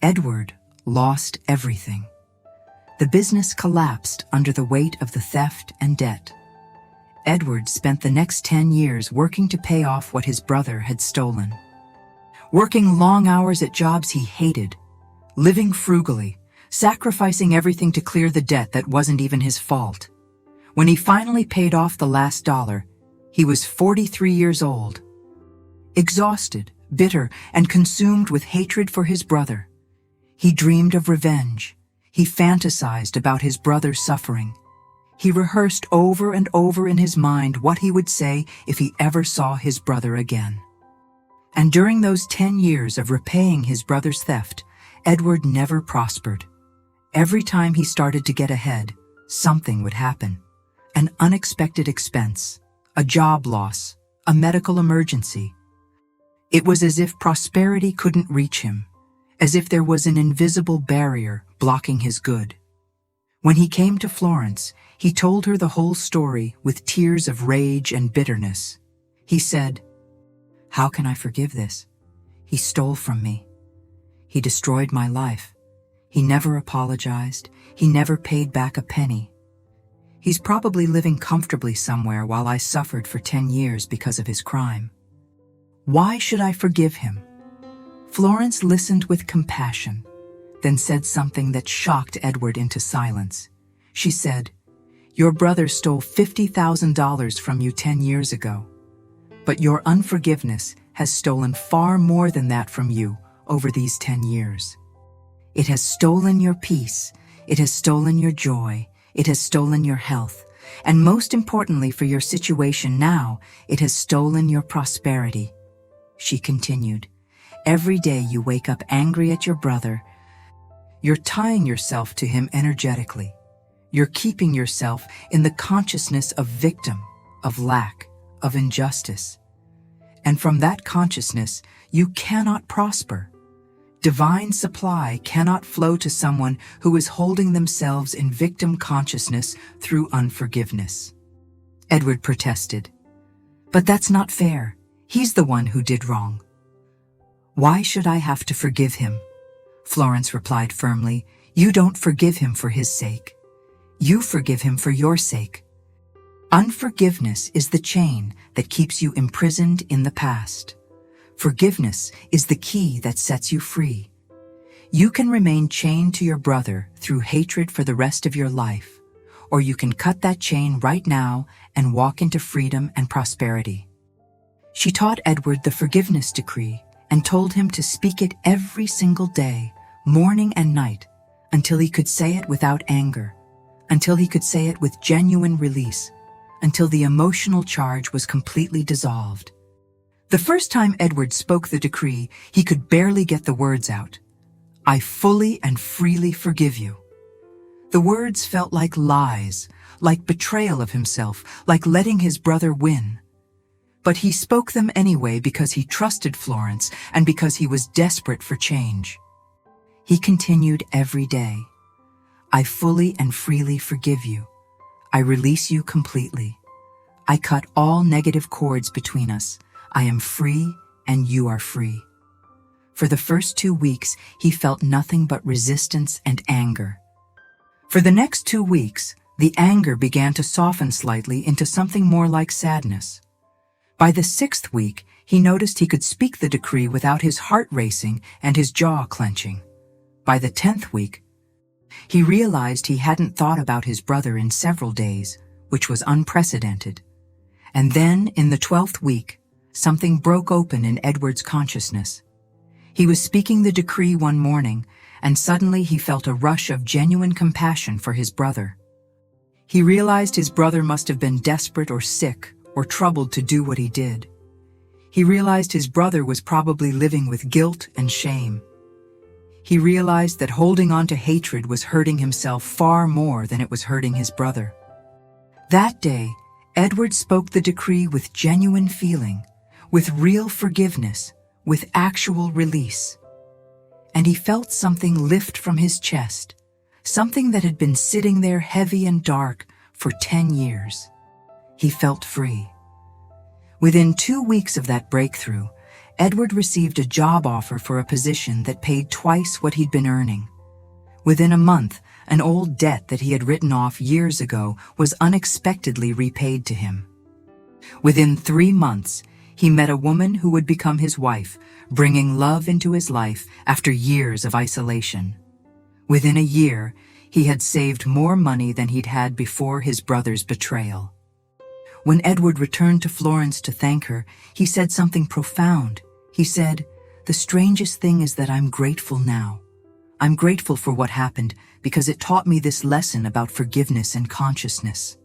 Edward lost everything. The business collapsed under the weight of the theft and debt. Edward spent the next 10 years working to pay off what his brother had stolen. Working long hours at jobs he hated, living frugally, sacrificing everything to clear the debt that wasn't even his fault. When he finally paid off the last dollar, he was 43 years old. Exhausted, bitter, and consumed with hatred for his brother. He dreamed of revenge. He fantasized about his brother's suffering. He rehearsed over and over in his mind what he would say if he ever saw his brother again. And during those 10 years of repaying his brother's theft, Edward never prospered. Every time he started to get ahead, something would happen. An unexpected expense, a job loss, a medical emergency. It was as if prosperity couldn't reach him, as if there was an invisible barrier blocking his good. When he came to Florence, he told her the whole story with tears of rage and bitterness. He said, "How can I forgive this? He stole from me. He destroyed my life. He never apologized. He never paid back a penny. He's probably living comfortably somewhere while I suffered for 10 years because of his crime. Why should I forgive him?" Florence listened with compassion, then said something that shocked Edward into silence. She said, "Your brother stole $50,000 from you 10 years ago. But your unforgiveness has stolen far more than that from you over these 10 years. It has stolen your peace, it has stolen your joy, it has stolen your health, and most importantly for your situation now, it has stolen your prosperity." She continued, "Every day you wake up angry at your brother. You're tying yourself to him energetically. You're keeping yourself in the consciousness of victim, of lack, of injustice. And from that consciousness, you cannot prosper. Divine supply cannot flow to someone who is holding themselves in victim consciousness through unforgiveness." Edward protested, "But that's not fair. He's the one who did wrong." "Why should I have to forgive him?" Florence replied firmly, "You don't forgive him for his sake. You forgive him for your sake. Unforgiveness is the chain that keeps you imprisoned in the past. Forgiveness is the key that sets you free. You can remain chained to your brother through hatred for the rest of your life, or you can cut that chain right now and walk into freedom and prosperity." She taught Edward the forgiveness decree and told him to speak it every single day, morning and night, until he could say it without anger, until he could say it with genuine release, until the emotional charge was completely dissolved. The first time Edward spoke the decree, he could barely get the words out. "I fully and freely forgive you." The words felt like lies, like betrayal of himself, like letting his brother win. But he spoke them anyway because he trusted Florence and because he was desperate for change. He continued every day, "I fully and freely forgive you. I release you completely. I cut all negative cords between us. I am free and you are free." For the first 2 weeks, he felt nothing but resistance and anger. For the next 2 weeks, the anger began to soften slightly into something more like sadness. By the 6th week, he noticed he could speak the decree without his heart racing and his jaw clenching. By the 10th week, He realized he hadn't thought about his brother in several days, which was unprecedented. And then, in the 12th week, something broke open in Edward's consciousness. He was speaking the decree one morning, and suddenly he felt a rush of genuine compassion for his brother. He realized his brother must have been desperate or sick or troubled to do what he did. He realized his brother was probably living with guilt and shame. He realized that holding on to hatred was hurting himself far more than it was hurting his brother. That day, Edward spoke the decree with genuine feeling, with real forgiveness, with actual release. And he felt something lift from his chest, something that had been sitting there heavy and dark for 10 years. He felt free. Within 2 weeks of that breakthrough, Edward received a job offer for a position that paid twice what he'd been earning. Within a month, an old debt that he had written off years ago was unexpectedly repaid to him. Within 3 months, he met a woman who would become his wife, bringing love into his life after years of isolation. Within a year, he had saved more money than he'd had before his brother's betrayal. When Edward returned to Florence to thank her, he said something profound. He said, "The strangest thing is that I'm grateful now. I'm grateful for what happened because it taught me this lesson about forgiveness and consciousness.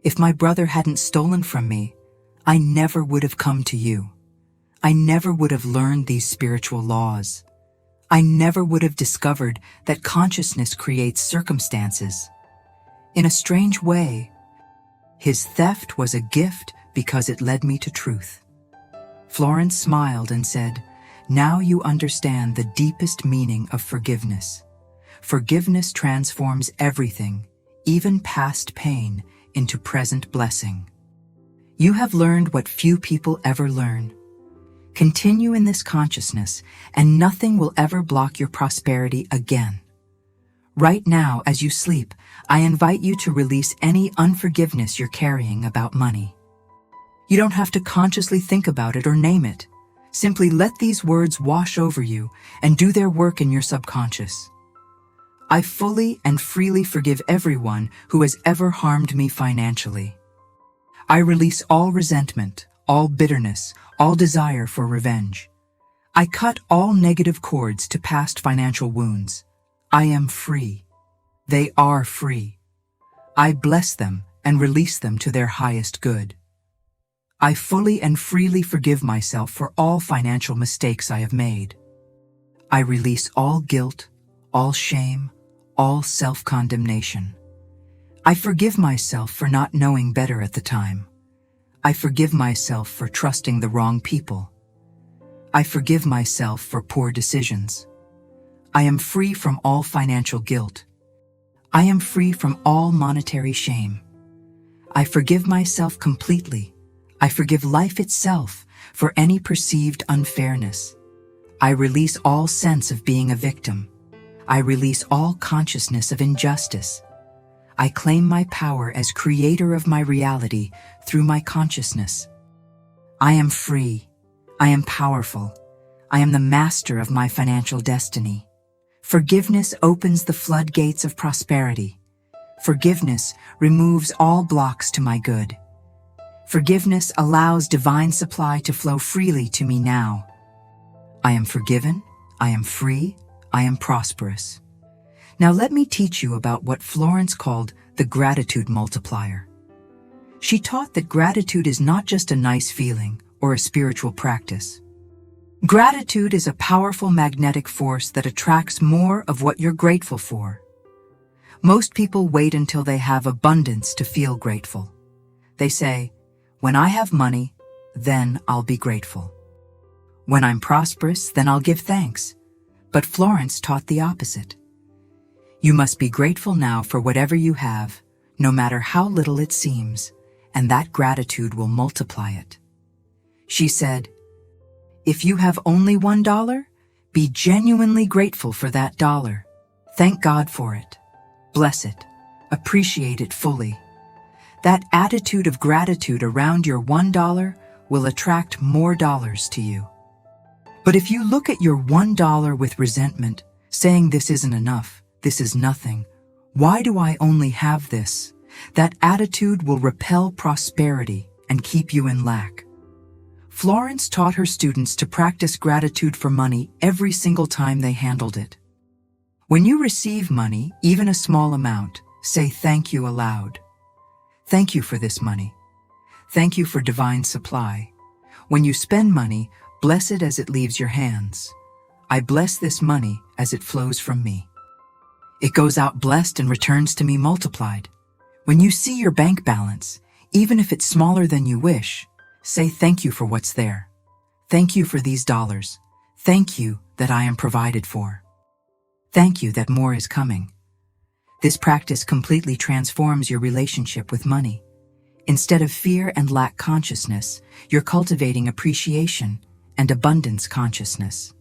If my brother hadn't stolen from me, I never would have come to you. I never would have learned these spiritual laws. I never would have discovered that consciousness creates circumstances. In a strange way, his theft was a gift because it led me to truth." Florence smiled and said, "Now you understand the deepest meaning of forgiveness. Forgiveness transforms everything, even past pain, into present blessing. You have learned what few people ever learn. Continue in this consciousness, and nothing will ever block your prosperity again. Right now, as you sleep, I invite you to release any unforgiveness you're carrying about money. You don't have to consciously think about it or name it. Simply let these words wash over you and do their work in your subconscious. I fully and freely forgive everyone who has ever harmed me financially. I release all resentment, all bitterness, all desire for revenge. I cut all negative cords to past financial wounds. I am free. They are free. I bless them and release them to their highest good. I fully and freely forgive myself for all financial mistakes I have made. I release all guilt, all shame, all self-condemnation. I forgive myself for not knowing better at the time. I forgive myself for trusting the wrong people. I forgive myself for poor decisions. I am free from all financial guilt. I am free from all monetary shame. I forgive myself completely. I forgive life itself for any perceived unfairness. I release all sense of being a victim. I release all consciousness of injustice. I claim my power as creator of my reality through my consciousness. I am free. I am powerful. I am the master of my financial destiny. Forgiveness opens the floodgates of prosperity. Forgiveness removes all blocks to my good. Forgiveness allows divine supply to flow freely to me now. I am forgiven. I am free. I am prosperous. Now let me teach you about what Florence called the gratitude multiplier. She taught that gratitude is not just a nice feeling or a spiritual practice. Gratitude is a powerful magnetic force that attracts more of what you're grateful for. Most people wait until they have abundance to feel grateful. They say, "When I have money, then I'll be grateful. When I'm prosperous, then I'll give thanks." But Florence taught the opposite. You must be grateful now for whatever you have, no matter how little it seems, and that gratitude will multiply it. She said, "If you have only $1, be genuinely grateful for that dollar. Thank God for it. Bless it. Appreciate it fully. That attitude of gratitude around your $1 will attract more dollars to you. But if you look at your $1 with resentment, saying this isn't enough, This is nothing. Why do I only have this? That attitude will repel prosperity and keep you in lack. Florence taught her students to practice gratitude for money every single time they handled it. When you receive money, even a small amount, say thank you aloud. Thank you for this money. Thank you for divine supply. When you spend money, bless it as it leaves your hands. I bless this money as it flows from me. It goes out blessed and returns to me multiplied. When you see your bank balance, even if it's smaller than you wish, say thank you for what's there. Thank you for these dollars. Thank you that I am provided for. Thank you that more is coming. This practice completely transforms your relationship with money. Instead of fear and lack consciousness, you're cultivating appreciation and abundance consciousness.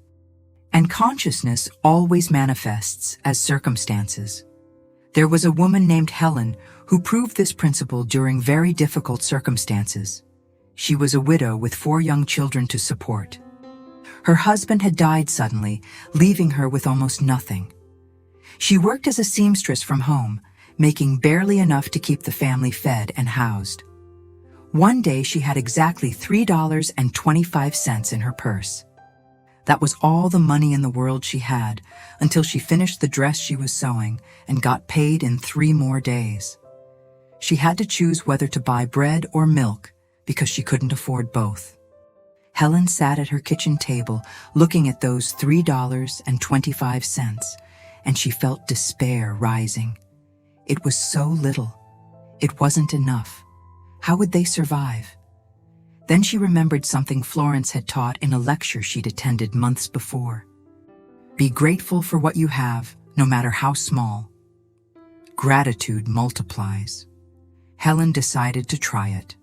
And consciousness always manifests as circumstances. There was a woman named Helen who proved this principle during very difficult circumstances. She was a widow with 4 young children to support. Her husband had died suddenly, leaving her with almost nothing. She worked as a seamstress from home, making barely enough to keep the family fed and housed. One day she had exactly $3.25 in her purse. That was all the money in the world she had until she finished the dress she was sewing and got paid in 3 more days. She had to choose whether to buy bread or milk because she couldn't afford both. Helen sat at her kitchen table looking at those $3.25, and she felt despair rising. It was so little. It wasn't enough. How would they survive? Then she remembered something Florence had taught in a lecture she'd attended months before. Be grateful for what you have, no matter how small. Gratitude multiplies. Helen decided to try it.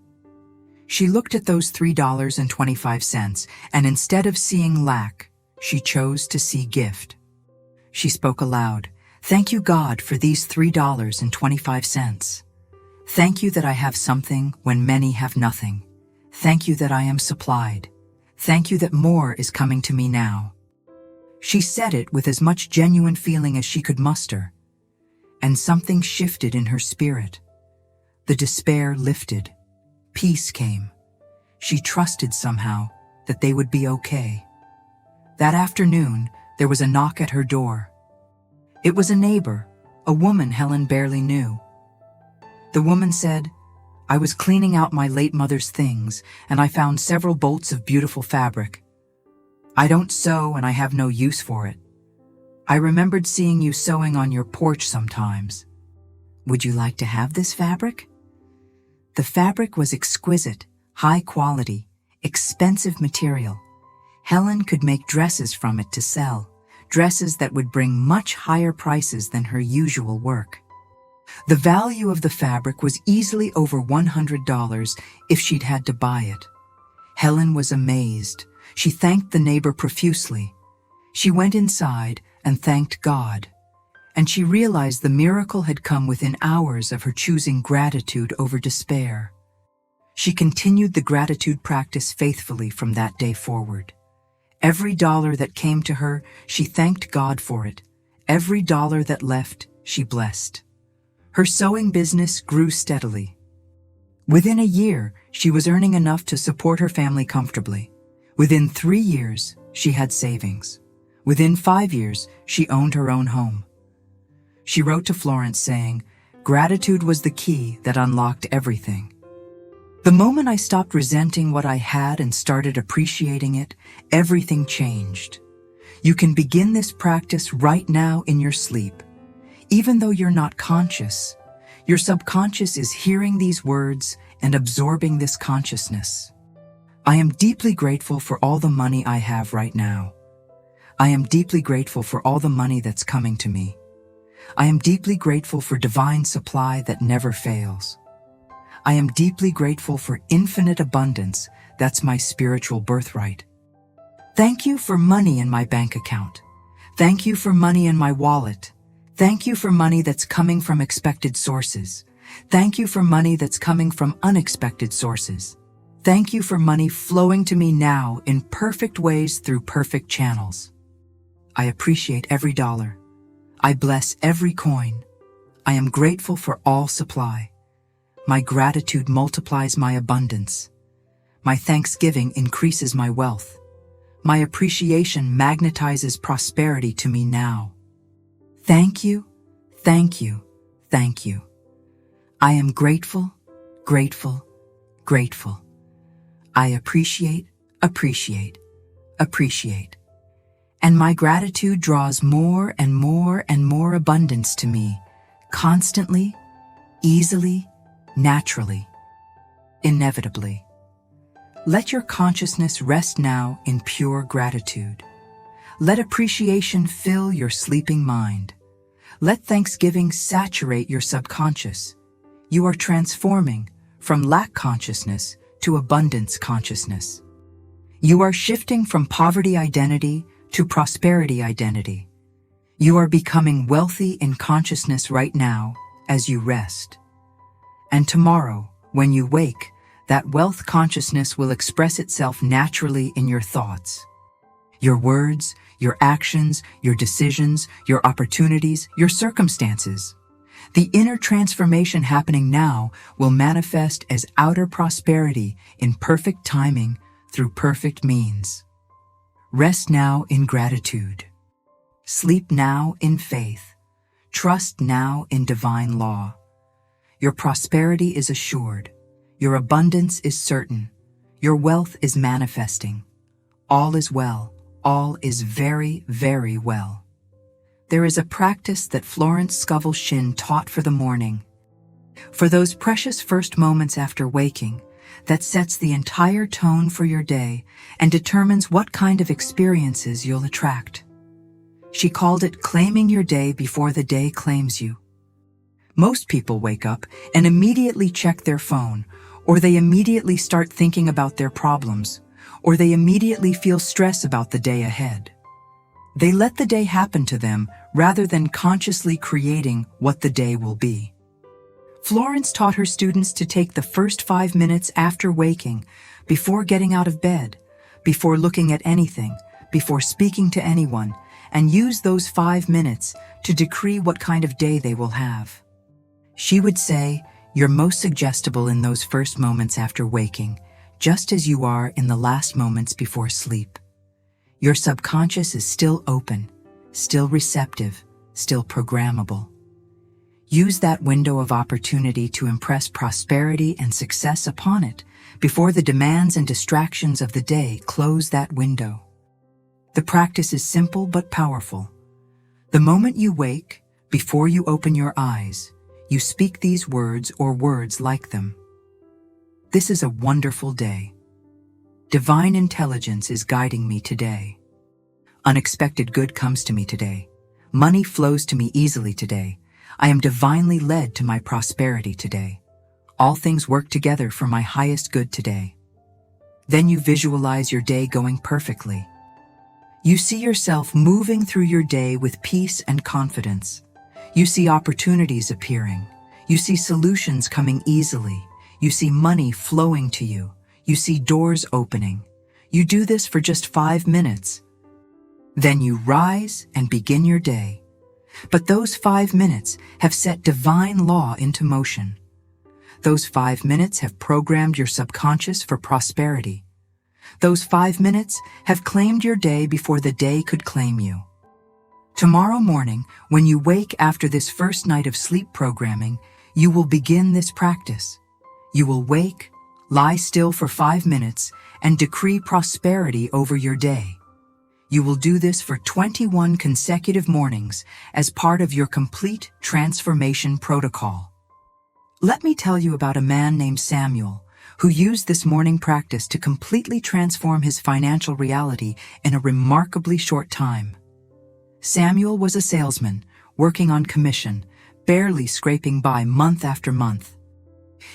She looked at those $3.25, and instead of seeing lack, she chose to see gift. She spoke aloud, "Thank you, God, for these $3.25. Thank you that I have something when many have nothing. Thank you that I am supplied. Thank you that more is coming to me now." She said it with as much genuine feeling as she could muster, and something shifted in her spirit. The despair lifted. Peace came. She trusted somehow that they would be okay. That afternoon, there was a knock at her door. It was a neighbor, a woman Helen barely knew. The woman said, "I was cleaning out my late mother's things, and I found several bolts of beautiful fabric. I don't sew and I have no use for it. I remembered seeing you sewing on your porch sometimes. Would you like to have this fabric?" The fabric was exquisite, high quality, expensive material. Helen could make dresses from it to sell, dresses that would bring much higher prices than her usual work. The value of the fabric was easily over $100 if she'd had to buy it. Helen was amazed. She thanked the neighbor profusely. She went inside and thanked God. And she realized the miracle had come within hours of her choosing gratitude over despair. She continued the gratitude practice faithfully from that day forward. Every dollar that came to her, she thanked God for it. Every dollar that left, she blessed. Her sewing business grew steadily. Within a year, she was earning enough to support her family comfortably. Within 3 years, she had savings. Within 5 years, she owned her own home. She wrote to Florence saying, "Gratitude was the key that unlocked everything. The moment I stopped resenting what I had and started appreciating it, everything changed." You can begin this practice right now in your sleep. Even though you're not conscious, your subconscious is hearing these words and absorbing this consciousness. I am deeply grateful for all the money I have right now. I am deeply grateful for all the money that's coming to me. I am deeply grateful for divine supply that never fails. I am deeply grateful for infinite abundance. That's my spiritual birthright. Thank you for money in my bank account. Thank you for money in my wallet. Thank you for money that's coming from expected sources. Thank you for money that's coming from unexpected sources. Thank you for money flowing to me now in perfect ways through perfect channels. I appreciate every dollar. I bless every coin. I am grateful for all supply. My gratitude multiplies my abundance. My thanksgiving increases my wealth. My appreciation magnetizes prosperity to me now. Thank you, thank you, thank you. I am grateful, grateful, grateful. I appreciate, appreciate, appreciate. And my gratitude draws more and more and more abundance to me, constantly, easily, naturally, inevitably. Let your consciousness rest now in pure gratitude. Let appreciation fill your sleeping mind. Let thanksgiving saturate your subconscious. You are transforming from lack consciousness to abundance consciousness. You are shifting from poverty identity to prosperity identity. You are becoming wealthy in consciousness right now as you rest. And tomorrow, when you wake, that wealth consciousness will express itself naturally in your thoughts. Your words, your actions, your decisions, your opportunities, your circumstances. The inner transformation happening now will manifest as outer prosperity in perfect timing through perfect means. Rest now in gratitude. Sleep now in faith. Trust now in divine law. Your prosperity is assured. Your abundance is certain. Your wealth is manifesting. All is well. All is very, very well. There is a practice that Florence Scovel Shinn taught for the morning. For those precious first moments after waking, that sets the entire tone for your day and determines what kind of experiences you'll attract. She called it claiming your day before the day claims you. Most people wake up and immediately check their phone, or they immediately start thinking about their problems, or they immediately feel stress about the day ahead. They let the day happen to them rather than consciously creating what the day will be. Florence taught her students to take the first 5 minutes after waking, before getting out of bed, before looking at anything, before speaking to anyone, and use those 5 minutes to decree what kind of day they will have. She would say, "You're most suggestible in those first moments after waking, just as you are in the last moments before sleep. Your subconscious is still open, still receptive, still programmable. Use that window of opportunity to impress prosperity and success upon it before the demands and distractions of the day close that window." The practice is simple but powerful. The moment you wake, before you open your eyes, you speak these words or words like them. This is a wonderful day. Divine intelligence is guiding me today. Unexpected good comes to me today. Money flows to me easily today. I am divinely led to my prosperity today. All things work together for my highest good today. Then you visualize your day going perfectly. You see yourself moving through your day with peace and confidence. You see opportunities appearing. You see solutions coming easily. You see money flowing to you. You see doors opening. You do this for just 5 minutes. Then you rise and begin your day. But those 5 minutes have set divine law into motion. Those 5 minutes have programmed your subconscious for prosperity. Those 5 minutes have claimed your day before the day could claim you. Tomorrow morning, when you wake after this first night of sleep programming, you will begin this practice. You will wake, lie still for 5 minutes, and decree prosperity over your day. You will do this for 21 consecutive mornings as part of your complete transformation protocol. Let me tell you about a man named Samuel, who used this morning practice to completely transform his financial reality in a remarkably short time. Samuel was a salesman, working on commission, barely scraping by month after month.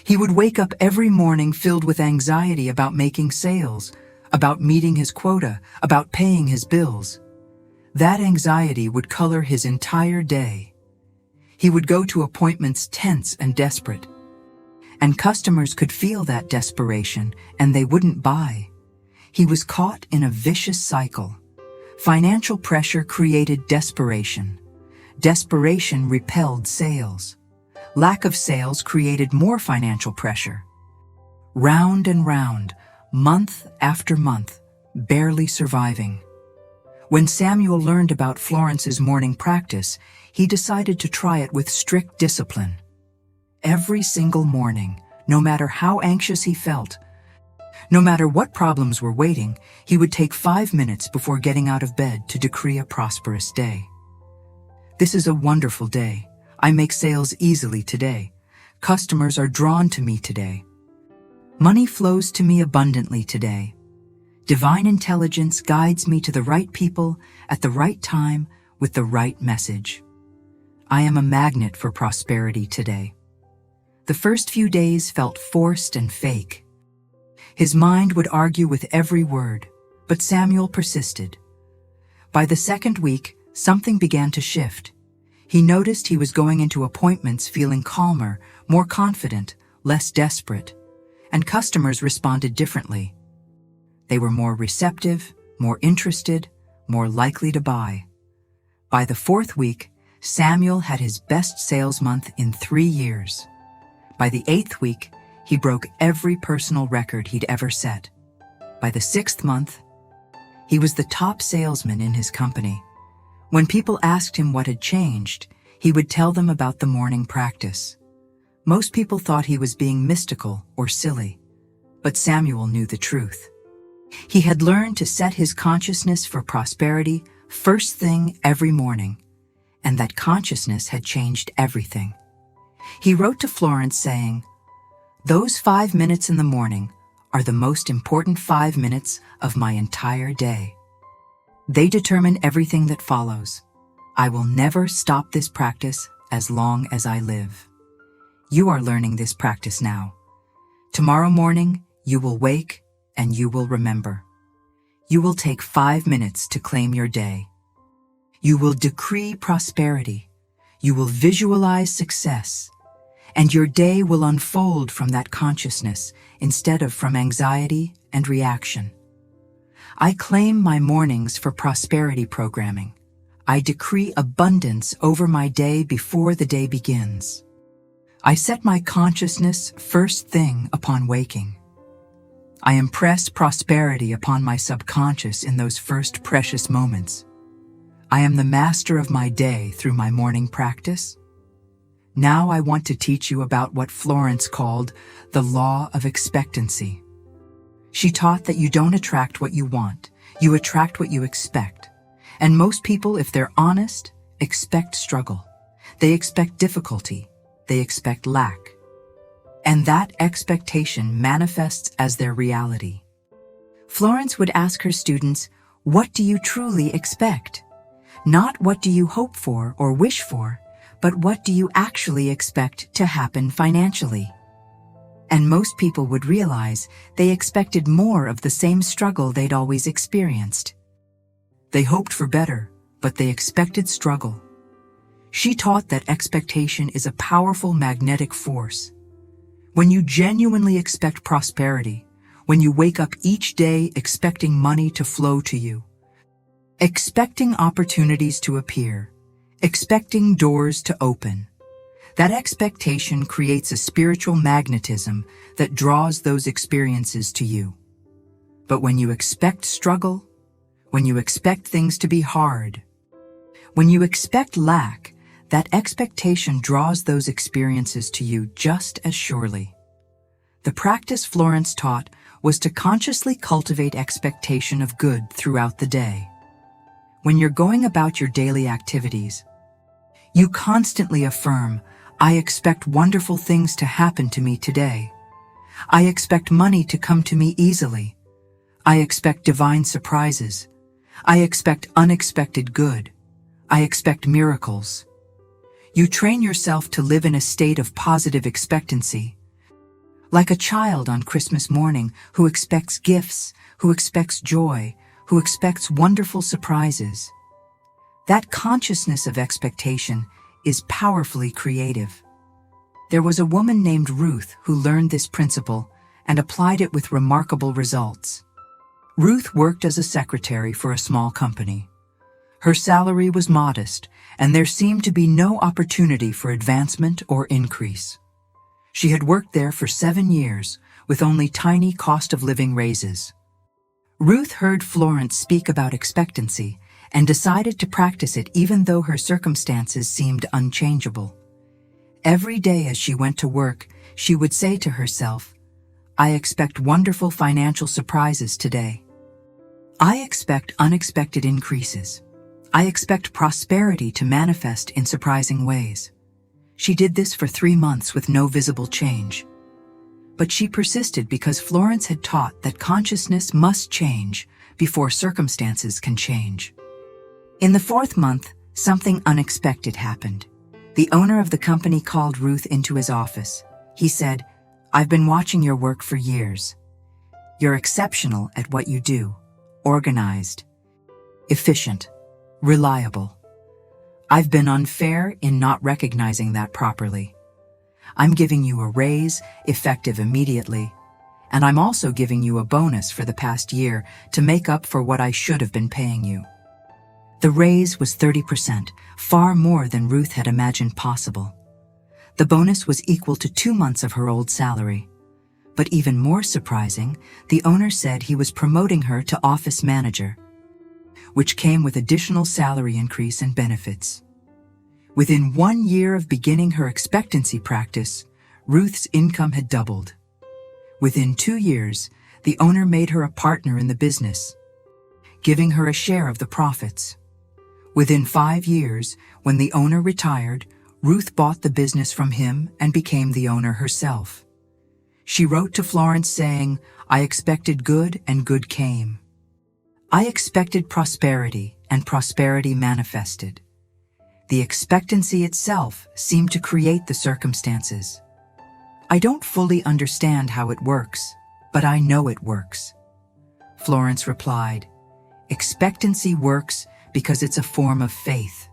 He would wake up every morning filled with anxiety about making sales, about meeting his quota, about paying his bills. That anxiety would color his entire day. He would go to appointments tense and desperate. And customers could feel that desperation, and they wouldn't buy. He was caught in a vicious cycle. Financial pressure created desperation. Desperation repelled sales. Lack of sales created more financial pressure. Round and round, month after month, barely surviving. When Samuel learned about Florence's morning practice, he decided to try it with strict discipline. Every single morning, no matter how anxious he felt, no matter what problems were waiting, he would take 5 minutes before getting out of bed to decree a prosperous day. This is a wonderful day. I make sales easily today. Customers are drawn to me today. Money flows to me abundantly today. Divine intelligence guides me to the right people at the right time with the right message. I am a magnet for prosperity today. The first few days felt forced and fake. His mind would argue with every word, but Samuel persisted. By the second week, something began to shift. He noticed he was going into appointments feeling calmer, more confident, less desperate, and customers responded differently. They were more receptive, more interested, more likely to buy. By the fourth week, Samuel had his best sales month in 3 years. By the 8th week, he broke every personal record he'd ever set. By the 6th month, he was the top salesman in his company. When people asked him what had changed, he would tell them about the morning practice. Most people thought he was being mystical or silly, but Samuel knew the truth. He had learned to set his consciousness for prosperity first thing every morning, and that consciousness had changed everything. He wrote to Florence saying, "Those 5 minutes in the morning are the most important 5 minutes of my entire day. They determine everything that follows. I will never stop this practice as long as I live." You are learning this practice now. Tomorrow morning, you will wake and you will remember. You will take 5 minutes to claim your day. You will decree prosperity. You will visualize success. And your day will unfold from that consciousness instead of from anxiety and reaction. I claim my mornings for prosperity programming. I decree abundance over my day before the day begins. I set my consciousness first thing upon waking. I impress prosperity upon my subconscious in those first precious moments. I am the master of my day through my morning practice. Now I want to teach you about what Florence called the law of expectancy. She taught that you don't attract what you want, you attract what you expect. And most people, if they're honest, expect struggle. They expect difficulty. They expect lack. And that expectation manifests as their reality. Florence would ask her students, "What do you truly expect?" Not what do you hope for or wish for, but what do you actually expect to happen financially? And most people would realize they expected more of the same struggle they'd always experienced. They hoped for better, but they expected struggle. She taught that expectation is a powerful magnetic force. When you genuinely expect prosperity, when you wake up each day expecting money to flow to you, expecting opportunities to appear, expecting doors to open, that expectation creates a spiritual magnetism that draws those experiences to you. But when you expect struggle, when you expect things to be hard, when you expect lack, that expectation draws those experiences to you just as surely. The practice Florence taught was to consciously cultivate expectation of good throughout the day. When you're going about your daily activities, you constantly affirm, "I expect wonderful things to happen to me today. I expect money to come to me easily. I expect divine surprises. I expect unexpected good. I expect miracles." You train yourself to live in a state of positive expectancy. Like a child on Christmas morning who expects gifts, who expects joy, who expects wonderful surprises. That consciousness of expectation is powerfully creative. There was a woman named Ruth who learned this principle and applied it with remarkable results. Ruth worked as a secretary for a small company. Her salary was modest, and there seemed to be no opportunity for advancement or increase. She had worked there for 7 years, with only tiny cost of living raises. Ruth heard Florence speak about expectancy and decided to practice it even though her circumstances seemed unchangeable. Every day as she went to work, she would say to herself, "I expect wonderful financial surprises today. I expect unexpected increases. I expect prosperity to manifest in surprising ways." She did this for 3 months with no visible change. But she persisted because Florence had taught that consciousness must change before circumstances can change. In the 4th month, something unexpected happened. The owner of the company called Ruth into his office. He said, "I've been watching your work for years. You're exceptional at what you do, organized, efficient, reliable. I've been unfair in not recognizing that properly. I'm giving you a raise, effective immediately, and I'm also giving you a bonus for the past year to make up for what I should have been paying you." The raise was 30%, far more than Ruth had imagined possible. The bonus was equal to 2 months of her old salary. But even more surprising, the owner said he was promoting her to office manager, which came with additional salary increase and benefits. Within 1 year of beginning her expectancy practice, Ruth's income had doubled. Within 2 years, the owner made her a partner in the business, giving her a share of the profits. Within 5 years, when the owner retired, Ruth bought the business from him and became the owner herself. She wrote to Florence saying, "I expected good and good came. I expected prosperity and prosperity manifested." The expectancy itself seemed to create the circumstances. "I don't fully understand how it works, but I know it works." Florence replied, "Expectancy works because it's a form of faith.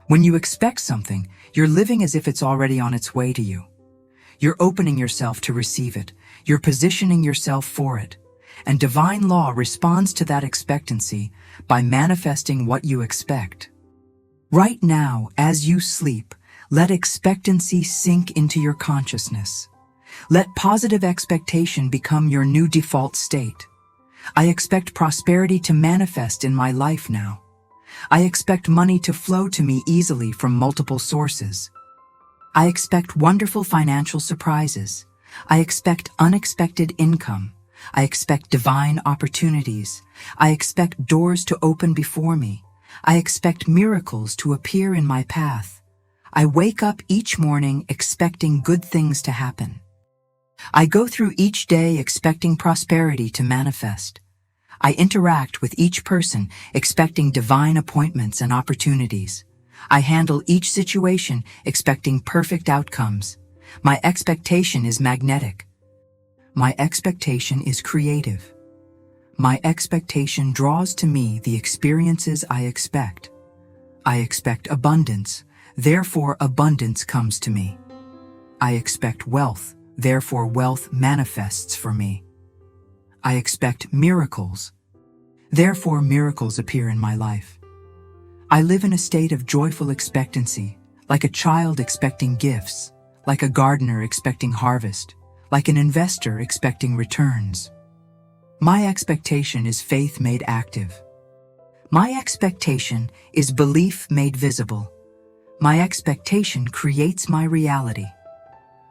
When you expect something, you're living as if it's already on its way to you. You're opening yourself to receive it. You're positioning yourself for it. And divine law responds to that expectancy by manifesting what you expect. Right now, as you sleep, let expectancy sink into your consciousness. Let positive expectation become your new default state. I expect prosperity to manifest in my life now. I expect money to flow to me easily from multiple sources. I expect wonderful financial surprises. I expect unexpected income. I expect divine opportunities. I expect doors to open before me. I expect miracles to appear in my path. I wake up each morning expecting good things to happen. I go through each day expecting prosperity to manifest. I interact with each person expecting divine appointments and opportunities. I handle each situation expecting perfect outcomes. My expectation is magnetic. My expectation is creative. My expectation draws to me the experiences I expect. I expect abundance, therefore abundance comes to me. I expect wealth, therefore wealth manifests for me. I expect miracles, therefore miracles appear in my life. I live in a state of joyful expectancy, like a child expecting gifts, like a gardener expecting harvest, like an investor expecting returns. My expectation is faith made active. My expectation is belief made visible. My expectation creates my reality.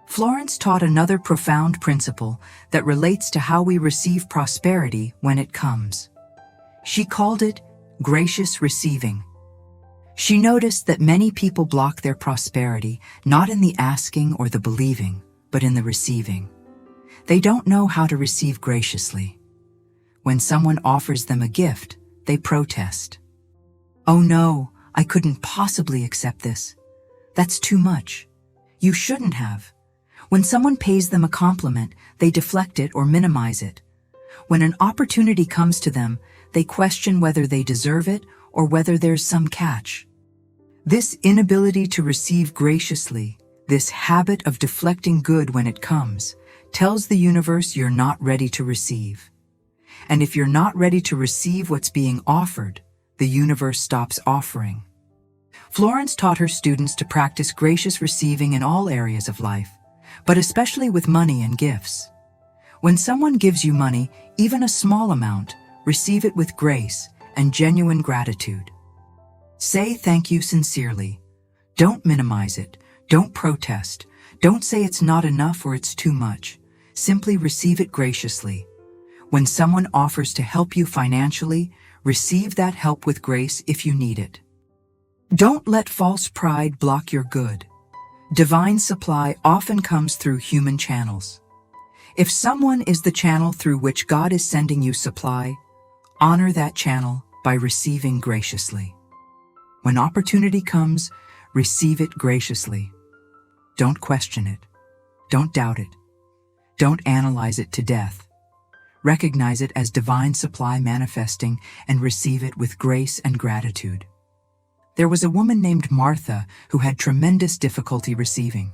Florence taught another profound principle that relates to how we receive prosperity when it comes. She called it gracious receiving. She noticed that many people block their prosperity not in the asking or the believing, but in the receiving. They don't know how to receive graciously. When someone offers them a gift, they protest. "Oh no, I couldn't possibly accept this. That's too much. You shouldn't have." When someone pays them a compliment, they deflect it or minimize it. When an opportunity comes to them, they question whether they deserve it or whether there's some catch. This inability to receive graciously, this habit of deflecting good when it comes, tells the universe you're not ready to receive. And if you're not ready to receive what's being offered, the universe stops offering. Florence taught her students to practice gracious receiving in all areas of life, but especially with money and gifts. When someone gives you money, even a small amount, receive it with grace and genuine gratitude. Say thank you sincerely. Don't minimize it. Don't protest. Don't say it's not enough or it's too much. Simply receive it graciously. When someone offers to help you financially, receive that help with grace if you need it. Don't let false pride block your good. Divine supply often comes through human channels. If someone is the channel through which God is sending you supply, honor that channel by receiving graciously. When opportunity comes, receive it graciously. Don't question it. Don't doubt it. Don't analyze it to death. Recognize it as divine supply manifesting and receive it with grace and gratitude. There was a woman named Martha who had tremendous difficulty receiving.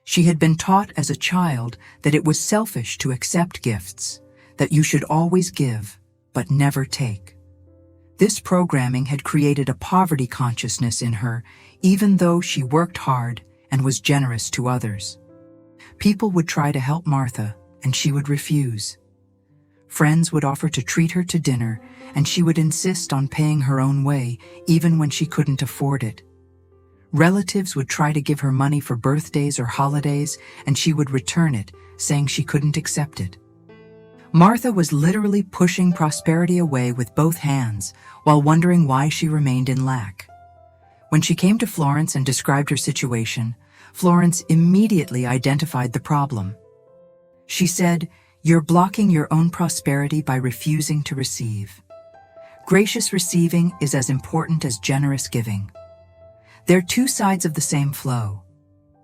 She had been taught as a child that it was selfish to accept gifts, that you should always give, but never take. This programming had created a poverty consciousness in her, even though she worked hard and was generous to others. People would try to help Martha, and she would refuse. Friends would offer to treat her to dinner, and she would insist on paying her own way, even when she couldn't afford it. Relatives would try to give her money for birthdays or holidays, and she would return it, saying she couldn't accept it. Martha was literally pushing prosperity away with both hands, while wondering why she remained in lack. When she came to Florence and described her situation, Florence immediately identified the problem. She said, "You're blocking your own prosperity by refusing to receive." Gracious receiving is as important as generous giving. They're two sides of the same flow.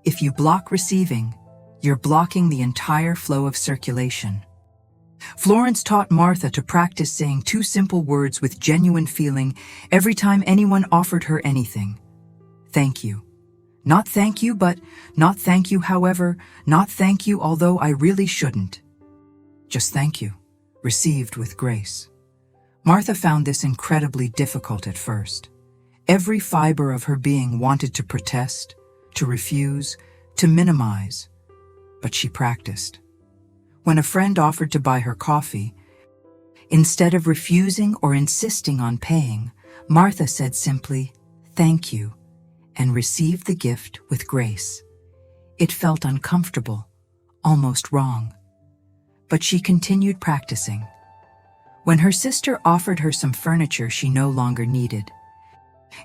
If you block receiving, you're blocking the entire flow of circulation. Florence taught Martha to practice saying two simple words with genuine feeling every time anyone offered her anything. Thank you. Not thank you, but not thank you, however, not thank you, although I really shouldn't. Just thank you, received with grace. Martha found this incredibly difficult at first. Every fiber of her being wanted to protest, to refuse, to minimize, but she practiced. When a friend offered to buy her coffee, instead of refusing or insisting on paying, Martha said simply, "Thank you," and received the gift with grace. It felt uncomfortable, almost wrong. But she continued practicing. When her sister offered her some furniture she no longer needed,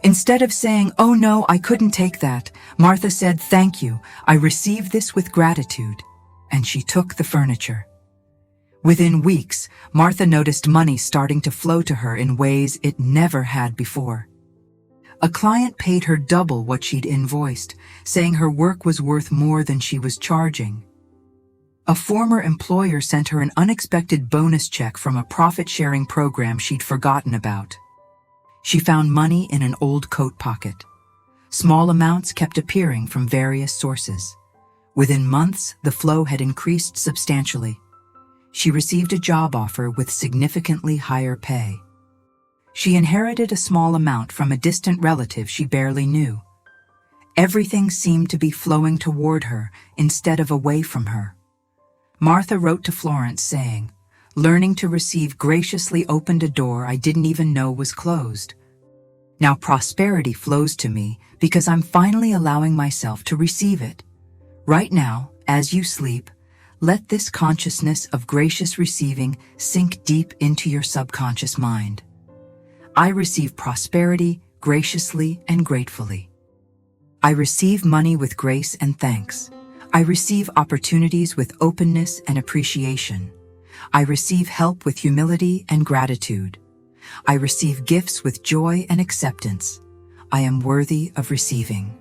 instead of saying, "Oh no, I couldn't take that," Martha said, "Thank you, I received this with gratitude," and she took the furniture. Within weeks, Martha noticed money starting to flow to her in ways it never had before. A client paid her double what she'd invoiced, saying her work was worth more than she was charging. A former employer sent her an unexpected bonus check from a profit-sharing program she'd forgotten about. She found money in an old coat pocket. Small amounts kept appearing from various sources. Within months, the flow had increased substantially. She received a job offer with significantly higher pay. She inherited a small amount from a distant relative she barely knew. Everything seemed to be flowing toward her instead of away from her. Martha wrote to Florence saying, "Learning to receive graciously opened a door I didn't even know was closed. Now prosperity flows to me because I'm finally allowing myself to receive it. Right now, as you sleep, let this consciousness of gracious receiving sink deep into your subconscious mind. I receive prosperity graciously and gratefully. I receive money with grace and thanks. I receive opportunities with openness and appreciation. I receive help with humility and gratitude. I receive gifts with joy and acceptance. I am worthy of receiving.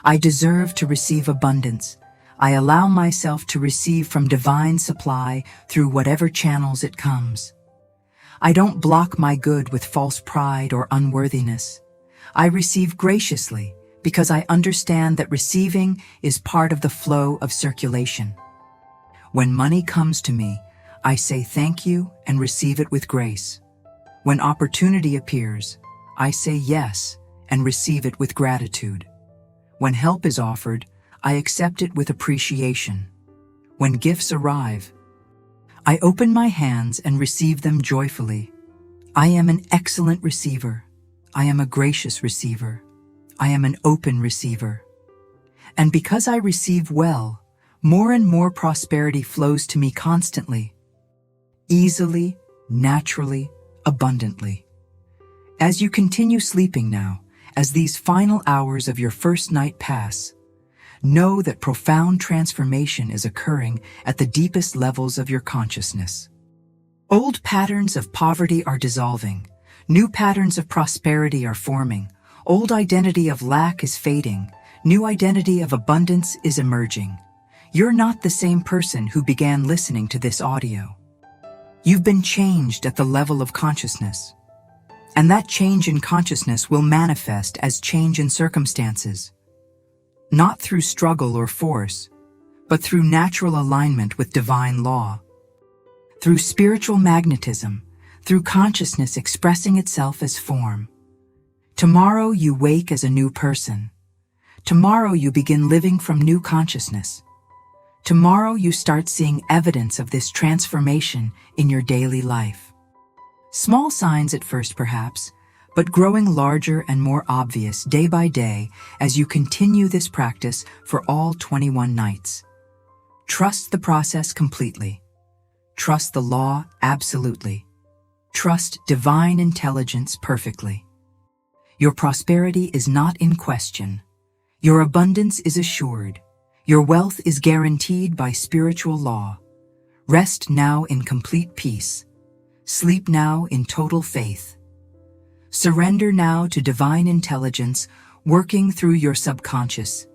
I deserve to receive abundance. I allow myself to receive from divine supply through whatever channels it comes. I don't block my good with false pride or unworthiness. I receive graciously because I understand that receiving is part of the flow of circulation. When money comes to me, I say thank you and receive it with grace. When opportunity appears, I say yes and receive it with gratitude. When help is offered, I accept it with appreciation. When gifts arrive, I open my hands and receive them joyfully. I am an excellent receiver. I am a gracious receiver. I am an open receiver. And because I receive well, more and more prosperity flows to me constantly, easily, naturally, abundantly. As you continue sleeping now, as these final hours of your first night pass, know that profound transformation is occurring at the deepest levels of your consciousness. Old patterns of poverty are dissolving. New patterns of prosperity are forming. Old identity of lack is fading. New identity of abundance is emerging. You're not the same person who began listening to this audio. You've been changed at the level of consciousness. And that change in consciousness will manifest as change in circumstances. Not through struggle or force, but through natural alignment with divine law. Through spiritual magnetism, through consciousness expressing itself as form. Tomorrow you wake as a new person. Tomorrow you begin living from new consciousness. Tomorrow you start seeing evidence of this transformation in your daily life. Small signs at first perhaps, but growing larger and more obvious day by day as you continue this practice for all 21 nights. Trust the process completely. Trust the law absolutely. Trust divine intelligence perfectly. Your prosperity is not in question. Your abundance is assured. Your wealth is guaranteed by spiritual law. Rest now in complete peace. Sleep now in total faith. Surrender now to divine intelligence working through your subconscious,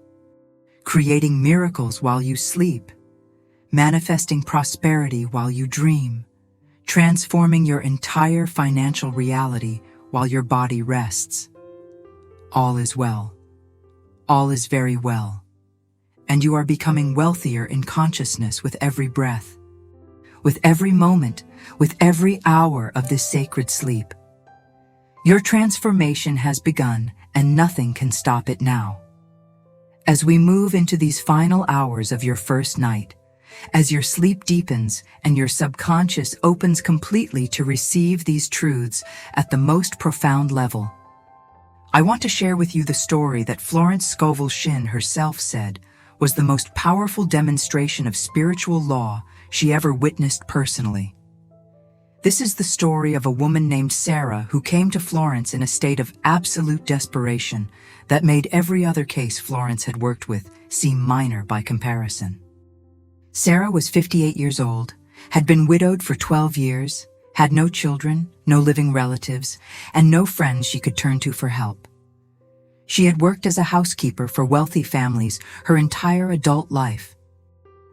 creating miracles while you sleep, manifesting prosperity while you dream, transforming your entire financial reality while your body rests. All is well. All is very well. And you are becoming wealthier in consciousness with every breath, with every moment, with every hour of this sacred sleep. Your transformation has begun, and nothing can stop it now. As we move into these final hours of your first night, as your sleep deepens and your subconscious opens completely to receive these truths at the most profound level, I want to share with you the story that Florence Scovel Shinn herself said was the most powerful demonstration of spiritual law she ever witnessed personally. This is the story of a woman named Sarah who came to Florence in a state of absolute desperation that made every other case Florence had worked with seem minor by comparison. Sarah was 58 years old, had been widowed for 12 years, had no children, no living relatives, and no friends she could turn to for help. She had worked as a housekeeper for wealthy families her entire adult life,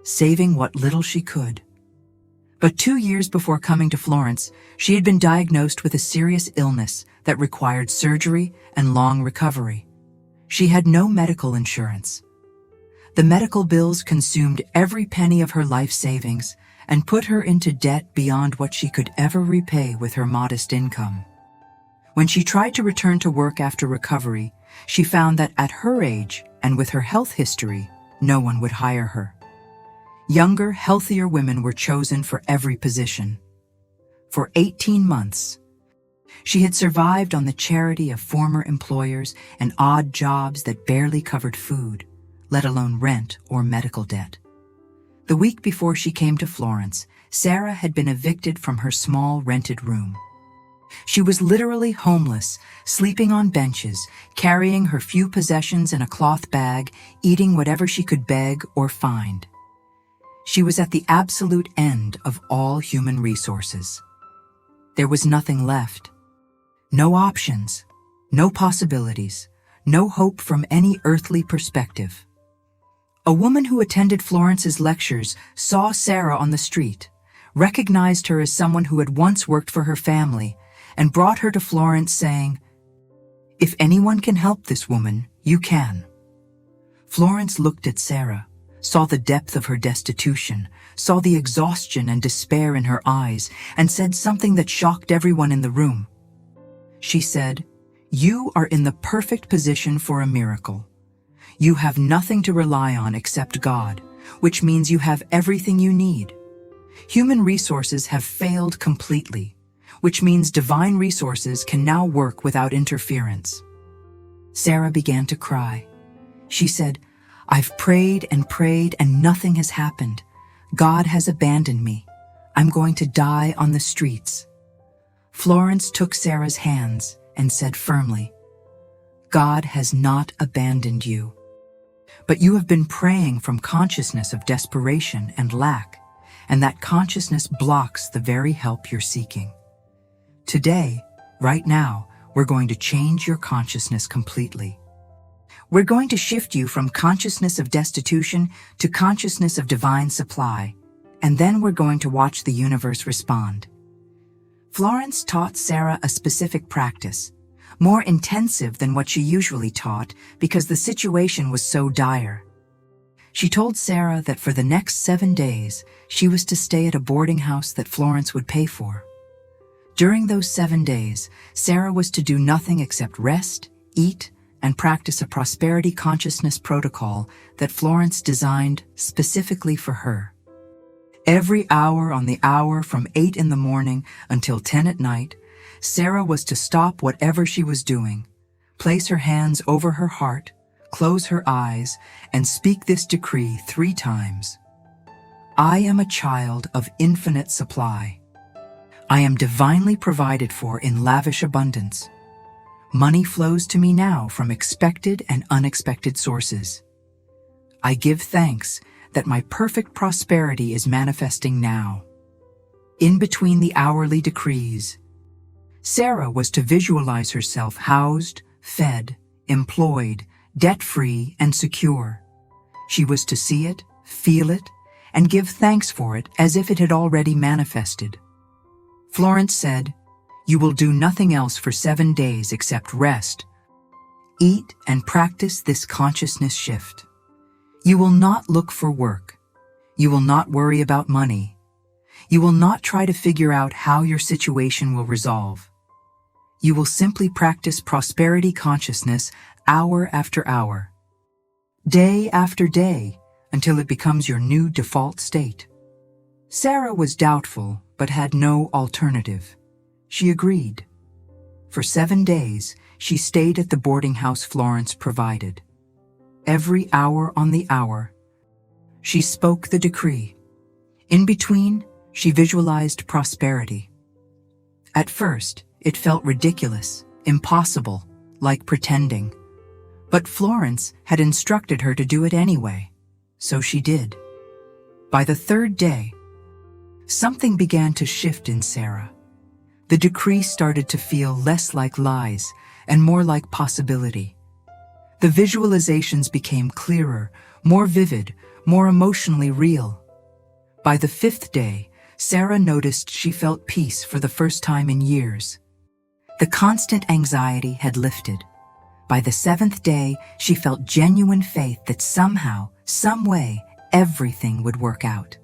saving what little she could. But 2 years before coming to Florence, she had been diagnosed with a serious illness that required surgery and long recovery. She had no medical insurance. The medical bills consumed every penny of her life savings and put her into debt beyond what she could ever repay with her modest income. When she tried to return to work after recovery, she found that at her age and with her health history, no one would hire her. Younger, healthier women were chosen for every position. For 18 months, she had survived on the charity of former employers and odd jobs that barely covered food, let alone rent or medical debt. The week before she came to Florence, Sarah had been evicted from her small rented room. She was literally homeless, sleeping on benches, carrying her few possessions in a cloth bag, eating whatever she could beg or find. She was at the absolute end of all human resources. There was nothing left. No options, no possibilities, no hope from any earthly perspective. A woman who attended Florence's lectures saw Sarah on the street, recognized her as someone who had once worked for her family, and brought her to Florence saying, "If anyone can help this woman, you can." Florence looked at Sarah, saw the depth of her destitution, saw the exhaustion and despair in her eyes, and said something that shocked everyone in the room. She said, "You are in the perfect position for a miracle. You have nothing to rely on except God, which means you have everything you need. Human resources have failed completely, which means divine resources can now work without interference." Sarah began to cry. She said, "I've prayed and nothing has happened. God has abandoned me. I'm going to die on the streets." Florence took Sarah's hands and said firmly, "God has not abandoned you. But you have been praying from consciousness of desperation and lack, and that consciousness blocks the very help you're seeking. Today, right now, we're going to change your consciousness completely. We're going to shift you from consciousness of destitution to consciousness of divine supply, and then we're going to watch the universe respond." Florence taught Sarah a specific practice, more intensive than what she usually taught because the situation was so dire. She told Sarah that for the next 7 days, she was to stay at a boarding house that Florence would pay for. During those 7 days, Sarah was to do nothing except rest, eat, and practice a prosperity consciousness protocol that Florence designed specifically for her. Every hour on the hour from 8 in the morning until 10 at night, Sarah was to stop whatever she was doing, place her hands over her heart, close her eyes, and speak this decree 3 times. "I am a child of infinite supply. I am divinely provided for in lavish abundance. Money flows to me now from expected and unexpected sources. I give thanks that my perfect prosperity is manifesting now." In between the hourly decrees, Sarah was to visualize herself housed, fed, employed, debt-free, and secure. She was to see it, feel it, and give thanks for it as if it had already manifested. Florence said, "You will do nothing else for 7 days except rest, eat, and practice this consciousness shift. You will not look for work. You will not worry about money. You will not try to figure out how your situation will resolve. You will simply practice prosperity consciousness hour after hour, day after day, until it becomes your new default state." Sarah was doubtful, but had no alternative. She agreed. For 7 days, she stayed at the boarding house Florence provided. Every hour on the hour, she spoke the decree. In between, she visualized prosperity. At first, it felt ridiculous, impossible, like pretending. But Florence had instructed her to do it anyway, so she did. By the 3rd day, something began to shift in Sarah. The decree started to feel less like lies and more like possibility. The visualizations became clearer, more vivid, more emotionally real. By the 5th day, Sarah noticed she felt peace for the first time in years. The constant anxiety had lifted. By the 7th day, she felt genuine faith that somehow, some way, everything would work out.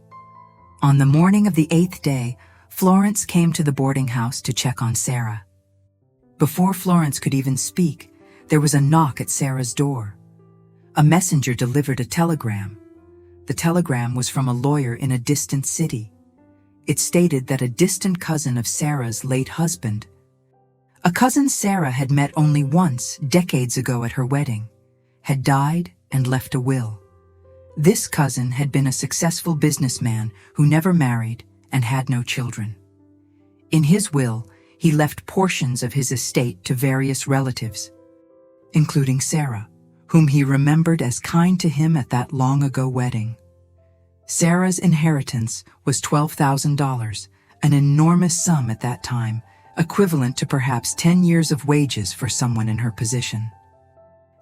On the morning of the 8th day, Florence came to the boarding house to check on Sarah. Before Florence could even speak, there was a knock at Sarah's door. A messenger delivered a telegram. The telegram was from a lawyer in a distant city. It stated that a distant cousin of Sarah's late husband, a cousin Sarah had met only once, decades ago at her wedding, had died and left a will. This cousin had been a successful businessman who never married and had no children. In his will, he left portions of his estate to various relatives, including Sarah, whom he remembered as kind to him at that long-ago wedding. Sarah's inheritance was $12,000, an enormous sum at that time, equivalent to perhaps 10 years of wages for someone in her position.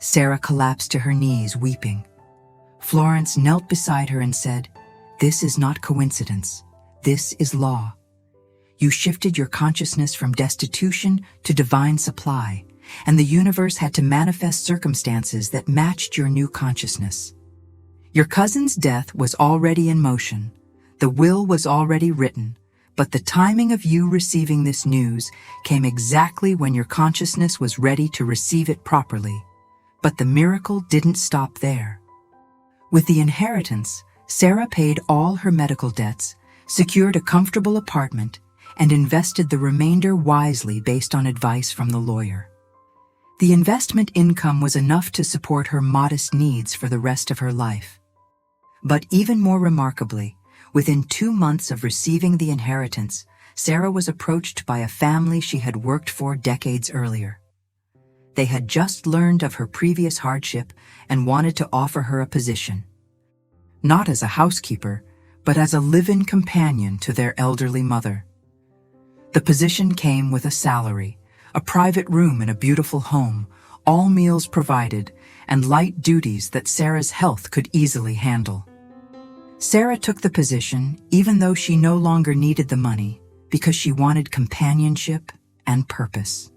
Sarah collapsed to her knees, weeping. Florence knelt beside her and said, "This is not coincidence. This is law. You shifted your consciousness from destitution to divine supply, and the universe had to manifest circumstances that matched your new consciousness. Your cousin's death was already in motion. The will was already written, but the timing of you receiving this news came exactly when your consciousness was ready to receive it properly. But the miracle didn't stop there. With the inheritance, Sarah paid all her medical debts, secured a comfortable apartment, and invested the remainder wisely based on advice from the lawyer. The investment income was enough to support her modest needs for the rest of her life. But even more remarkably, within 2 months of receiving the inheritance, Sarah was approached by a family she had worked for decades earlier. They had just learned of her previous hardship and wanted to offer her a position. Not as a housekeeper, but as a live-in companion to their elderly mother. The position came with a salary, a private room in a beautiful home, all meals provided, and light duties that Sarah's health could easily handle. Sarah took the position even though she no longer needed the money because she wanted companionship and purpose.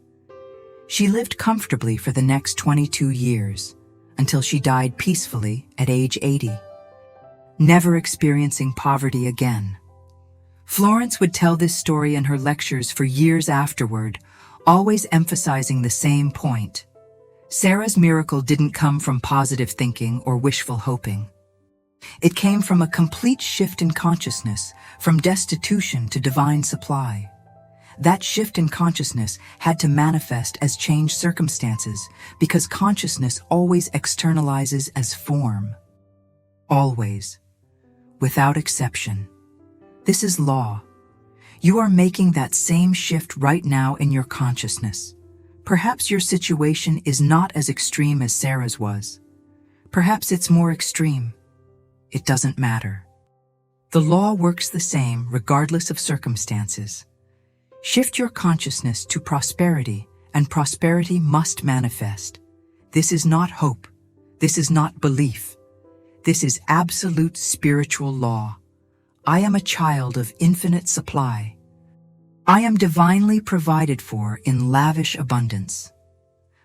She lived comfortably for the next 22 years until she died peacefully at age 80, never experiencing poverty again. Florence would tell this story in her lectures for years afterward, always emphasizing the same point. Sarah's miracle didn't come from positive thinking or wishful hoping. It came from a complete shift in consciousness, from destitution to divine supply. That shift in consciousness had to manifest as changed circumstances, because consciousness always externalizes as form. Always. Without exception. This is law. You are making that same shift right now in your consciousness. Perhaps your situation is not as extreme as Sarah's was. Perhaps it's more extreme. It doesn't matter. The law works the same regardless of circumstances. Shift your consciousness to prosperity, and prosperity must manifest. This is not hope. This is not belief. This is absolute spiritual law. I am a child of infinite supply. I am divinely provided for in lavish abundance.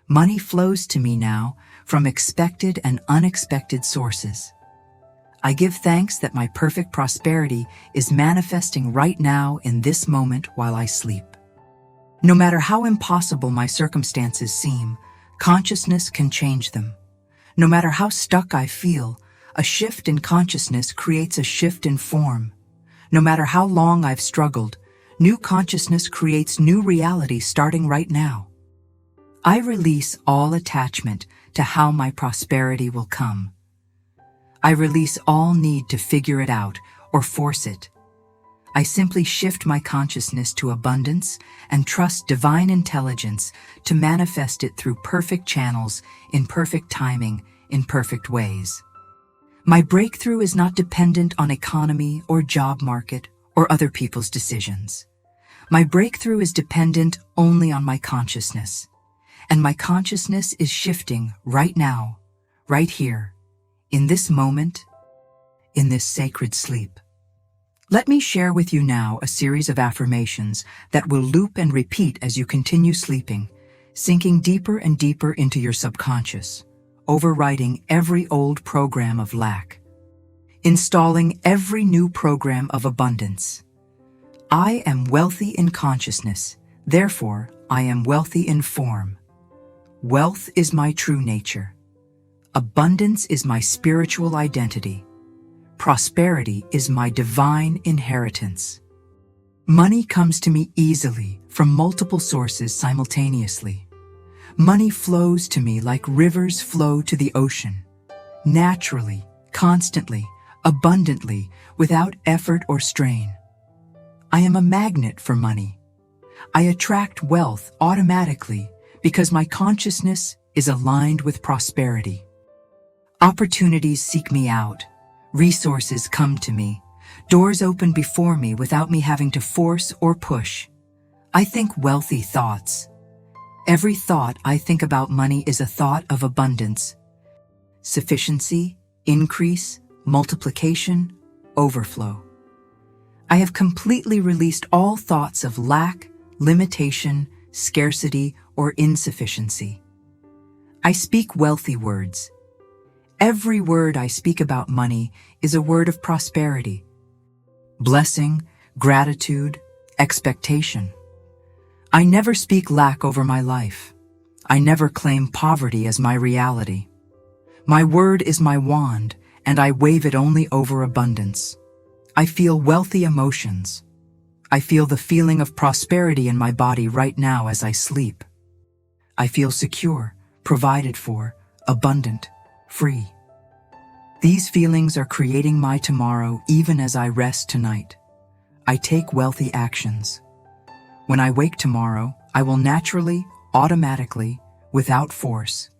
Money flows to me now from expected and unexpected sources. I give thanks that my perfect prosperity is manifesting right now in this moment while I sleep. No matter how impossible my circumstances seem, consciousness can change them. No matter how stuck I feel, a shift in consciousness creates a shift in form. No matter how long I've struggled, new consciousness creates new reality starting right now. I release all attachment to how my prosperity will come. I release all need to figure it out or force it. I simply shift my consciousness to abundance and trust divine intelligence to manifest it through perfect channels, in perfect timing, in perfect ways. My breakthrough is not dependent on economy or job market or other people's decisions. My breakthrough is dependent only on my consciousness. And my consciousness is shifting right now, right here, in this moment, in this sacred sleep. Let me share with you now a series of affirmations that will loop and repeat as you continue sleeping, sinking deeper and deeper into your subconscious, overriding every old program of lack, installing every new program of abundance. I am wealthy in consciousness, therefore I am wealthy in form. Wealth is my true nature. Abundance is my spiritual identity. Prosperity is my divine inheritance. Money comes to me easily from multiple sources simultaneously. Money flows to me like rivers flow to the ocean, naturally, constantly, abundantly, without effort or strain. I am a magnet for money. I attract wealth automatically because my consciousness is aligned with prosperity. Opportunities seek me out. Resources come to me. Doors open before me without me having to force or push. I think wealthy thoughts. Every thought I think about money is a thought of abundance, sufficiency, increase, multiplication, overflow. I have completely released all thoughts of lack, limitation, scarcity, or insufficiency. I speak wealthy words. Every word I speak about money is a word of prosperity, blessing, gratitude, expectation. I never speak lack over my life. I never claim poverty as my reality. My word is my wand, and I wave it only over abundance. I feel wealthy emotions. I feel the feeling of prosperity in my body right now as I sleep. I feel secure, provided for, abundant, free. These feelings are creating my tomorrow even as I rest tonight. I take wealthy actions. When I wake tomorrow, I will naturally, automatically, without force,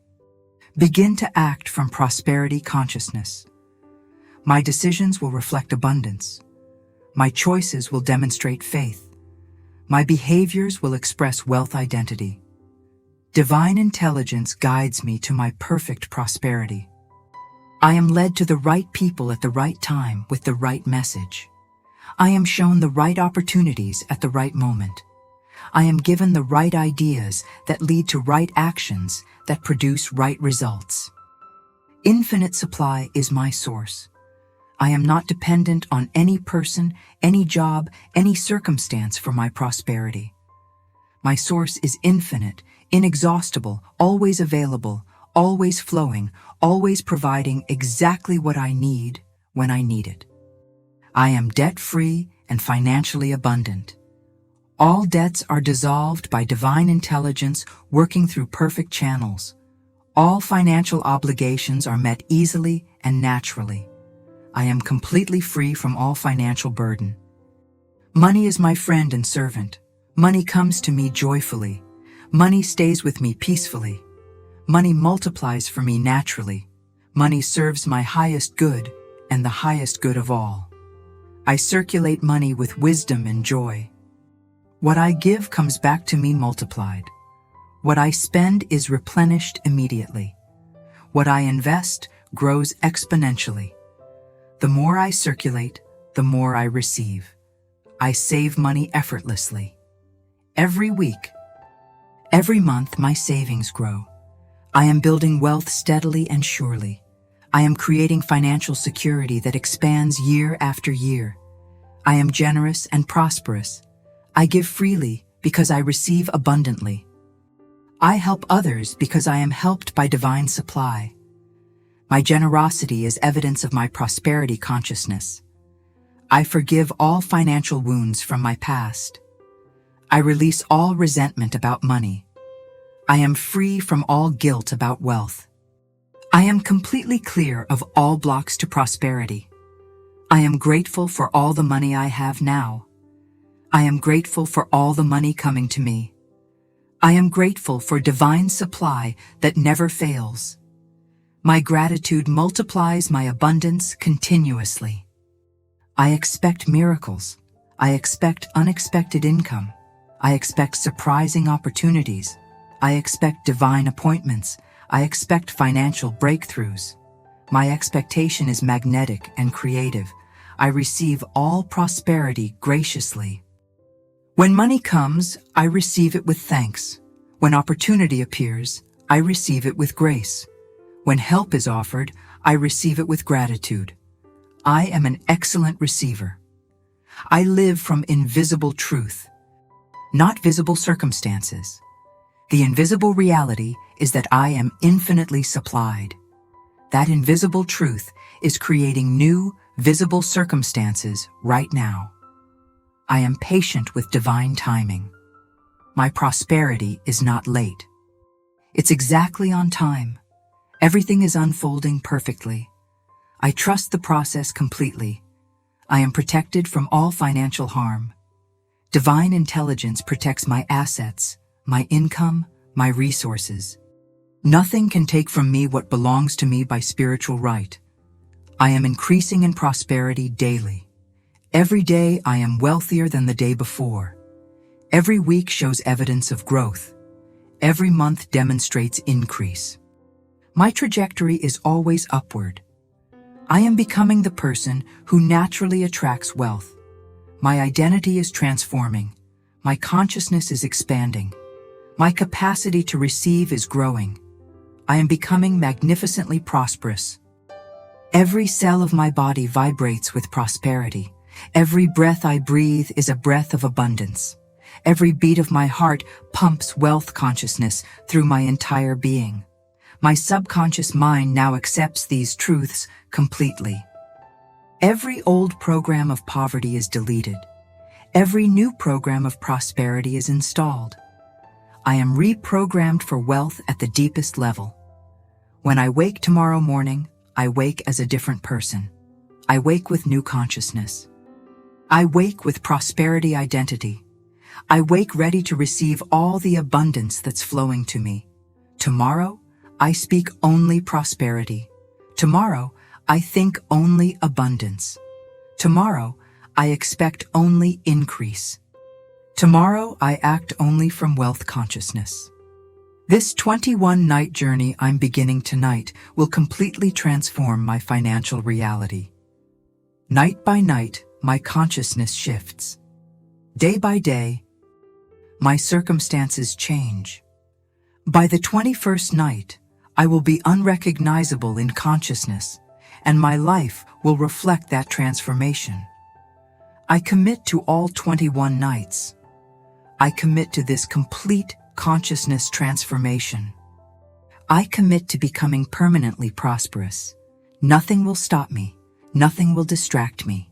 begin to act from prosperity consciousness. My decisions will reflect abundance. My choices will demonstrate faith. My behaviors will express wealth identity. Divine intelligence guides me to my perfect prosperity. I am led to the right people at the right time with the right message. I am shown the right opportunities at the right moment. I am given the right ideas that lead to right actions that produce right results. Infinite supply is my source. I am not dependent on any person, any job, any circumstance for my prosperity. My source is infinite, inexhaustible, always available, always flowing, always providing exactly what I need when I need it. I am debt-free and financially abundant. All debts are dissolved by divine intelligence working through perfect channels. All financial obligations are met easily and naturally. I am completely free from all financial burden. Money is my friend and servant. Money comes to me joyfully. Money stays with me peacefully. Money multiplies for me naturally. Money serves my highest good and the highest good of all. I circulate money with wisdom and joy. What I give comes back to me multiplied. What I spend is replenished immediately. What I invest grows exponentially. The more I circulate, the more I receive. I save money effortlessly. Every week, every month, my savings grow. I am building wealth steadily and surely. I am creating financial security that expands year after year. I am generous and prosperous. I give freely because I receive abundantly. I help others because I am helped by divine supply. My generosity is evidence of my prosperity consciousness. I forgive all financial wounds from my past. I release all resentment about money. I am free from all guilt about wealth. I am completely clear of all blocks to prosperity. I am grateful for all the money I have now. I am grateful for all the money coming to me. I am grateful for divine supply that never fails. My gratitude multiplies my abundance continuously. I expect miracles. I expect unexpected income. I expect surprising opportunities. I expect divine appointments. I expect financial breakthroughs. My expectation is magnetic and creative. I receive all prosperity graciously. When money comes, I receive it with thanks. When opportunity appears, I receive it with grace. When help is offered, I receive it with gratitude. I am an excellent receiver. I live from invisible truth, not visible circumstances. The invisible reality is that I am infinitely supplied. That invisible truth is creating new, visible circumstances right now. I am patient with divine timing. My prosperity is not late. It's exactly on time. Everything is unfolding perfectly. I trust the process completely. I am protected from all financial harm. Divine intelligence protects my assets, my income, my resources. Nothing can take from me what belongs to me by spiritual right. I am increasing in prosperity daily. Every day I am wealthier than the day before. Every week shows evidence of growth. Every month demonstrates increase. My trajectory is always upward. I am becoming the person who naturally attracts wealth. My identity is transforming. My consciousness is expanding. My capacity to receive is growing. I am becoming magnificently prosperous, Every cell of my body vibrates with prosperity. Every breath I breathe is a breath of abundance. Every beat of my heart pumps wealth consciousness through my entire being. My subconscious mind now accepts these truths completely. Every old program of poverty is deleted. Every new program of prosperity is installed. I am reprogrammed for wealth at the deepest level. When I wake tomorrow morning, I wake as a different person. I wake with new consciousness. I wake with prosperity identity. I wake ready to receive all the abundance that's flowing to me. Tomorrow, I speak only prosperity. Tomorrow, I think only abundance. Tomorrow, I expect only increase. Tomorrow, I act only from wealth consciousness. This 21-night journey I'm beginning tonight will completely transform my financial reality. Night by night, my consciousness shifts. Day by day, my circumstances change. By the 21st night, I will be unrecognizable in consciousness, and my life will reflect that transformation. I commit to all 21 nights. I commit to this complete consciousness transformation. I commit to becoming permanently prosperous. Nothing will stop me. Nothing will distract me.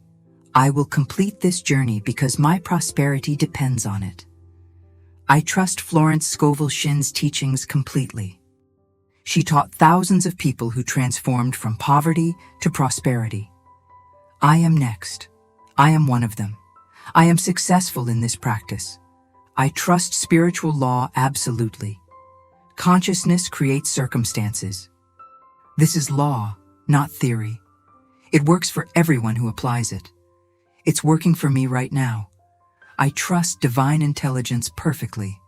I will complete this journey because my prosperity depends on it. I trust Florence Scovel Shinn's teachings completely. She taught thousands of people who transformed from poverty to prosperity. I am next. I am one of them. I am successful in this practice. I trust spiritual law absolutely. Consciousness creates circumstances. This is law, not theory. It works for everyone who applies it. It's working for me right now. I trust divine intelligence perfectly.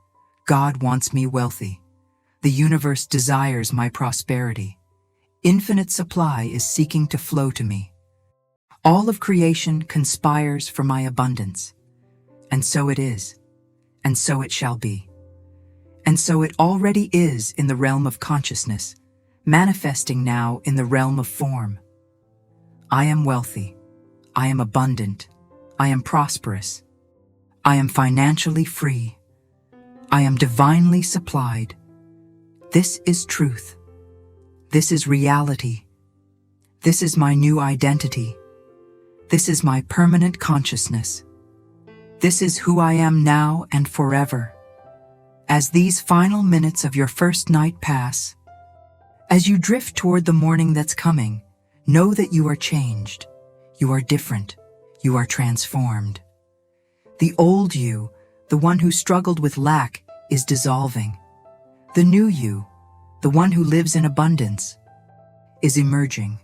God wants me wealthy. The universe desires my prosperity. Infinite supply is seeking to flow to me. All of creation conspires for my abundance. And so it is. And so it shall be. And so it already is in the realm of consciousness, manifesting now in the realm of form. I am wealthy. I am abundant. I am prosperous. I am financially free. I am divinely supplied. This is truth. This is reality. This is my new identity. This is my permanent consciousness. This is who I am now and forever. As these final minutes of your first night pass, as you drift toward the morning that's coming, know that you are changed. You are different. You are transformed. The old you, the one who struggled with lack, is dissolving. The new you, the one who lives in abundance, is emerging.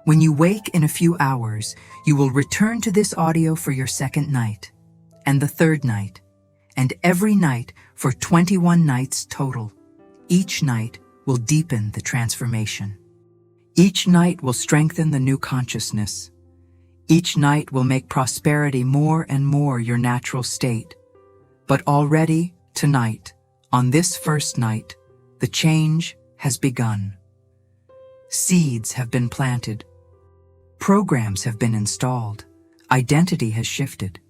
When you wake in a few hours, you will return to this audio for your second night, and the third night, and every night for 21 nights total. Each night will deepen the transformation. Each night will strengthen the new consciousness. Each night will make prosperity more and more your natural state. But already, tonight, on this first night, the change has begun. Seeds have been planted. Programs have been installed. Identity has shifted.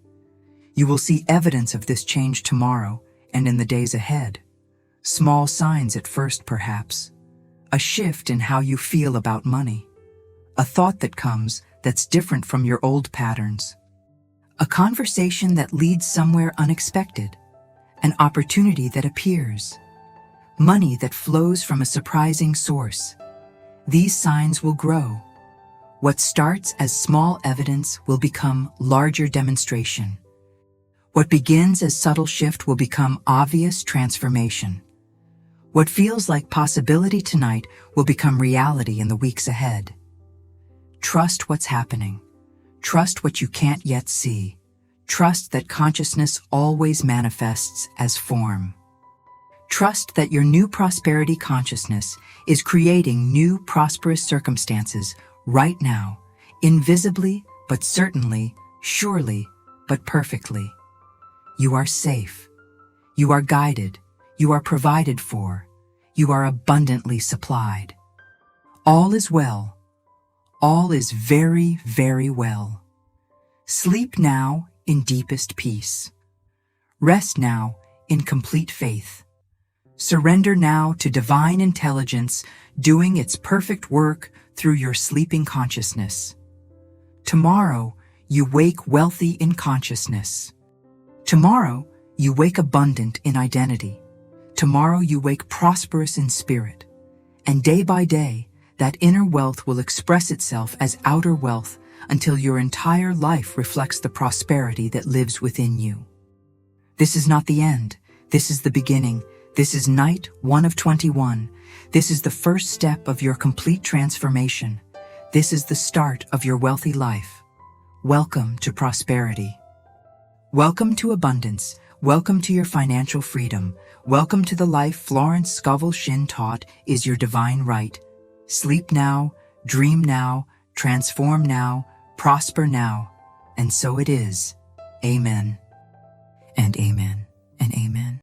You will see evidence of this change tomorrow and in the days ahead. Small signs at first, perhaps. A shift in how you feel about money. A thought that comes that's different from your old patterns. A conversation that leads somewhere unexpected. An opportunity that appears. Money that flows from a surprising source. These signs will grow. What starts as small evidence will become larger demonstration. What begins as subtle shift will become obvious transformation. What feels like possibility tonight will become reality in the weeks ahead. Trust what's happening. Trust what you can't yet see. Trust that consciousness always manifests as form. Trust that your new prosperity consciousness is creating new prosperous circumstances right now, invisibly but certainly, surely but perfectly. You are safe. You are guided. You are provided for. You are abundantly supplied. All is well. All is very, very well. Sleep now in deepest peace. Rest now in complete faith. Surrender now to divine intelligence doing its perfect work through your sleeping consciousness. Tomorrow, you wake wealthy in consciousness. Tomorrow, you wake abundant in identity. Tomorrow, you wake prosperous in spirit. And day by day, that inner wealth will express itself as outer wealth until your entire life reflects the prosperity that lives within you. This is not the end. This is the beginning. This is night 1 of 21. This is the first step of your complete transformation. This is the start of your wealthy life. Welcome to prosperity. Welcome to abundance. Welcome to your financial freedom. Welcome to the life Florence Scovel Shinn taught is your divine right. Sleep now, dream now, transform now, prosper now. And so it is. Amen. And amen. And amen.